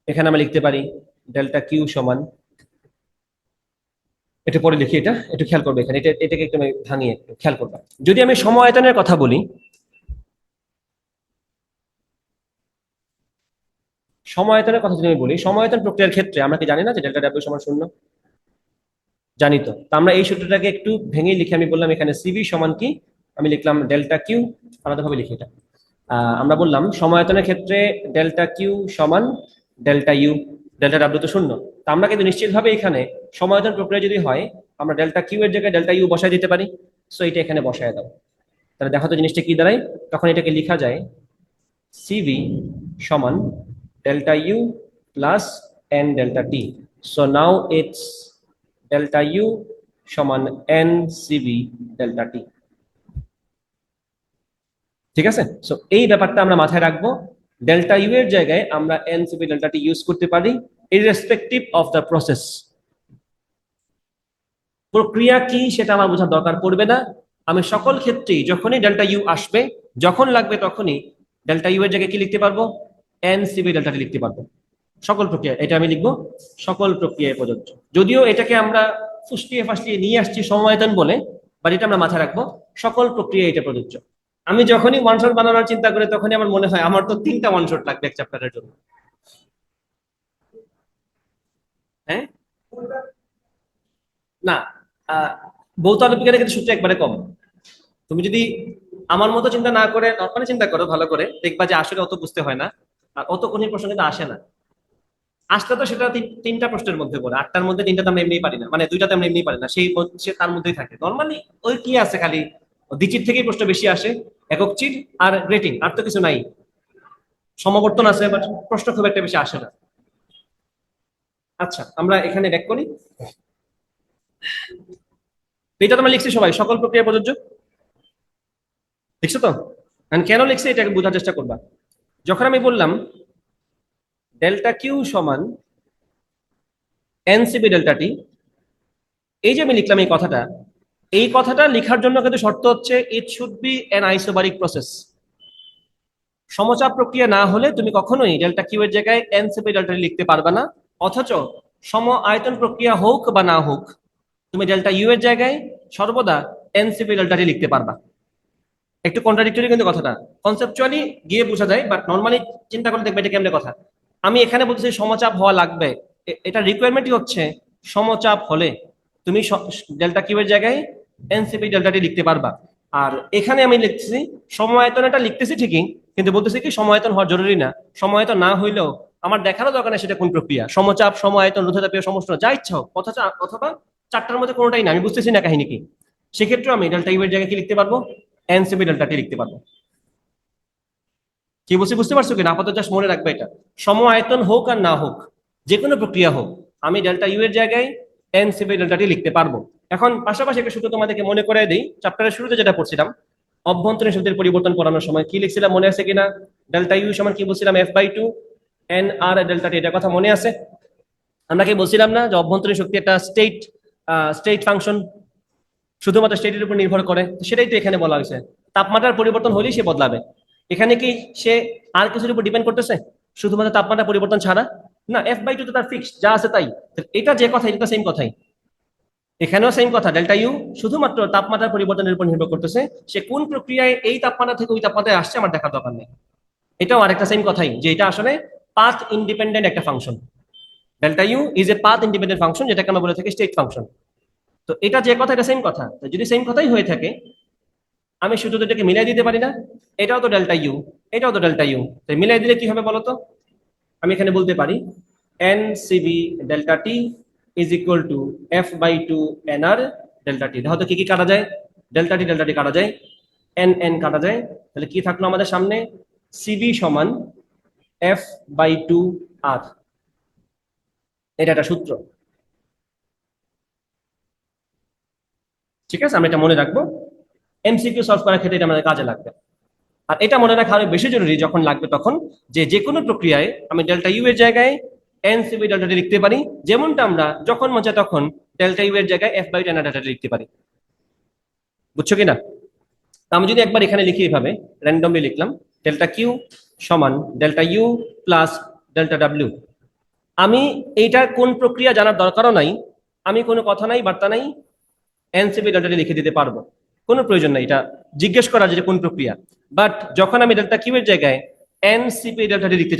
এখানে আমরা লিখতে পারি ডেল্টা কিউ সমান, এটা পরে লিখি, এটা একটু খেয়াল করবে এখানে, এটাকে একটু আমি ভাঙিয়ে একটু খেয়াল করবা। যদি আমি সময় আয়তনের কথা বলি, সময় আয়তনের কথা যদি আমি বলি, সময় আয়তন প্রক্রিয়ার ক্ষেত্রে আমরা কি জানি না যে ডেল্টা ডাব্লিউ সমান 0? জানি তো। তা আমরা এই সূত্রটাকে একটু ভেঙে লিখে আমি বললাম এখানে সিবি সমান কি, আমি লিখলাম ডেল্টা কিউ, আলাদাভাবে লিখি এটা। আমরা বললাম সমায়তনের ক্ষেত্রে ডেল্টা কিউ সমান ডেল্টা ইউ, ডেল্টা ডাব্লিউ তো 0। তা আমরা কিন্তু নিশ্চিতভাবে এখানে সমায়তন প্রক্রিয়া যদি হয়, আমরা ডেল্টা কিউ এর জায়গায় ডেল্টা ইউ বসায় দিতে পারি। সো এটা এখানে বসায় দাও। তাহলে দেখো তো জিনিসটা কি দাঁড়ায়। তখন এটাকে লেখা যায় সিভি সমান delta U plus N delta T. So now it's delta U সমান এন সিবি ডেল্টা টি। ঠিক আছে, সো এই ব্যাপারটা আমরা মাথায় রাখবো। ডেল্টা ইউ এর জায়গায় আমরা এন সিবি ডেল্টা টি ইউজ করতে পারি ইররেসপেক্টিভ অফ দ্য প্রসেস। প্রক্রিয়া কি সেটা আমার বোঝার দরকার পড়বে না। আমি সকল ক্ষেত্রেই যখনই ডেল্টা ইউ আসবে, যখন লাগবে তখনই ডেল্টা ইউ এর জায়গায় কি লিখতে পারবো? এন সিবি ডেল্টা টি লিখতে পারবো। সকল প্রক্রিয়া, এটা আমি লিখবো সকল প্রক্রিয়ায় প্রযোজ্য। যদিও এটাকে আমরা ফুসলিয়ে ফাসলিয়ে নিয়ে আসছি সমায়তন বলে, বাট এটা আমরা মাথায় রাখবো সকল প্রক্রিয়া এটা প্রযোজ্য। আমি যখনই ওয়ান শট বানানোর চিন্তা করি তখনই আমার মনে হয় আমার তো 3টা ওয়ান শট লাগবে এক চ্যাপ্টারের জন্য। হ্যাঁ, না, আহ ভৌত বিজ্ঞানের কিন্তু সূত্র একবারে কম। তুমি যদি আমার মতো চিন্তা না করে নর্মালি চিন্তা করো ভালো করে, দেখবা যে আসলে অত বুঝতে হয় না, আর অত কঠিন প্রশ্ন কিন্তু আসে না। আসলে তো সেটা 3টা প্রশ্নের মধ্যে পড়ে, 8টার মধ্যে 3টাতে আমরা এমনিই পারি না, মানে 2টাতে আমরা এমনিই পারি না, সেই সে তার মধ্যেই থাকে নর্মালি। ওই কি আছে খালি দ্বিচির থেকেই প্রশ্ন বেশি আসে, একক চির আর গ্রেটিং, আর তো কিছু নাই। সমাবর্তন আছে বাট প্রশ্ন খুব একটা বেশি আসে না। আচ্ছা, আমরা এখানে ব্যাক করি। এটা তোমরা লিখছি সবাই সকল প্রক্রিয়া প্রযোজ্য, লিখছো তো? And কেন লিখছি এটাকে বোঝার চেষ্টা করবা। যখন আমি বললাম ডেল্টা কিউ সমান এনসিবি ডেল্টা টি, এই যে আমি লিখলাম এই কথাটা, এই কথাটা লেখার জন্য কিন্তু শর্ত হচ্ছে it should be an isobaric process. সমচাপ প্রক্রিয়া না হলে তুমি কখনোই ডেল্টা কিউ এর জায়গায় এনসিবি ডেল্টা টি লিখতে পারবে না। অথচ সম আয়তন প্রক্রিয়া হোক বা না হোক, তুমি ডেল্টা ইউ এর জায়গায় সর্বদা এনসিবি ডেল্টা টি লিখতে পারবা। একটু কন্ট্রাডিক্টরি কিন্তু কথাটা, কনসেপচুয়ালি গিয়ে বোঝা যায়, বাট নর্মালি চিন্তা করলে দেখবে এটা কেমনে কথা। আমি এখানে বলতেছি সমচাপ হওয়া লাগবে, এটা রিকোয়ারমেন্টই হচ্ছে সমচাপ হলে তুমি ডেল্টা কিউ এর জায়গায় এনসিপি ডেল্টা টি লিখতে পারবা। আর এখানে আমি লিখতেছি সমায়তনটা লিখতেছি ঠিকই, কিন্তু বলতেছি কি সমায়তন হওয়া জরুরি না। সমায়তন না হইলেও আমার দেখারও দরকার নেই সেটা কোন প্রক্রিয়া, সমচাপ সমায়তন রোধতাপীয় সমষ্টি যা ইচ্ছা হোক, অথচ অথবা 4টার মধ্যে কোনোটাই না, আমি বুঝতেছি না কাহিনী কি। সেক্ষেত্রে আমি ডেল্টা ইউ এর জায়গায় কি লিখতে পারবো? এনসিবি ডেল্টা টি লিখতে পারবো। কি বলছি বুঝতে পারছো কিনা? আপাতত জাস্ট মনে রাখবে এটা, সম আয়তন হোক আর না হোক, যে কোনো প্রক্রিয়া হোক, আমি ডেল্টা ইউ এর জায়গায় এন সিপি ডেল্টা টি লিখতে পারবো। এখন পাশাপাশি একটা সূত্র তোমাদেরকে মনে করে দিই, চ্যাপ্টারের শুরুতে যেটা পড়ছিলাম, অভ্যন্তরীণ শক্তির পরিবর্তন করানোর সময় কি লিখছিলাম মনে আছে কিনা? ডেল্টা ইউ সমান কি বলছিলাম? F/2 এন আর ডেল্টা টি, এটা কথা মনে আছে? আমরা কি বলছিলাম না যে অভ্যন্তরীণ শক্তি একটা স্টেট ফাংশন, শুধুমাত্র স্টেটের উপর নির্ভর করে? তো সেটাই তো এখানে বলা হয়েছে, তাপমাত্রার পরিবর্তন হলেই সে বদলাবে। এখানে কি সে আর কিছুর উপর ডিপেন্ড করতেছে শুধুমাত্র তাপমাত্রা পরিবর্তন ছাড়া? না, F/2 তো তার ফিক্সড, যা আছে তাই। তো এটা যে কথা, এটা সেম কথাই, এখানেও সেম কথা। ডেল্টা ইউ শুধুমাত্র তাপমাত্রার পরিবর্তনের উপর নির্ভর করতেছে, সে কোন প্রক্রিয়ায় এই তাপমাত্রা থেকে ওই তাপমাত্রায় আসছে আমার দেখার দরকার নেই। এটাও আরেকটা সেম কথাই, যে এটা আসলে পাথ ইন্ডিপেন্ডেন্ট একটা function. Delta U is a path independent function, যেটাকে আমরা বলে থাকি স্টেট ফাংশন। তো এটা যে কথা, এটা সেম কথা। তো যদি সেম কথাই হয়ে থাকে, আমি শুধু এটাকে মিলাই দিতে পারি না? এটাও তো ডেল্টা ইউ, এটাও তো ডেল্টা ইউ, তো মিলাই দিলে কি হবে বলতো? আমি এখানে বলতে পারি n CV delta T is equal to F/2 n R delta T. দেখো তো কি কি কাটা যায়? ডেল্টা টি কাটা যায়, এন এন কাটা যায়, তাহলে কি থাকলো আমাদের সামনে? সিবি সমান F/2 আর। এটা একটা সূত্র, ঠিক আছে? আমরা এটা মনে রাখবো, এমসিকিউ সলভ করার ক্ষেত্রে এটা আমাদের কাজে লাগবে। আর এটা মনে রাখা আরো বেশি জরুরি যখন লাগবে তখন, যে কোনো প্রক্রিয়ায় আমি ডেল্টা ইউ এর জায়গায় এন সিবি ডেল্টা টি লিখতে পারি, যেমনটা আমরা যখন মন চায় তখন ডেল্টা ইউ এর জায়গায় F/2 এনআর ডেল্টা টি লিখতে পারি। বুঝছো কিনা? আমি যদি একবার এখানে লিখি এভাবে, র্যান্ডমলি লিখলাম ডেল্টা কিউ সমান delta U plus delta W. আমি এইটা কোন প্রক্রিয়া জানার দরকারও নাই, আমি কোনো কথা নাই বার্তা নাই, এনসিপি ডেল্টাটি লিখে দিতে পারবো, কোনো প্রয়োজন নাই এটা জিজ্ঞেস করা যে কোন প্রক্রিয়া। বাট যখন আমি ডেল্টা কিউ এর জায়গায় এনসিপি ডেল্টাটি লিখতে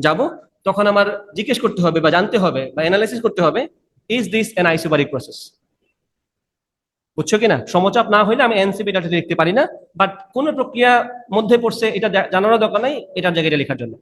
যাব, তখন আমার জিজ্ঞেস করতে হবে বা জানতে হবে বা অ্যানালাইসিস করতে হবে, is this N isobaric process? বুঝছো কিনা? সমচাপ না হইলে আমি এনসিপি ডেল্টাটি লিখতে পারি না, বাট কোন প্রক্রিয়া মধ্যে পড়ছে এটা জানানোর দরকার নাই এটার জায়গায় এটা লেখার জন্য।